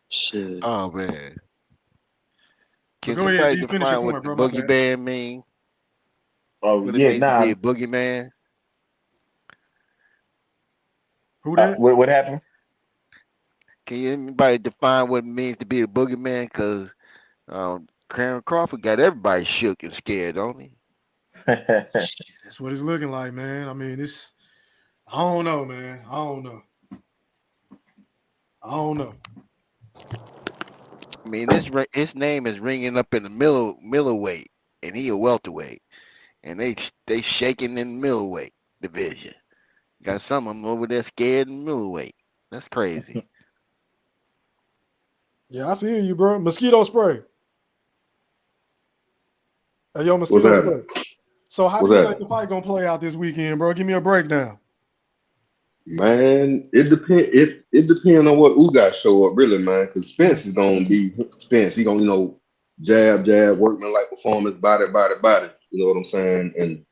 S15: Shit. Oh, man. Can
S2: Go ahead.
S15: somebody
S2: You finish your
S15: define
S2: point,
S15: what
S2: bro.
S15: the boogeyman mean?
S13: Oh,
S15: what
S13: yeah,
S15: it means to be a boogeyman?
S2: Who that?
S13: What happened?
S15: Can anybody define what it means to be a boogeyman? Because Crawford got everybody shook and scared, don't he?
S2: Shit, that's what it's looking like, man. I mean, I don't know, man. I don't know.
S15: I mean, his name is ringing up in the middleweight, and he a welterweight, and they shaking in the middleweight division. Got some of them over there scared in middleweight. That's crazy.
S2: Yeah, I feel you, bro. Mosquito spray. Hey, yo, mosquito spray. So how do you think the fight gonna play out this weekend, bro? Give me a breakdown.
S16: Man, it depends on what Ugas show up, really, man. Because Spence is gonna be Spence. He gonna, jab, workman like performance, body. You know what I'm saying? And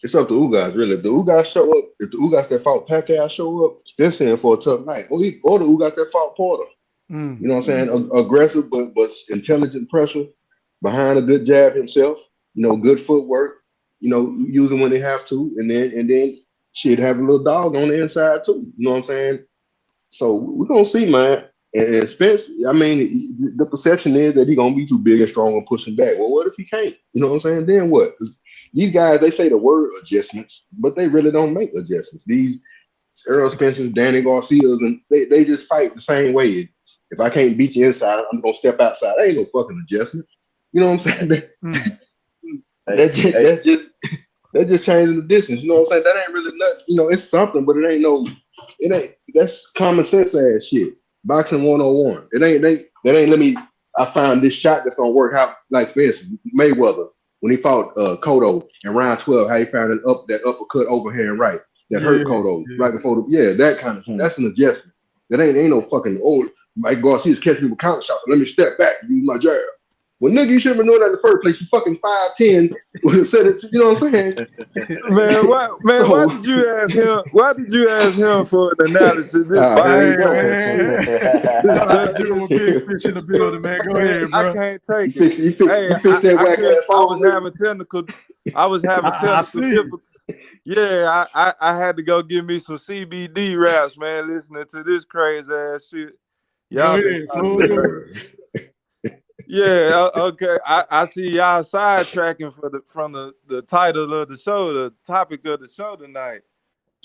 S16: it's up to Ugas, really. If the Ugas show up, if the Ugas that fought Pacquiao show up, Spence in for a tough night. Or the Ugas that fought Porter. You know what I'm saying? Aggressive, but intelligent pressure behind a good jab himself. Good footwork. Using when they have to, and then shit have a little dog on the inside too. You know what I'm saying? So we're gonna see, man. And Spence, I mean, the perception is that he's gonna be too big and strong and pushing back. Well, what if he can't? You know what I'm saying? Then what? These guys, they say the word adjustments, but they really don't make adjustments. These Errol Spence's, Danny Garcia's, and they just fight the same way. If I can't beat you inside, I'm gonna step outside. That ain't no fucking adjustment. You know what I'm saying? That's just changing the distance. You know what I'm saying? That ain't really nuts. It's something, but that's common sense ass shit. Boxing 101. I found this shot that's gonna work out like this. Mayweather, when he fought Cotto in round 12, how he found that uppercut overhand right that hurt Cotto right before that kind of that's an adjustment. That ain't no fucking Mike Garcia's catch me with counter shots. Let me step back and use my jab. Well, nigga, you should have known that in the first place. You fucking 5'10", you know what I'm saying?
S21: Man, why did you ask him? Why did you ask him for an analysis? This
S2: General Big Fish in the building, man. Go ahead, bro.
S21: I can't take it. I was having technical difficulties. Yeah, I had to go give me some CBD wraps, man. Listening to this crazy ass shit. Y'all yeah, okay. I see y'all sidetracking from the title of the show, the topic of the show tonight.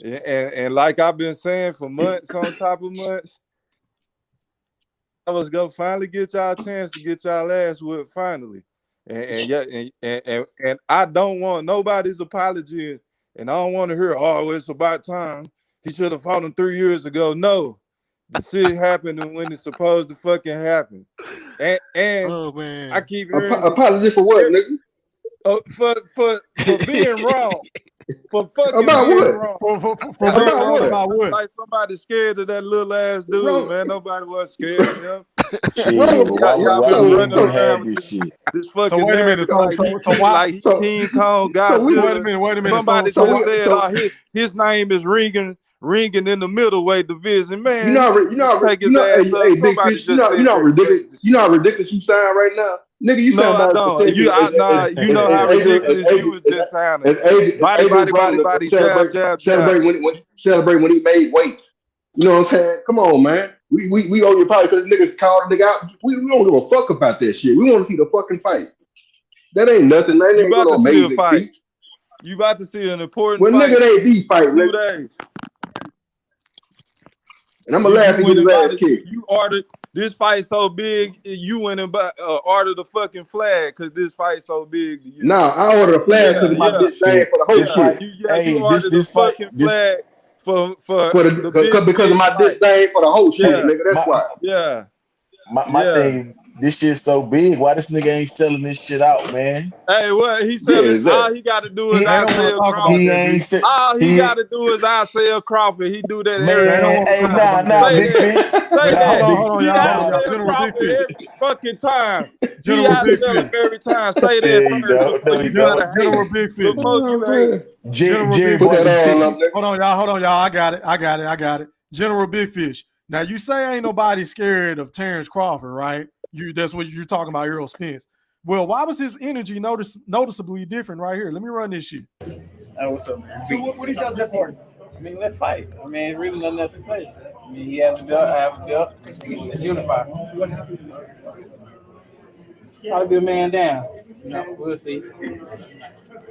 S21: And like I've been saying for months on top of months, was gonna finally get y'all a chance to get y'all ass whooped finally. And I don't want nobody's apology, and I don't want to hear, oh, it's about time. He should have fought him 3 years ago. No, the shit happened when it's supposed to fucking happen. And
S17: Oh man,
S21: I keep hearing
S16: apology for what, nigga?
S21: For being wrong. For fucking
S16: About
S21: being
S16: what?
S21: wrong.
S2: For being wrong about what?
S21: Like somebody scared of that little ass dude, man. Nobody was scared of him.
S13: Shit, but
S21: Y'all
S13: why
S21: been
S13: we
S21: running
S13: even
S21: around
S13: have
S21: with
S13: this shit?
S21: this fucking
S2: So wait a minute.
S21: like he King Kong Godzilla.
S2: Wait a minute.
S21: Somebody just said, his name is ringing in the middleweight division. Man,
S16: You know,
S21: take his ass up.
S16: hey, Big
S21: Somebody
S16: Fish,
S21: just said
S16: how
S21: that
S16: ridiculous,
S21: crazy
S16: you know
S21: shit.
S16: how ridiculous you sound right now, nigga. You
S21: No,
S16: sound
S21: I
S16: about
S21: don't.
S16: as
S21: You know how ridiculous you was just sounding. Body, jab.
S16: Celebrate when he made weight. You know what I'm saying? Come on, man. We owe you probably because niggas called a nigga out. We don't give a fuck about that shit. We want to see the fucking fight. That ain't nothing. That
S21: You
S16: ain't
S21: about
S16: no
S21: to see a
S16: amazing
S21: fight.
S16: feat.
S21: You about to see an important
S16: Well,
S21: fight.
S16: nigga, they the fight,
S21: in 2
S16: nigga.
S21: days.
S16: And I'm gonna laugh and get his ass kicked.
S21: You ordered this fight so big, you went and ordered the fucking flag because this fight so big to you.
S16: Nah, I ordered a flag because of my bitch thing for the whole shit.
S21: You ordered the fucking flag for the big
S16: because of my disdain for the whole shit, nigga. That's why.
S21: Yeah.
S13: My thing, this shit's so big. Why this nigga ain't selling this shit out, man?
S21: Hey, what he selling? All he got to do is Isaiah Crawford. All he got to do is Isaiah Crawford. He do that every time.
S13: Big fish.
S21: Say that.
S2: Hold on,
S21: He
S2: y'all.
S21: Isaiah
S2: General
S21: Crawford
S2: Big Fish.
S21: every fucking time. He
S2: General Big
S21: Isaiah
S2: Fish.
S21: every time. Say that first before you try to
S2: General
S21: hate.
S2: Big Fish.
S21: Before you hate.
S2: General Big
S16: Put that
S2: Fish.
S16: all up there.
S2: Hold on, y'all. I got it. General Big Fish. Now you say ain't nobody scared of Terrence Crawford, right? That's what you're talking about, Errol Spence. Well, why was his energy noticeably different right here? Let me run this shit.
S3: What's up, man? So what do you tell Jeff Hardy? I mean, let's fight. I mean, really nothing else to say. I mean, he has a belt, I have a belt. Let's unify. Try to be a man down. We'll see.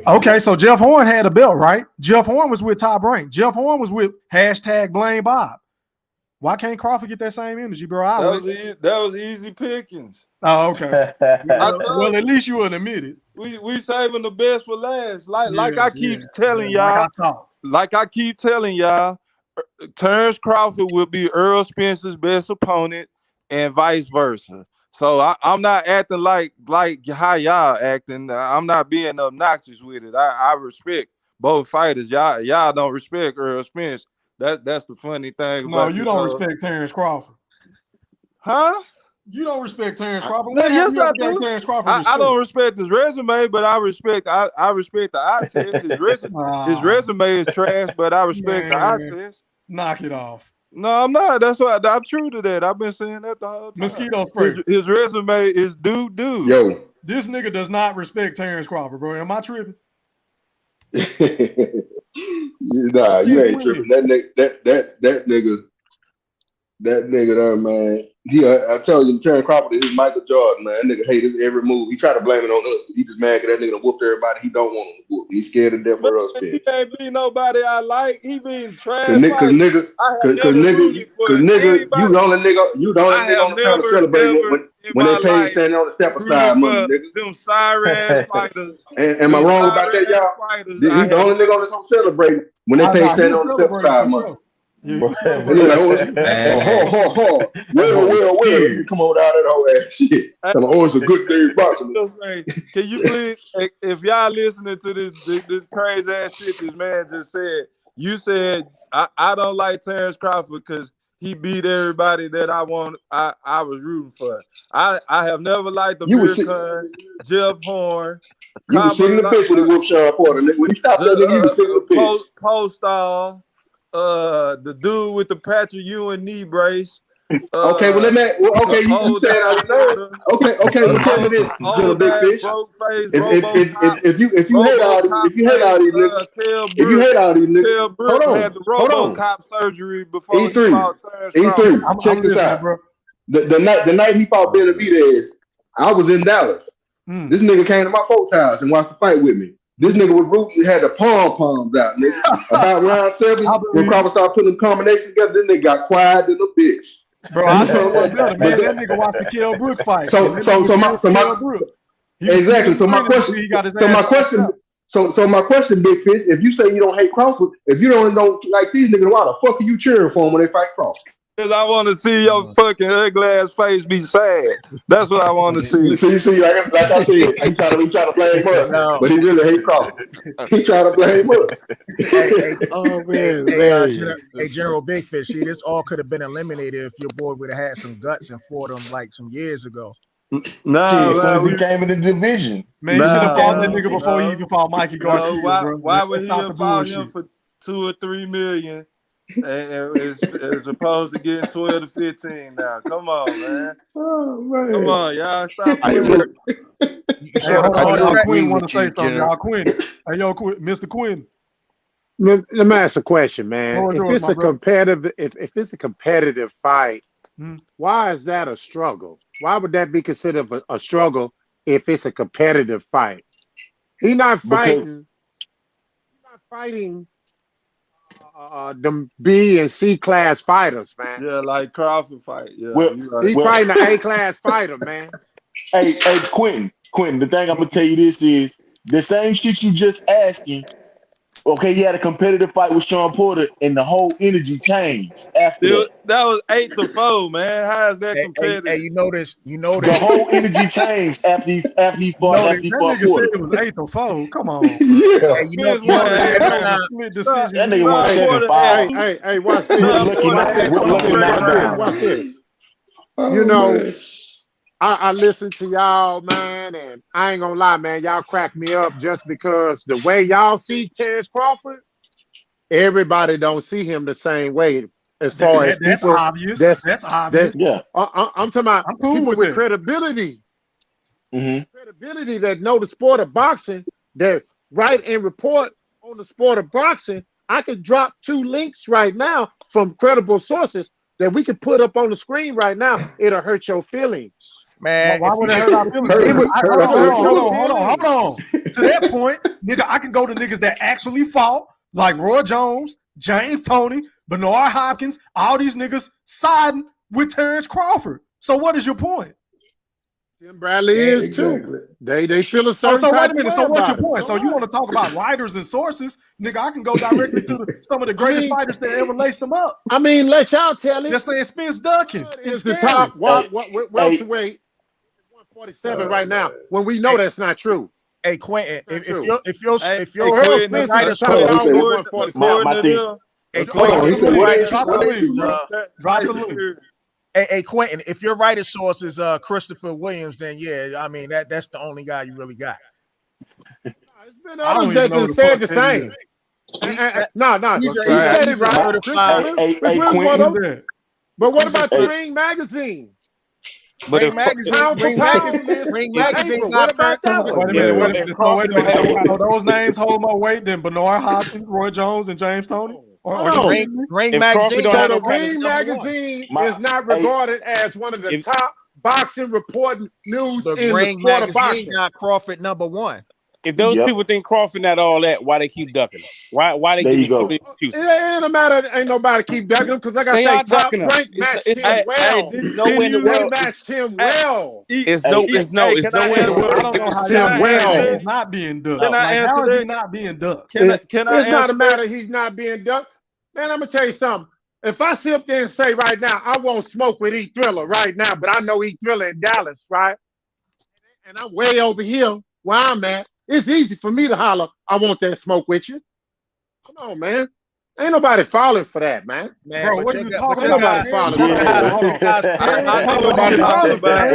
S2: Okay, so Jeff Horn had a belt, right? Jeff Horn was with Top Rank. Jeff Horn was with #Blame Bob. Why can't Crawford get that same energy, bro?
S21: That was easy pickings.
S2: Oh, okay.
S21: Well,
S2: at least you will admit it.
S21: We saving the best for last. Like I keep telling y'all. Like I keep telling y'all, Terrence Crawford will be Errol Spence's best opponent, and vice versa. So I'm not acting like how y'all acting. I'm not being obnoxious with it. I respect both fighters. Y'all don't respect Errol Spence. That's the funny thing about
S2: No, you don't respect Terrence Crawford.
S21: Huh?
S2: You don't respect Terrence Crawford.
S21: Yes, I do.
S2: Terrence Crawford
S21: I don't respect his resume, but I respect the eye test. His resume is trash, but I respect the eye test.
S2: Knock it off.
S21: No, I'm not. That's why I'm true to that. I've been saying that the whole time.
S2: Mosquito spray.
S21: His resume is doo.
S16: Yo,
S2: this nigga does not respect Terrence Crawford, bro. Am I tripping?
S16: Nah, you ain't tripping. That nigga there, man. I tell you, Terrence Crawford is Michael Jordan, man. That nigga hate his every move. He try to blame it on us. He just mad because that nigga whooped everybody he don't want him to whoop. He's scared to death for us.
S21: He ain't beat nobody I like. He been trash.
S16: Cause nigga, you the only nigga on the panel celebrating when they paid standing on the step aside money, nigga.
S21: Them siren fighters.
S16: Am I wrong about that, y'all? He's the only nigga on the song celebrating when they paid standing on the step aside money.
S2: Yeah,
S16: well, let me come over out of that whole ass shit. It's a good day boxing.
S21: Can you please, if y'all listening to this crazy ass shit this man just said, you said I don't like Terrence Crawford because he beat everybody that I was rooting for. I have never liked the Beer Con, Jeff Horn.
S16: You was sitting in the pitch when he whooped Sean Porter. When he stopped that nigga, you was sitting in the pitch.
S21: Postal. The dude with the Patrick Ewing knee brace.
S16: Okay, well, you said I know. Okay, well, tell me this, little big fish. If you hate all these niggas, hold on.
S21: Had the RoboCop surgery before he fought Terrence
S16: E3, check this out. The night he fought Benavidez, I was in Dallas. This nigga came to my folks' house and watched the fight with me. This nigga was rooting, had the pom-poms out, nigga. About round 7, when Crawford started putting them combinations together, then they got quiet than a bitch.
S2: Bro, I tell you what better, man. That nigga watched the Kell Brook fight.
S16: So my exactly. So my question.
S2: He got his
S16: So my
S2: ass
S16: question.
S2: knocked
S16: So my question, Big Fish, if you say you don't hate Crawford, if you don't like these niggas, why the fuck are you cheering for them when they fight Crawford?
S21: Because I want to see your fucking ugly ass face be sad. That's what I want to see.
S16: See, like I said, he try to blame us,
S19: No.
S16: but he really hate Crawford. He try to blame us.
S17: Oh man,
S19: Hey, General Big Fish. See, this all could have been eliminated if your boy would have had some guts and fought him like some years ago.
S21: Nah,
S13: as soon as he came in the division.
S2: Man, you should have fought that nigga before he even fought Mikey Garcia, bro.
S21: Why would
S2: That's
S21: he
S2: not
S21: have
S2: the
S21: fought
S2: bullshit.
S21: him for 2 or 3 million as opposed to getting 12 to 15 now? Come on, man.
S16: Oh man.
S21: Come on, y'all. Stop playing.
S2: Hey, hold on, y'all. Quinn want to say something, y'all. Quinn. Hey, yo, Mr. Quinn.
S17: Let me ask a question, man.
S2: Lord,
S17: If
S2: yours,
S17: it's
S2: my
S17: a
S2: brother.
S17: competitive, if it's a competitive fight, why is that a struggle? Why would that be considered a struggle if it's a competitive fight? He's not fighting. Them B and C class fighters, man.
S21: Yeah, like Crawford fight. Yeah,
S17: He's fighting an A class fighter, man.
S13: Hey, Quentin, the thing I'm gonna tell you this is the same shit you just asking. Okay, you had a competitive fight with Sean Porter, and the whole energy changed after that.
S21: That was 8-4, man. How is that competitive?
S19: Hey, you know this.
S13: The whole energy changed after he fought
S2: That nigga
S13: Porter.
S2: said it was 8-4. Come on.
S16: Yeah.
S19: Hey, you know
S2: split decision.
S13: That nigga won 7-5.
S17: Hey, watch this. Watch this. You know, I listen to y'all, man, and I ain't gonna lie, man. Y'all crack me up just because the way y'all see Terrence Crawford, everybody don't see him the same way. As far as
S2: that's
S17: people,
S2: obvious. That's obvious.
S16: Yeah.
S17: I'm talking about
S2: cool
S17: people
S2: with
S17: with
S2: that.
S17: credibility. Credibility that know the sport of boxing, that write and report on the sport of boxing. I could drop 2 links right now from credible sources that we could put up on the screen right now. It'll hurt your feelings.
S19: Man,
S2: why would it hurt our feelings? Hold on. To that point, nigga, I can go to niggas that actually fought, like Roy Jones, James Toney, Bernard Hopkins, all these niggas siding with Terrence Crawford. So what is your point?
S17: Tim Bradley is too. They feel a certain
S2: So wait
S17: type
S2: a minute.
S17: of
S2: So
S17: way
S2: what's your
S17: about it.
S2: point? So you want to talk about writers and sources, nigga? I can go directly to some of the greatest fighters that ever laced them up.
S17: I mean, let y'all tell it.
S2: They're saying Spence Duncan
S17: Is the top welterweight 147 right now when we know that's not true.
S19: Hey, Quentin, if your
S17: Earl Spence is the top dog at 147.
S19: Hey,
S2: Quentin,
S19: Hey, Quentin, if your writer source is Christopher Williams, then yeah, I mean that's the only guy you really got.
S17: Others that can say the same. No, he said it right. Chris Williams one of them. But what about the Ring Magazine?
S19: Ring Magazine
S17: What about that one?
S2: Wait a minute. So those names hold more weight than Bernard Hopkins, Roy Jones, and James Toney?
S19: Ring Magazine.
S17: The Ring Magazine is not regarded as one of the top boxing reporting news in the
S19: Ring
S17: sport of boxing.
S19: Magazine got Crawford #1.
S18: If those people think Crawford not all that, why they keep ducking him? Why they give so many excuses?
S17: It ain't a matter. Ain't nobody keep ducking him because like I say, top rank matched him well. They matched him well.
S18: It's nowhere in the world.
S2: I don't know how he's not being ducked. How is he not being ducked?
S17: It's not a matter he's not being ducked. Man, I'm gonna tell you something. If I sit up there and say right now, I won't smoke with E Thriller right now, but I know E Thriller in Dallas, right? And I'm way over here where I'm at. It's easy for me to holler, I want that smoke with you. Come on, man. Ain't nobody falling for that, man.
S2: Bro, what are you talking
S17: Ain't
S2: about?
S17: nobody falling for that. Ain't nobody falling for that.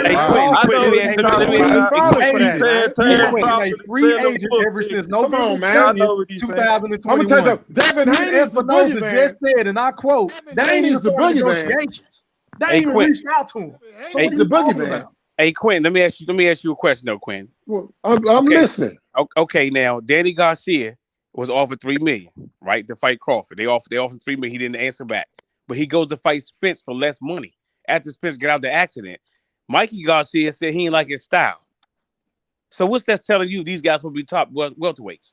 S2: A free agent ever since November 2021.
S17: I'm gonna tell you, Devin Haney is the boogeyman.
S2: Just said, and I quote, they ain't even the negotiations. They ain't even reached out to him. So
S17: He's the boogeyman.
S18: Hey, Quinn, let me ask you a question, though, Quinn.
S17: Well, I'm listening.
S18: Okay, now Danny Garcia was offered $3 million, right, to fight Crawford. They offered $3 million. He didn't answer back, but he goes to fight Spence for less money after Spence got out the accident. Mikey Garcia said he ain't like his style. So what's that telling you? These guys will be top welterweights.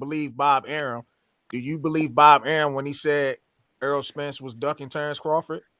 S19: believe Bob Arum. Do you believe Bob Arum when he said Errol Spence was ducking Terrence Crawford?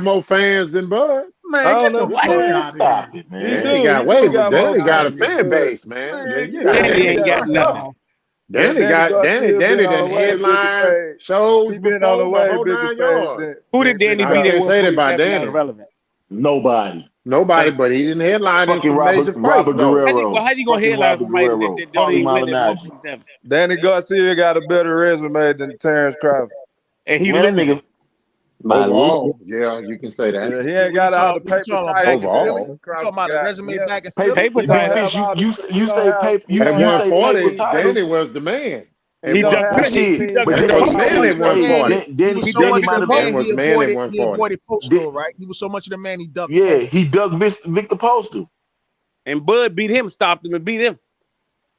S17: got more fans than Bud.
S19: Man,
S21: I
S19: get
S21: don't know.
S19: the fuck
S21: Man,
S19: out of here.
S20: Stop it,
S21: he
S20: man.
S17: Danny
S21: do.
S17: got
S21: He do got more
S17: Danny got a
S21: fans than
S17: fan
S21: Bud.
S17: base, man.
S19: Man, get
S17: Yeah,
S19: out of
S18: Danny
S19: here.
S18: ain't got nothing.
S17: Danny
S21: Danny
S17: got
S21: Garcia been
S17: Danny
S21: on
S17: done
S21: the way bigger
S17: headline
S21: stage.
S17: shows
S21: He been on the
S17: before the
S21: way
S17: whole
S21: bigger
S17: 9
S21: stage
S17: yards.
S18: Who did Danny
S17: I
S18: beat at
S17: can't say that about
S18: 147 that was
S17: Danny.
S18: relevant?
S20: Nobody.
S17: Nobody,
S18: Thank you.
S17: but he didn't headline in
S20: Fucking
S17: some major fights
S20: Robert
S17: though.
S20: Guerrero.
S18: How you gonna
S20: Fucking
S18: headline
S20: Robert
S18: somebody
S20: Guerrero.
S18: that don't
S20: Paulie
S18: even win at
S20: Malignaggi.
S18: 147?
S21: Danny Garcia got a better resume than Terrence Crawford.
S18: And he
S13: Man, that
S18: losing.
S13: nigga.
S12: By
S17: Overall, yeah, you can say that.
S19: Yeah, he ain't got all the paper titles.
S17: Overall,
S6: talking about the resume back in
S13: Paper,
S6: Philly?
S18: Paper
S13: big
S18: title.
S13: fish. You
S19: He don't
S13: say
S19: have
S13: paper.
S19: he
S17: at
S19: don't
S13: You
S19: have
S13: say paper
S17: 140,
S19: 50.
S13: titles.
S17: Danny was the man.
S19: He
S18: He
S19: don't
S18: ducked.
S19: have
S13: Shit,
S18: He
S19: 50.
S18: ducked
S13: but
S6: He
S18: Victor
S6: was
S13: then,
S6: so
S18: Postman.
S17: Man
S6: much
S17: at
S6: of the man.
S13: then,
S17: 140.
S6: He
S13: then,
S6: was
S13: he,
S6: so
S13: then he
S6: much of
S13: might
S6: the
S13: have
S17: Dan
S6: man.
S17: was
S6: He
S17: man at
S6: avoided. He
S17: 140.
S6: avoided Postal, right? He was so much of the man. He ducked
S13: yeah,
S6: Postal.
S13: he ducked Victor Postal,
S18: And Bud beat him, stopped him, and beat him.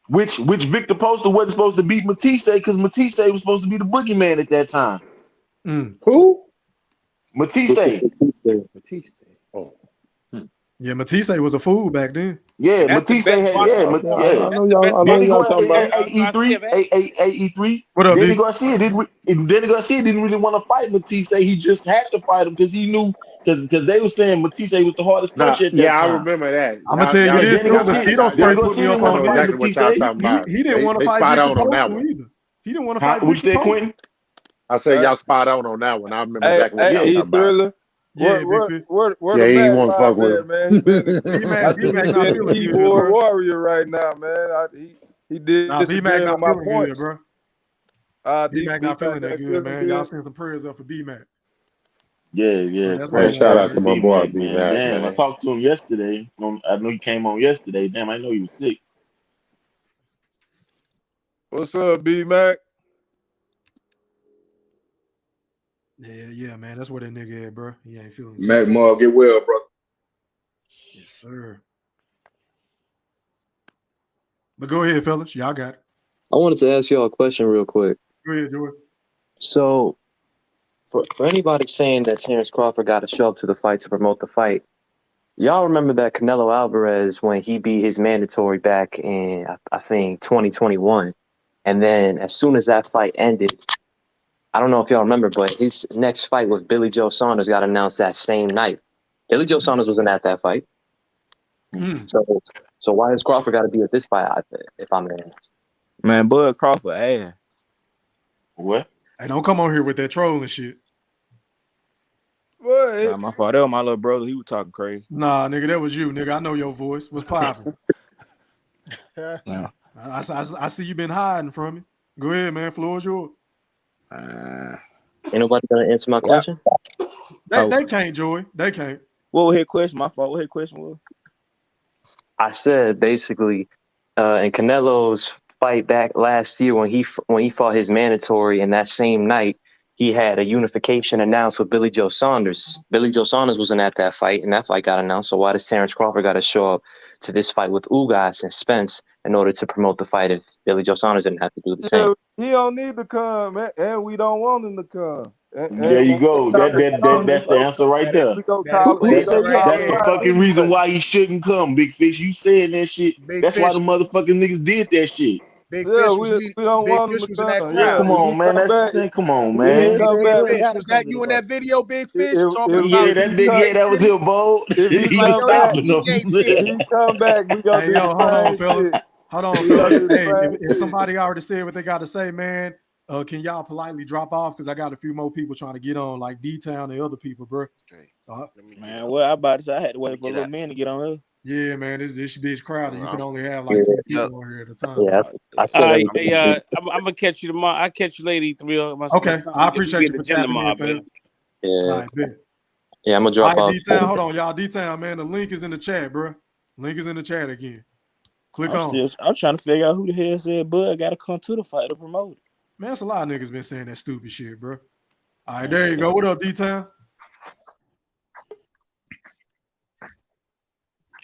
S13: which Victor Postal wasn't supposed to beat Matisse because Matisse was supposed to be the boogeyman at that time.
S17: Who?
S13: Matisse.
S17: Batiste. Oh.
S2: Yeah, Matisse was a fool back then.
S13: Yeah,
S18: And that's the
S13: Matisse
S18: best
S13: had
S18: boxing.
S17: Okay, I
S13: yeah.
S17: know
S18: That's the
S17: y'all.
S18: best
S17: I know
S13: Danny
S18: boxing
S17: y'all
S18: coach
S17: talking about.
S18: Garcia ever had.
S13: AE3.
S2: What up,
S13: Danny
S2: D?
S13: Garcia didn't really want to fight Matisse. He just had to fight him because he knew because they were saying Matisse was the hardest
S17: Nah,
S13: puncher at that
S17: yeah, I
S13: time.
S17: remember that.
S2: I'm gonna tell you
S17: Y'all,
S2: this
S13: Danny
S2: too.
S17: y'all,
S13: Garcia,
S2: Mosquito
S17: y'all,
S13: Danny
S2: straight
S17: y'all,
S2: put me
S13: Garcia
S2: up
S13: didn't
S17: I
S13: want
S2: on
S13: to
S17: know
S13: fight
S2: this.
S17: exactly what
S13: Matisse.
S17: y'all talking about.
S2: He didn't want to
S17: They
S2: fight
S17: spot
S2: Victor
S17: on that
S2: Postal
S17: one.
S2: either. He didn't want to fight
S13: What you
S2: Victor
S13: said,
S2: Postal.
S13: Quentin?
S17: I said y'all spot on that one. I remember
S19: Hey,
S17: exactly what
S19: hey,
S17: y'all
S13: Yeah,
S19: E
S17: talking about.
S19: Thriller.
S2: Yeah, big fish.
S19: Where
S17: Yeah,
S19: the
S17: he ain't
S19: Mac
S17: want to fuck
S19: Mob
S17: with
S19: at, man? He been
S2: B
S19: I
S2: Mac
S19: see he
S2: not
S19: been the
S2: feeling good,
S19: keyboard
S2: bro.
S19: warrior right now, man. He
S2: Nah, B Mac
S19: disagreeing
S2: not
S19: on my
S2: feeling good,
S19: points.
S2: bro. B
S19: D
S2: Mac
S19: B
S2: not
S19: Mac
S2: feeling that
S19: ain't
S2: good,
S19: feeling
S2: man. Y'all
S19: good.
S2: send some prayers up for B Mac.
S13: yeah.
S2: That's where
S17: Man,
S2: he
S13: Prayers,
S2: at,
S17: shout
S13: prayers
S17: out
S2: man.
S13: to
S17: to my
S13: B
S17: boy
S13: Mac,
S17: B
S13: man.
S17: Mac,
S13: Damn, I
S17: man.
S13: talked to him yesterday. I know he came on yesterday. Damn, I know he was sick.
S19: What's up, B Mac?
S2: Yeah, man. That's where that nigga at, bro. He ain't feeling too
S16: Mac
S2: good.
S16: Mall, get well, brother.
S2: Yes, sir. But go ahead, fellas. Y'all got it.
S12: I wanted to ask y'all a question real quick.
S2: Go ahead, Joey.
S12: So, for anybody saying that Terrence Crawford got to show up to the fight to promote the fight, y'all remember that Canelo Alvarez when he beat his mandatory back in I think 2021, and then as soon as that fight ended, I don't know if y'all remember, but his next fight with Billy Joe Saunders got announced that same night. Billy Joe Saunders wasn't at that fight, so why does Crawford got to be at this fight? If I'm asked.
S1: Man, Bud Crawford ass.
S13: What?
S2: Hey, don't come on here with that trolling shit.
S1: Nah, my fault. That was my little brother. He was talking crazy.
S2: Nah, nigga, that was you, nigga. I know your voice. What's popping?
S1: Yeah.
S2: I see you been hiding from me. Go ahead, man. Floor is yours.
S12: Ain't nobody gonna answer my question?
S2: They can't, Joey. They can't.
S1: What was his question? My fault. What his question was?
S12: I said basically, in Canelo's fight back last year when he fought his mandatory, and that same night he had a unification announced with Billy Joe Saunders. Billy Joe Saunders wasn't at that fight, and that fight got announced. So why does Terrence Crawford got to show up to this fight with Ugas and Spence in order to promote the fight if Billy Joe Saunders didn't have to do the same?
S19: He don't need to come, man, and we don't want him to come.
S13: There you go. That's the answer right there.
S19: We go
S13: That's
S19: call. We go call
S13: the fucking reason why he shouldn't come, Big Fish. You saying that shit.
S6: Big
S13: That's why
S6: Fish.
S13: the motherfucking niggas did that shit.
S6: Big
S19: Yeah,
S6: Fish
S19: we
S6: was leading.
S19: don't
S6: Big
S19: want him
S6: Fish
S19: to
S6: was in that
S19: come. Yeah,
S6: crowd.
S13: Come
S19: if
S13: on,
S19: he
S13: man.
S19: come back,
S13: Come on,
S19: if he
S13: man.
S19: come
S6: Big
S19: back,
S6: Fish, was that you in that video, Big Fish, talking
S13: Yeah,
S6: about
S13: that
S6: beating
S13: nigga, that was
S6: City?
S13: him, bold.
S19: if he
S13: He was
S19: come back,
S13: stopping
S6: DJ City.
S19: if he come back, we gonna
S2: Hey,
S19: do
S2: yo, hold
S19: the
S2: on,
S19: same
S2: fella.
S19: shit.
S2: Hold on,
S19: We
S2: fella.
S19: gonna do the
S2: Hey,
S19: same
S2: if
S19: shit.
S2: somebody already said what they got to say, man, can y'all politely drop off? Because I got a few more people trying to get on, like D-Town and other people, bro. So,
S1: Man, well, I about to say I had to wait for a little minute to get on here.
S2: yeah, man, this bitch crowded. You can only have
S12: Yeah,
S2: like 10 people on here at a time.
S12: yeah. I
S18: All
S12: said
S18: right,
S12: everything.
S18: I'm gonna catch you tomorrow. I'll catch you later, E3.
S2: Okay, I appreciate you
S18: the
S2: for
S18: gym
S2: tapping in,
S18: tomorrow,
S2: fam.
S18: baby.
S12: Yeah,
S2: All right, bet.
S12: yeah. I'm gonna
S2: All
S12: drop
S2: right,
S12: off.
S2: D-Town, hold on, y'all. D-Town, man, the link is in the chat, bro. Link is in the chat again. Click on.
S1: I'm trying to figure out who the hell said Bud got to come to the fight to promote it.
S2: Man, it's a lot of niggas been saying that stupid shit, bro. All right, there you go. What up, D-Town?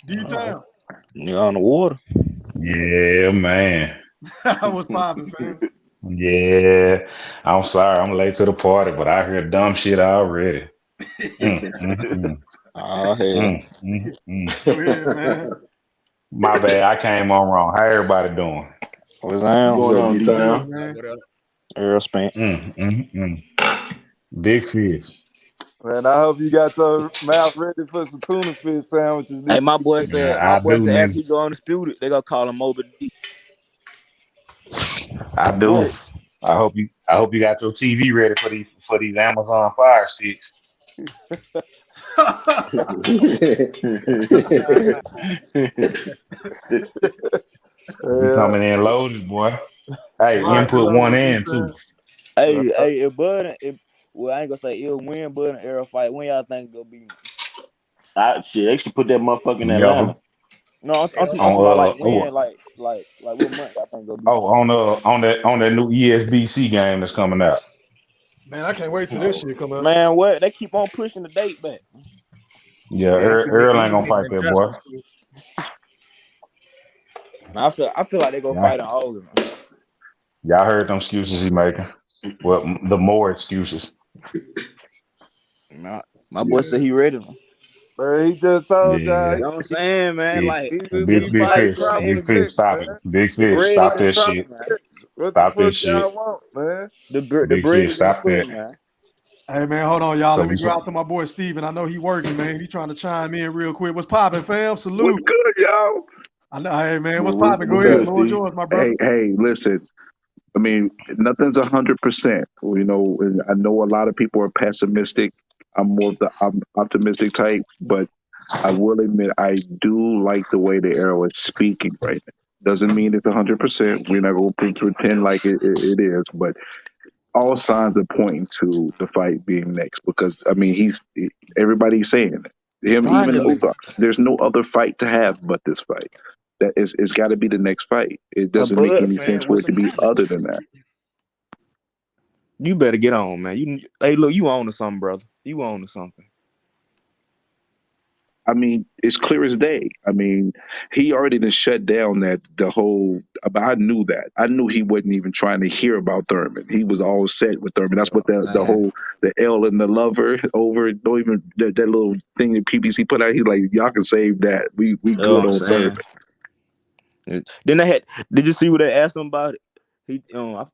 S2: D-Town.
S1: Nigga on the water.
S22: Yeah, man.
S2: What's poppin', fam?
S22: Yeah. I'm sorry, I'm late to the party, but I heard dumb shit already.
S1: Oh, hell.
S2: Go ahead, man.
S22: My bad, I came on wrong. How everybody doing?
S1: What's on?
S13: What's up, D-Town?
S1: Errol Spence.
S22: Big fish.
S19: Man, I hope you got your mouth ready for some tuna fish sandwiches.
S1: Hey, my boy said
S22: I do,
S1: after
S22: nigga.
S1: he go undisputed, they gonna call him Moby Dick.
S22: I do. I hope you got your TV ready for these Amazon Fire Sticks. We coming in loaded, boy. Hey, input 1 and 2.
S1: Hey, if Bud Well, I ain't gonna say it'll win, but an Errol fight. When y'all think it'll be?
S13: Shit, they should put that motherfucker in
S22: Yeah,
S13: Atlanta.
S1: No, I'm talking
S22: on
S1: about like
S22: oh,
S1: when, like what month y'all think it'll be?
S22: on that new ESBC game that's coming out.
S2: Man, I can't wait till this shit come out.
S1: Man, what they keep on pushing the date back.
S22: Yeah,
S2: Yeah, I'm finna
S22: Earl
S2: I'm
S22: ain't
S2: finna
S22: gonna
S2: make
S22: fight
S2: some
S22: that boy.
S2: adjustments to it.
S1: Man, I feel like they gonna
S22: Yeah,
S1: fight in August. Man.
S22: y'all heard them excuses he making. Well, the more excuses.
S1: My boy said he ready. Man.
S21: Man, he just told y'all
S22: Yeah,
S1: You know what I'm saying, man?
S22: big,
S1: Like
S21: he
S22: big
S21: fighting
S22: fish, big
S21: Crawford
S22: fish.
S21: next,
S22: Stop it,
S21: man.
S22: big
S1: the
S22: fish.
S1: bread
S22: Stop
S1: is
S21: Fighting
S22: that
S21: Crawford
S22: shit.
S21: next. What the
S22: Stop that
S21: fuck
S22: shit.
S21: y'all want, man?
S1: the
S22: Big
S1: bread
S22: fish.
S1: is in the
S22: Stop that.
S1: pudding, man.
S2: Hey man, hold on, y'all.
S22: So
S2: Let me
S22: we.
S2: go out to my boy Steven. I know he working, man. He trying to chime in real quick. What's popping, fam?
S5: What's
S2: Salute.
S5: good, y'all?
S2: I know. Hey man, what's popping? Go
S13: What's
S2: ahead.
S13: good,
S2: Floor is
S13: Steve?
S2: yours, my brother.
S5: Hey, listen. I mean, nothing's 100%. You know, and I know a lot of people are pessimistic. I'm more of the optimistic type, but I will admit I do like the way the Arrow is speaking right now. Doesn't mean it's 100%. We're not going to pretend like it is, but all signs are pointing to the fight being next because I mean everybody's saying it. Him, even
S1: Finally,
S5: Ugas. There's no other fight to have but this fight. That is, it's got to be the next fight. It
S1: a
S5: doesn't make
S1: Bud
S5: any sense
S1: fan
S5: for
S1: with
S5: it to
S1: some
S5: be
S1: knowledge.
S5: other than that.
S1: You better get on, man. Hey, look, you on to something, brother. You on to something.
S5: I mean, it's clear as day. I mean, he already done shut down that the whole. But I knew that. I knew he wasn't even trying to hear about Thurman. He was all set with Thurman. That's what the
S1: Saying.
S5: whole the L and the lover over. Don't even that little thing that PBC put out. He's like, y'all can save that. We
S1: You know
S5: good
S1: what I'm
S5: on Thurman.
S1: saying? Then they had. Did you see what they asked him about it? He,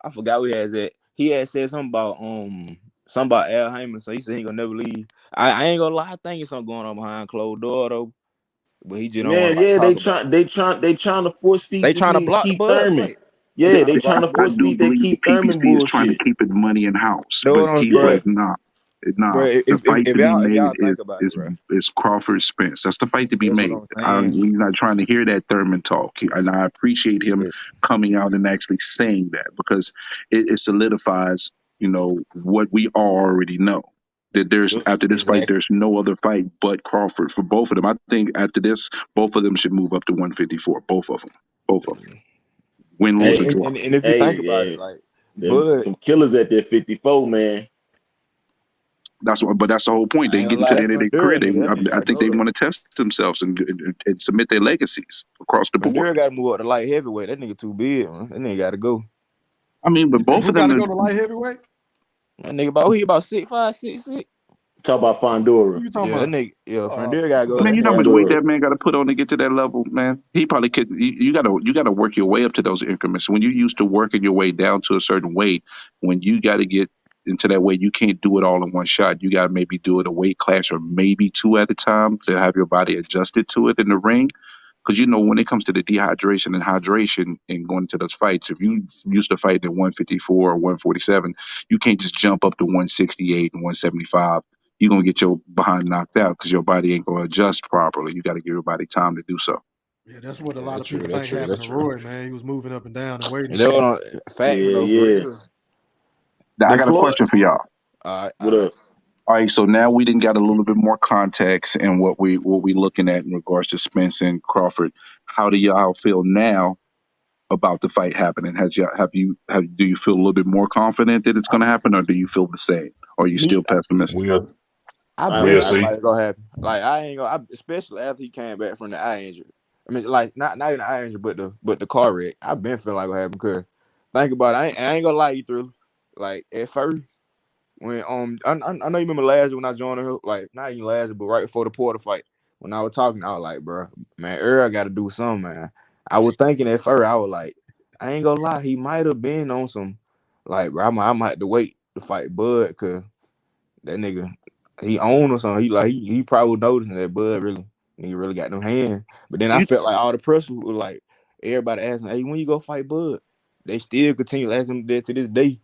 S1: I forgot what he had said. He had said something about Al Heyman. So he said he ain't gonna never leave. I ain't gonna lie. I think it's something going on behind closed door though. But he just don't want
S13: Man,
S1: to like
S13: yeah,
S1: talk about it.
S13: they trying to force feed
S1: They
S13: this
S1: trying to
S13: nigga
S1: block the
S13: Keith
S1: Bud
S13: Thurman.
S1: fight. They
S13: Yeah,
S1: trying to
S13: they
S1: block
S13: trying
S1: the
S13: to
S5: I
S1: Bud
S13: force
S1: fight.
S5: do
S13: feed that
S5: believe the
S13: Keith Thurman
S5: PBC is trying to
S13: bullshit.
S5: keep his money in house,
S1: Know
S5: but
S1: what I'm,
S5: Keith
S1: bro?
S5: is not. Nah,
S1: Bro,
S5: the fight to be
S1: if
S5: made
S1: y'all think about it, bro,
S5: is Crawford Spence. That's the fight to be
S1: that's what
S5: made.
S1: I'm saying.
S5: We're not trying to hear that Thurman talk, and I appreciate him
S1: Yeah.
S5: coming out and actually saying that because it solidifies, what we already know. That there's after this fight,
S1: Exactly.
S5: there's no other fight but Crawford for both of them. I think after this, both of them should move up to 154. Both of them, win, lose, or
S1: Hey,
S5: draw.
S1: and if you
S13: Hey,
S1: think about
S13: yeah,
S1: it, like
S13: them
S1: Bud,
S13: some killers at that 54, man.
S5: But that's the whole point.
S1: I
S5: They
S1: ain't gonna
S5: get
S1: lie,
S5: into the
S1: that
S5: end of their
S1: Fundura
S5: career.
S1: nigga, that nigga
S5: I
S1: gotta
S5: think they
S1: go though.
S5: want to test themselves and submit their legacies across the board.
S1: Fundura gotta move up to light heavyweight. That nigga too big, man. That nigga gotta go.
S5: I mean, but
S2: You think
S5: both
S2: who
S5: of
S2: got
S5: them,
S2: to go to light heavyweight?
S1: That nigga about 6'5", 6'6".
S13: Talk about
S2: Who
S13: Fondura.
S2: you talking
S1: Yeah, that
S2: about?
S1: nigga. Yeah,
S2: Uh,
S1: Fundura gotta go.
S5: man,
S1: That
S5: you know
S1: nigga
S5: how
S1: gotta
S5: much
S1: go
S5: weight
S1: to.
S5: that man got to put on to get to that level, man. He probably could. You got to work your way up to those increments. When you used to working your way down to a certain weight, when you got to get into that weight, you can't do it all in one shot. You got to maybe do it a weight class or maybe two at a time to have your body adjusted to it in the ring. Because when it comes to the dehydration and hydration and going into those fights, if you used to fight at 154 or 147, you can't just jump up to 168 and 175. You're gonna get your behind knocked out because your body ain't gonna adjust properly. You got to give your body time to do so.
S2: yeah, that's what a
S1: Yeah,
S2: lot
S1: that's
S2: of
S1: true.
S2: people
S1: That's
S2: think
S1: true.
S2: happened
S1: That's
S2: to
S1: true.
S2: Roy, man. He was moving up and down and weight and
S1: That
S2: shit.
S1: was fact,
S13: Yeah,
S1: though, for
S13: yeah.
S1: real.
S5: Now, I
S1: But
S5: got a
S1: Floyd,
S5: question for y'all.
S1: all right,
S13: What
S1: all right.
S13: up?
S5: All right, so now we didn't got a little bit more context and what we looking at in regards to Spence and Crawford. How do y'all feel now about the fight happening? Do you feel a little bit more confident that it's going to happen, or do you feel the same? Or are you
S1: Me,
S5: still pessimistic?
S22: We'll
S1: I've been
S22: we'll
S1: feeling
S22: see.
S1: like it's gonna happen. Like I ain't gonna, especially after he came back from the eye injury. I mean, like not even the eye injury, but the car wreck. I've been feeling like it happened. Cause think about it, I ain't gonna lie you through. Like at first, when I know you remember last year when I joined the like not even last year, but right before the Porter fight, when I was talking, I was like, bro, man, Earl got to do something, man. I was thinking at first, I was like, I ain't gonna lie, he might have been on some, like, bro, I might have to wait to fight Bud, cause that nigga, he owned or something. He probably noticing that Bud he really got them hands. But then I
S5: You
S1: felt like all the pressure was like everybody asking, hey, when you go fight Bud? They still continue asking him that to this day.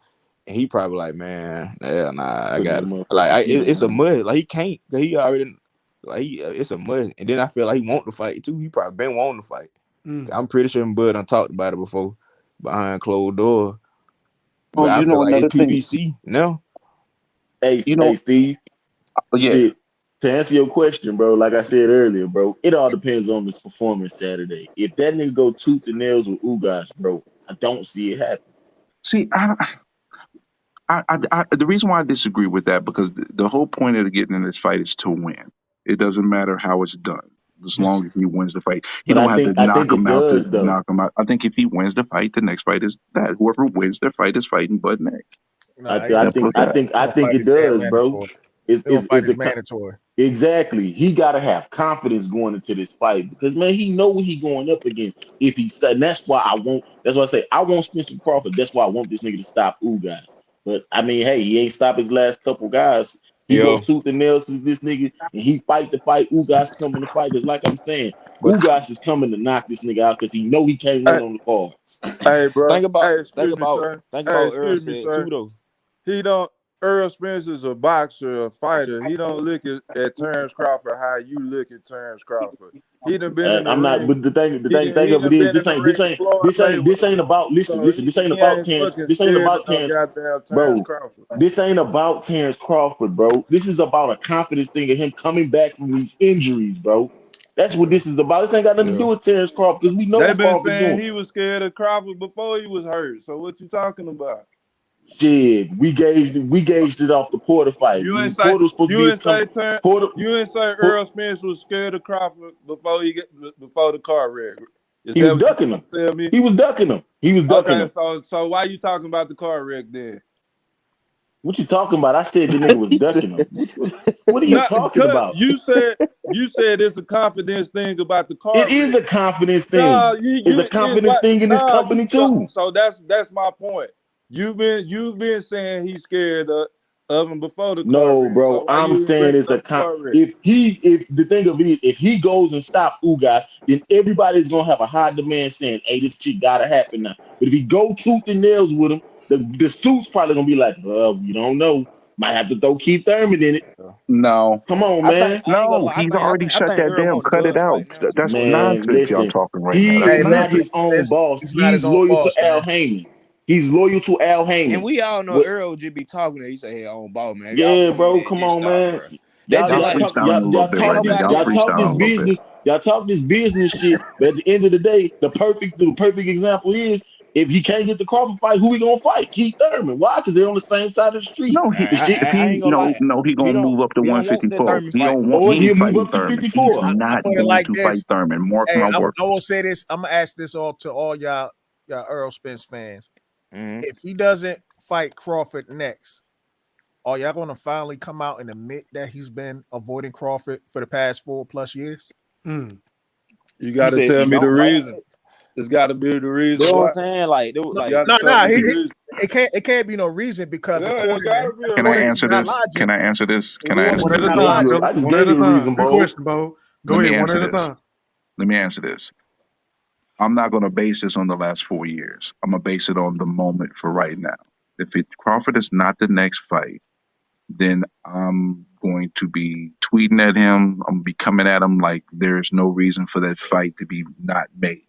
S1: And he probably like, man, hell nah, I
S13: Putting
S1: got
S13: that
S1: it.
S13: motherfucking
S1: Like
S13: heat
S1: it's a
S13: on him.
S1: must. Like he can't, cause he already like it's a must. And then I feel like he want to fight too. He probably been wanting to fight. I'm pretty sure Bud done talked about it before behind closed door. But I feel like
S5: another
S1: it's
S5: thing.
S1: PBC now.
S13: Hey,
S5: You
S13: hey,
S5: know,
S13: Steve.
S5: yeah.
S13: To answer your question, bro, like I said earlier, bro, it all depends on this performance Saturday. If that nigga go tooth and nails with Ugas, bro, I don't see it happen.
S5: See, the reason why I disagree with that because the whole point of getting in this fight is to win. It doesn't matter how it's done, as long as he wins the fight. He
S13: But
S5: don't have to
S13: I
S5: knock
S13: think
S5: him
S13: it
S5: out to
S13: does though.
S5: knock him out. I think if he wins the fight, the next fight is that. Whoever wins their fight is fighting Bud next.
S19: Nah,
S5: Simple as that.
S13: I
S19: gonna
S13: think
S19: fight
S13: it
S19: his man
S13: does, bro.
S19: mandatory.
S13: Is
S19: He gonna
S13: is
S19: fight
S13: is
S19: his
S13: it
S19: mandatory.
S13: exactly? He gotta have confidence going into this fight because man, he know what he going up against. If he and that's why I want. That's why I say I want Spencer Crawford. That's why I want this nigga to stop Ugas. But I mean, hey, he ain't stopped his last couple guys. He go
S1: Yo,
S13: tooth and nails to this nigga, and he fight the fight. Ugas coming to fight because, like I'm saying,
S19: But
S13: Ugas is coming to knock this nigga out because he know he can't win
S21: Hey,
S13: on the cards.
S21: hey, bro. Hey,
S1: think
S21: excuse me,
S1: about
S21: sir.
S1: think
S21: Hey,
S1: about Earl
S21: excuse me,
S1: said too
S21: sir.
S1: though.
S21: He don't. Earl Spence is a boxer, a fighter. He don't look at Terrence Crawford how you look at Terrence Crawford. He done been in the
S13: I'm not,
S21: ring.
S13: but the
S21: He
S13: of it
S21: done
S13: is
S21: been in the ring with Floyd
S13: this ain't
S21: Mayweather.
S13: about
S21: So
S13: listen, this ain't
S21: he
S13: about
S21: ain't
S13: Terrence,
S21: fucking
S13: this ain't
S21: scared of
S13: about
S21: no
S13: Terrence,
S21: goddamn Terrence
S13: bro.
S21: Crawford.
S13: This ain't about Terrence Crawford, bro. This is about a confidence thing of him coming back from these injuries, bro. That's what this is about. This ain't got nothing to
S21: Yeah.
S13: do with Terrence Crawford because we know
S21: They
S13: what
S21: been
S13: Crawford doing.
S21: saying he was scared of Crawford before he was hurt. So what you talking about?
S13: Shit, we gauged it off the Porter fight.
S21: You ain't say
S13: Porter was supposed to be his Porter.
S21: you ain't say Earl Spence was scared of Crawford before the car wreck. Is
S13: He
S21: that
S13: was
S21: what you
S13: ducking
S21: trying
S13: him.
S21: to tell me?
S13: He was ducking him. He was ducking
S21: Okay,
S13: him.
S21: so why you talking about the car wreck then?
S13: What you talking about? I said the nigga was
S1: He said,
S13: ducking him. What are you
S21: Not
S13: talking
S21: because
S13: about?
S21: you said it's a confidence thing about the
S13: It
S21: car
S13: is
S21: wreck.
S13: a confidence
S21: No,
S13: thing. It's a confidence thing in this company too.
S21: so that's my point. You've been saying he's scared of him before the car
S13: No,
S21: wreck.
S13: bro.
S21: So why
S13: I'm
S21: you even
S13: saying
S21: bringing
S13: it's a
S21: up the car wreck?
S13: if the thing of it is if he goes and stop Ugas, then everybody's gonna have a high demand saying, "Hey, this shit gotta happen now." But if he go tooth and nails with him, the suit's probably gonna be like, "We don't know. Might have to throw Keith Thurman in it."
S5: No,
S13: Come on,
S1: I think
S13: man.
S1: I ain't gonna
S5: no,
S1: lie.
S5: he's already
S1: I
S5: shut
S1: think
S5: that
S1: Earl
S5: down.
S1: want the
S5: Cut it
S1: Bud
S5: out.
S1: fight now too,
S5: That's
S1: bro.
S13: Man,
S5: nonsense y'all
S13: listen.
S5: talking right now.
S13: He
S5: That's
S19: Hey,
S13: is
S19: listen,
S13: not
S5: nonsense.
S13: his own boss.
S19: it's not his
S13: He's
S19: own
S13: loyal
S19: boss,
S13: to Al
S19: man.
S13: Heyman. He's loyal to Al
S1: And
S13: Heyman.
S1: we all know
S13: What?
S1: Earl just be talking and he say, "Hey, on ball, man. If y'all
S13: Yeah,
S1: believe
S13: bro.
S1: that,
S13: Come
S1: just
S13: on,
S1: stop,
S13: man.
S1: bro." That just
S5: Y'all
S1: like
S5: freestyling a little bit
S1: can't
S5: right now.
S1: nobody
S5: Y'all
S13: Y'all
S1: like
S13: talk
S5: freestyling
S13: this
S5: a little bit.
S13: business. Y'all talk this business shit. But at the end of the day, the perfect example is if he can't get the Crawford fight, who he gonna fight? Keith Thurman. Why? Because they're on the same side of the street.
S5: No,
S13: The shit,
S1: I ain't gonna lie.
S5: he
S1: He
S5: gonna
S1: don't
S5: move up to
S1: he don't want that
S5: 154.
S1: Thurman fight no more.
S13: or
S5: He
S13: he'll
S5: ain't
S13: move
S5: fighting
S13: up to
S5: Thurman. He's
S13: 54.
S19: I
S5: not
S19: put it
S5: going
S19: like
S5: to fight
S19: this.
S5: Thurman. Mark
S19: Hey,
S5: my
S19: I
S5: word.
S19: will say this. I'm gonna ask this all to all y'all Earl Spence fans.
S1: Mhm.
S19: If he doesn't fight Crawford next, are y'all gonna finally come out and admit that he's been avoiding Crawford for the past 4+ years?
S21: You
S1: You
S21: got to
S1: said if
S21: tell
S1: he
S21: me the
S1: don't fight
S21: reason.
S1: next,
S21: It's got to be the
S1: that's
S21: reason
S1: what I'm
S21: why.
S1: saying. Like,
S21: You
S1: like
S21: got to
S19: No,
S21: show
S19: no,
S21: me the reason.
S19: it can't be no reason because
S21: Yeah, it
S19: according
S21: got
S19: to
S21: to be a
S5: Can I
S19: according to
S21: reason.
S5: answer
S19: that
S5: this?
S19: logic,
S5: Can I answer this? Can I
S21: What
S5: answer
S13: I
S19: according to
S5: this?
S13: just
S19: that
S13: gave you.
S19: logic,
S13: I just
S2: One at
S13: gave
S2: a
S13: you a
S2: time.
S13: reason,
S2: Good
S13: Bo.
S2: question, Bo.
S5: Let
S2: Go
S5: me
S2: ahead, one
S5: answer
S2: at a
S5: this.
S2: time.
S5: Let me answer this. I'm not going to base this on the last 4 years. I'm going to base it on the moment for right now. If Crawford is not the next fight, then I'm going to be tweeting at him. I'm going to be coming at him like there's no reason for that fight to be not made.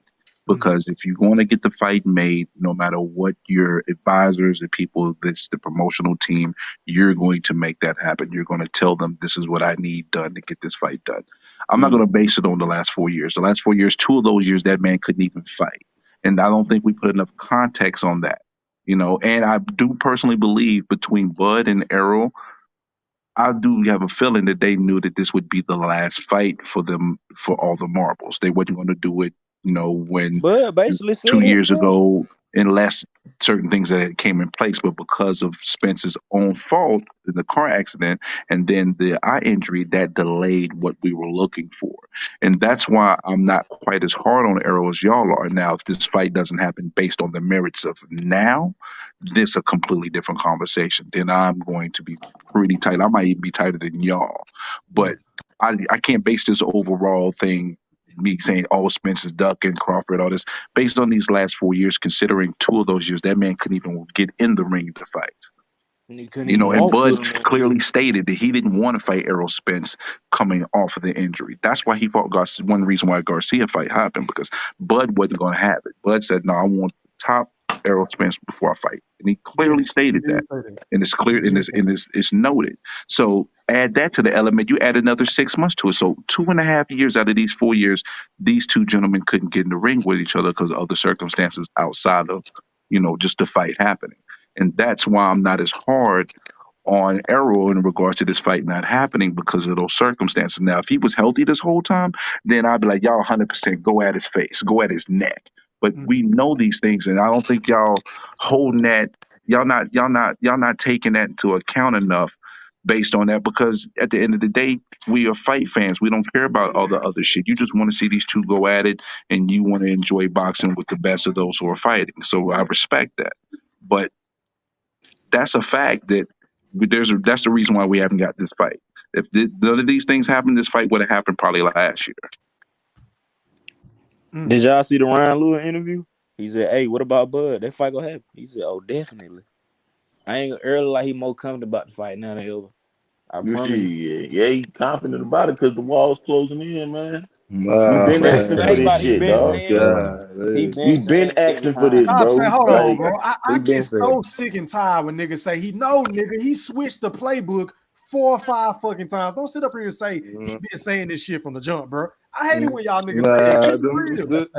S5: Because if you're going to get the fight made, no matter what your advisors, the people, the promotional team, you're going to make that happen. You're going to tell them this is what I need done to get this fight done. I'm not going to base it on the last 4 years. The last 4 years, 2 of those years, that man couldn't even fight. And I don't think we put enough context on that. And I do personally believe between Bud and Errol, I do have a feeling that they knew that this would be the last fight for them for all the marbles. They wasn't going to do it, when
S1: Bud basically
S5: two
S1: said it
S5: years
S1: himself.
S5: ago, unless certain things that had came in place, but because of Spence's own fault in the car accident and then the eye injury, that delayed what we were looking for. And that's why I'm not quite as hard on Errol as y'all are. Now, if this fight doesn't happen based on the merits of now, this a completely different conversation. Then I'm going to be pretty tight. I might even be tighter than y'all. But I can't base this overall thing, me saying, oh, Spence is ducking Crawford, all this, based on these last 4 years, considering 2 of those years, that man couldn't even get in the ring to fight.
S1: And he couldn't even
S5: And
S1: want to.
S5: Bud clearly stated that he didn't want to fight Errol Spence coming off of the injury. That's why he fought Garcia. One reason why Garcia fight happened, because Bud wasn't going to have it. Bud said, no, I want top Errol Spence before I fight, and he clearly stated that. And it's clear, and it's noted. So add that to the element. You add another 6 months to it. So 2.5 years out of these 4 years, these two gentlemen couldn't get in the ring with each other because of other circumstances outside of, just the fight happening. And that's why I'm not as hard on Errol in regards to this fight not happening because of those circumstances. Now, if he was healthy this whole time, then I'd be like, y'all 100% go at his face, go at his neck. But we know these things, and I don't think y'all holding that. Y'all not taking that into account enough based on that, because at the end of the day, we are fight fans. We don't care about all the other shit. You just want to see these two go at it, and you want to enjoy boxing with the best of those who are fighting. So I respect that. But that's a fact that that's the reason why we haven't got this fight. If none of these things happened, this fight would have happened probably last year.
S1: Did y'all see the Ryan Lewis interview? He said, "Hey, what about Bud? That fight gonna happen?" He said, "Oh, definitely." I ain't early like he more confident about the fight now than ever. I
S13: You
S1: promise.
S13: see, yeah, he confident about it because the wall's closing in, man.
S21: Nah,
S13: We've been asking for this shit, dog. We've been asking for this,
S2: Stop
S13: bro.
S2: saying, hold on,
S13: Like,
S2: bro. I get so sick and tired when niggas say he switched the playbook 4 or 5 fucking times. Don't sit up here and say he been saying this shit from the jump, bro. I hate it when y'all niggas say it. Keep it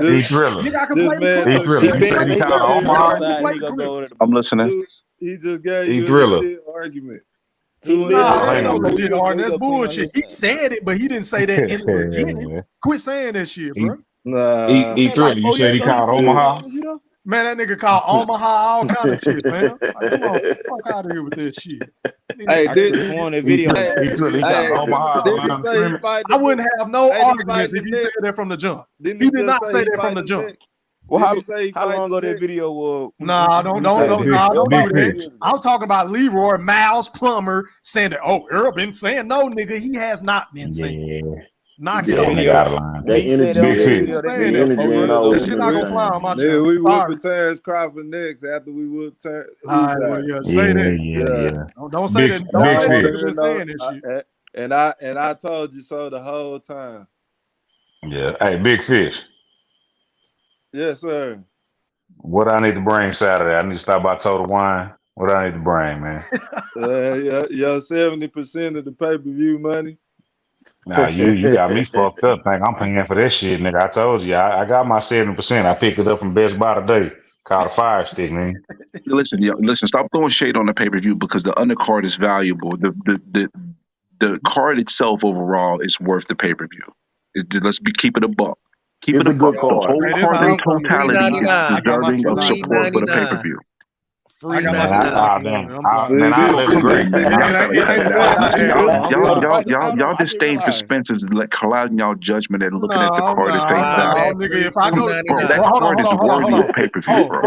S2: real.
S22: He's thrilling.
S2: Nigga, I can play the
S22: He's thrilling. You said he called Omaha.
S5: I'm listening.
S21: He just gave
S22: He
S21: you a
S22: thriller.
S21: legit argument.
S2: Nah, that ain't no legit argument. That's bullshit. He said it, but he didn't say that in the beginning. Quit saying that shit, bro.
S21: Nah.
S22: He thriller. You said he called Omaha?
S2: Man, that nigga called Omaha all kind of shit, man. Like, come on, fuck out of here with that shit.
S21: Hey, did
S1: video?
S2: I wouldn't have no arguments if he said that from the jump. He did not say that from the jump.
S1: Well, how long ago that video was?
S2: Nah, don't do that. I'm talking about Leroy Miles Plummer saying that. Oh, Earl been saying no, nigga. He has not been saying. Knock it off.
S13: That energy, the energy ain't always been the same.
S2: my
S21: Nigga, we
S2: Sorry.
S21: whooping Terrence Crawford next after we whoop Terrence.
S2: All right, well, yeah, say that. Don't say that. Don't say that because you're saying that shit.
S21: And I told you so the whole time.
S22: Yeah. Hey, Big Fish.
S21: Yes, sir.
S22: What I need to bring Saturday? I need to stop by Total Wine. What I need to bring, man?
S21: Yo, 70% of the pay-per-view money.
S22: Nah, you got me fucked up. Think I'm paying for that shit, nigga. I told you, I got my 70%. I picked it up from Best Buy today. Called a Fire Stick, man.
S5: Listen, stop throwing shade on the pay-per-view because the undercard is valuable. The card itself overall is worth the pay-per-view. Let's keep it a buck. Keep it a buck. The whole card in totality is deserving of support for the pay-per-view.
S22: Man, I live great.
S5: Y'all disdain for Spencer's clouding y'all judgment and looking at the card at face value.
S2: Nigga, if I go,
S5: that card is worthy of pay-per-view, bro.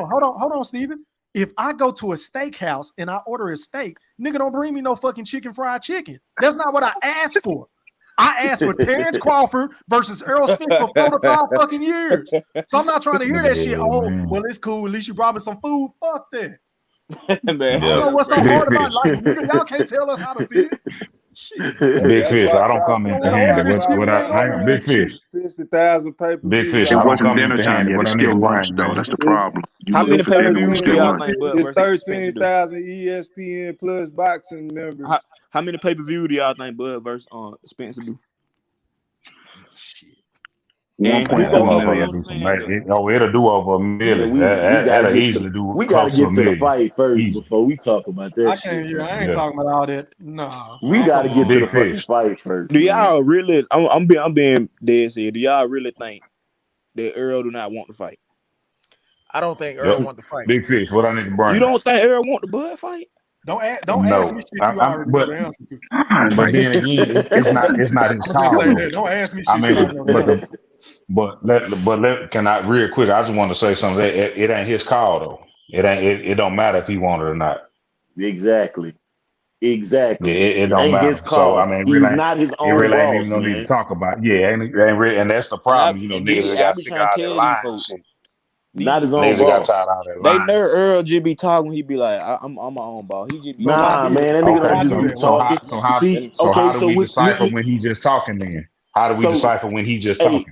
S2: Hold on, Steven. If I go to a steakhouse and I order a steak, nigga, don't bring me no fucking fried chicken. That's not what I asked for. I asked for Terrence Crawford versus Errol Spence for 4 to 5 fucking years. So I'm not trying to hear that shit. Oh, well, it's cool. At least you brought me some food. Fuck that.
S1: Man,
S2: I don't know what's so hard about life. Nigga, y'all can't tell us how to feel. Shit.
S22: Big Fish. I don't come empty handed. Big Fish.
S21: 60,000 pay-per-view.
S22: Big Fish.
S5: It
S22: I don't
S5: wasn't
S22: come
S5: dinner
S22: empty
S5: time
S22: handed.
S5: yet. It's still lunch, though. That's the problem.
S1: How many pay-per-views do y'all think?
S21: It's 13,000 ESPN Plus boxing members.
S1: How many pay-per-view do y'all think Bud versus Spencer do?
S5: 1.4 million.
S22: It'll do over $1 million. That'll easily do.
S13: We gotta get to the fight first before we talk about that.
S2: I ain't talking about all that. No,
S13: we gotta get to the fucking fight first.
S1: Do y'all really? I'm being dead serious. Do y'all really think that Earl do not want to fight?
S19: I don't think Earl want to fight.
S22: Big Fish. What I need to bring?
S1: You don't think Earl want the Bud fight?
S2: Don't ask me shit you already know the answer to.
S22: But then again, it's not his call.
S2: Don't ask me shit.
S22: Can I real quick? I just want to say something. It ain't his call though. It don't matter if he wanted or not.
S13: Exactly.
S22: Yeah, it don't
S13: ain't
S22: matter.
S13: his call.
S22: So I mean,
S13: he's not his own.
S22: It really
S13: boss,
S22: ain't even no
S13: man.
S22: need to talk about. Yeah, ain't really, and that's the problem. Niggas got sick out of line.
S13: Not his own
S22: Niggas got
S13: boss.
S22: tired out of that
S1: They
S22: line.
S1: know Earl just be talking. He be like, I'm my own boss. He just be
S13: man. That nigga don't just be talking.
S22: So how do we decipher when he just talking? Then how do we decipher when he just talking?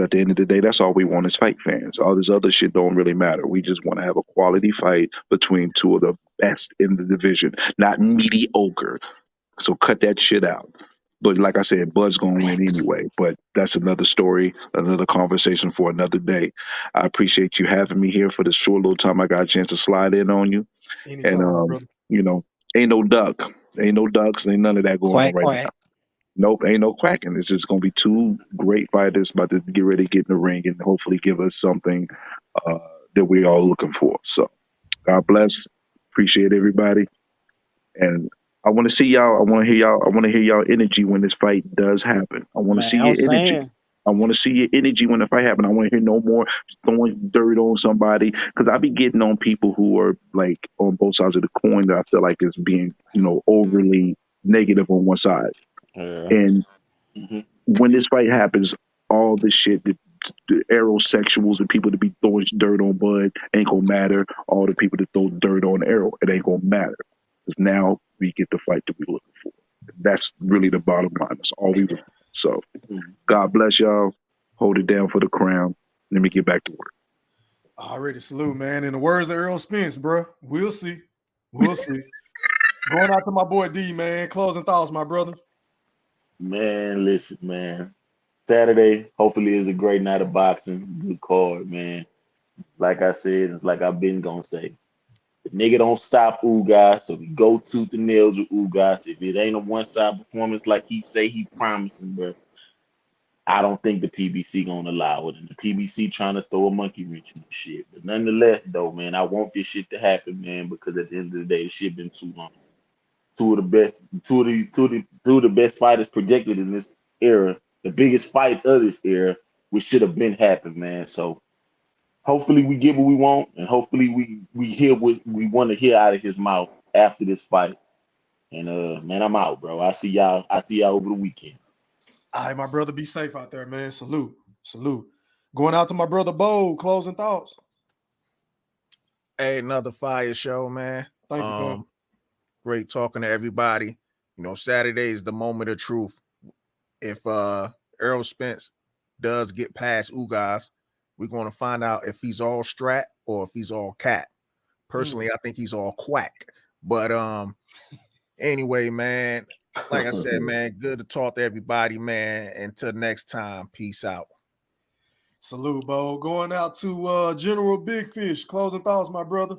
S5: at the end of the day, that's all we want as fight fans. All this other shit don't really matter. We just want to have a quality fight between two of the best in the division, not mediocre. So cut that shit out. But like I said, Bud's gonna win anyway. But that's another story, another conversation for another day. I appreciate you having me here for the short little time I got a chance to slide in on you. And
S2: Anytime, my brother.
S5: you know, ain't no duck, ain't no ducks, ain't none of that going on
S14: Quack
S5: right now.
S14: quack.
S5: Nope, ain't no cracking. It's just gonna be two great fighters about to get ready to get in the ring and hopefully give us something uh, that we all looking for. So God bless. Appreciate everybody. And I want to see y'all. I want to hear y'all. I want to hear y'all energy when this fight does happen. I want to see
S1: Man, I'm
S5: your energy.
S1: saying,
S5: I want to see your energy when the fight happen. I want to hear no more throwing dirt on somebody because I be getting on people who are like on both sides of the coin that I feel like is being, overly negative on one side.
S1: yeah.
S5: And when this fight happens, all the shit, the aerosexuals and people to be throwing dirt on Bud ain't gonna matter. All the people that throw dirt on Arrow, it ain't gonna matter. Because now we get the fight that we're looking for. That's really the bottom line. That's all we want. So God bless y'all. Hold it down for the crown. Let me get back to work.
S2: Already salute, man. In the words of Errol Spence, bro. We'll see. We'll see. Going out to my boy D, man. Closing thoughts, my brother.
S13: Man, listen, man. Saturday, hopefully, is a great night of boxing. Good card, man. Like I said, it's like I've been gonna say. The nigga don't stop Ugas, so we go tooth and nails with Ugas. If it ain't a one-side performance like he say he promising, bro, I don't think the PBC gonna allow it. And the PBC trying to throw a monkey wrench in the shit. But nonetheless, though, man, I want this shit to happen, man, because at the end of the day, the shit been too long. Two of the best fighters projected in this era, the biggest fight of this era, which should have been happened, man. So hopefully we get what we want, and hopefully we hear what we want to hear out of his mouth after this fight. And man, I'm out, bro. I see y'all over the weekend.
S2: All right, my brother, be safe out there, man. Salute. Salute. Going out to my brother Bo, closing thoughts.
S19: Hey, another fire show, man.
S2: Thank you, fam.
S19: Great talking to everybody. Saturday is the moment of truth. If Errol Spence does get past Ugas, we're going to find out if he's all strat or if he's all cat. Personally, I think he's all quack. But anyway, man, like I said, man, good to talk to everybody, man. Until next time, peace out.
S2: Salute, Bo. Going out to General Big Fish. Closing thoughts, my brother.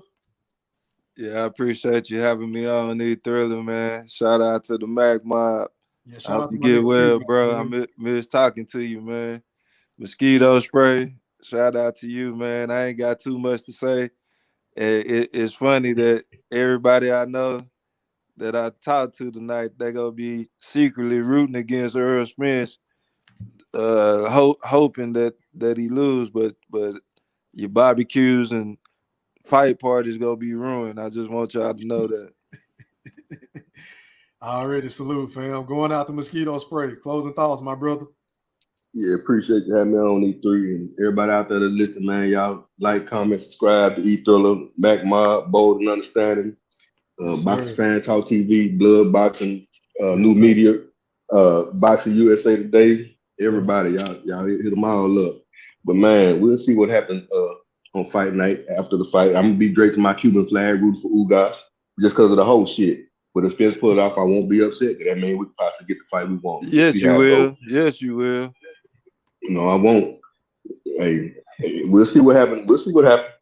S21: Yeah, I appreciate you having me on the Thriller, man. Shout out to the Mac Mob.
S2: Yeah,
S21: I hope you get well, bro. I miss talking to you, man. Mosquito spray. Shout out to you, man. I ain't got too much to say. It's funny that everybody I know that I talked to tonight, they gonna be secretly rooting against Errol Spence, hoping that he lose, but your barbecues and fight parties gonna be ruined. I just want y'all to know that.
S2: Already salute, fam. Going out to Mosquito Spray. Closing thoughts, my brother.
S16: Yeah, appreciate you having me on E3 and everybody out there that listen, man. Y'all like, comment, subscribe to E-Thriller, Mac Mob, Bold and Understanding, Boxing Fan Talk TV, Blood Boxing, New Media, Boxing USA Today. Everybody, y'all hit them all up. But man, we'll see what happens on fight night after the fight. I'm gonna be draping my Cuban flag, rooting for Ugas, just because of the whole shit. But if Spence pull it off, I won't be upset. That means we can possibly get the fight we want.
S21: Yes, you will. Yes, you will.
S16: No, I won't. Hey, we'll see what happens. We'll see what happens.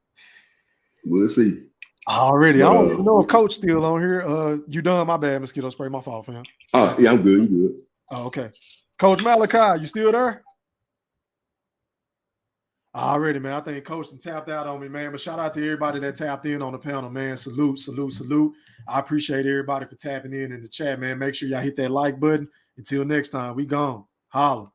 S16: We'll see.
S2: Already, I don't even know if Coach still on here. You done? My bad, Mosquito Spray. My fault, fam.
S16: Oh, yeah, I'm good. You good?
S2: Oh, okay. Coach Malachi, you still there? Already, man. I think Coach tapped out on me, man. But shout out to everybody that tapped in on the panel, man. Salute, salute, salute. I appreciate everybody for tapping in the chat, man. Make sure y'all hit that like button. Until next time, we gone. Holla.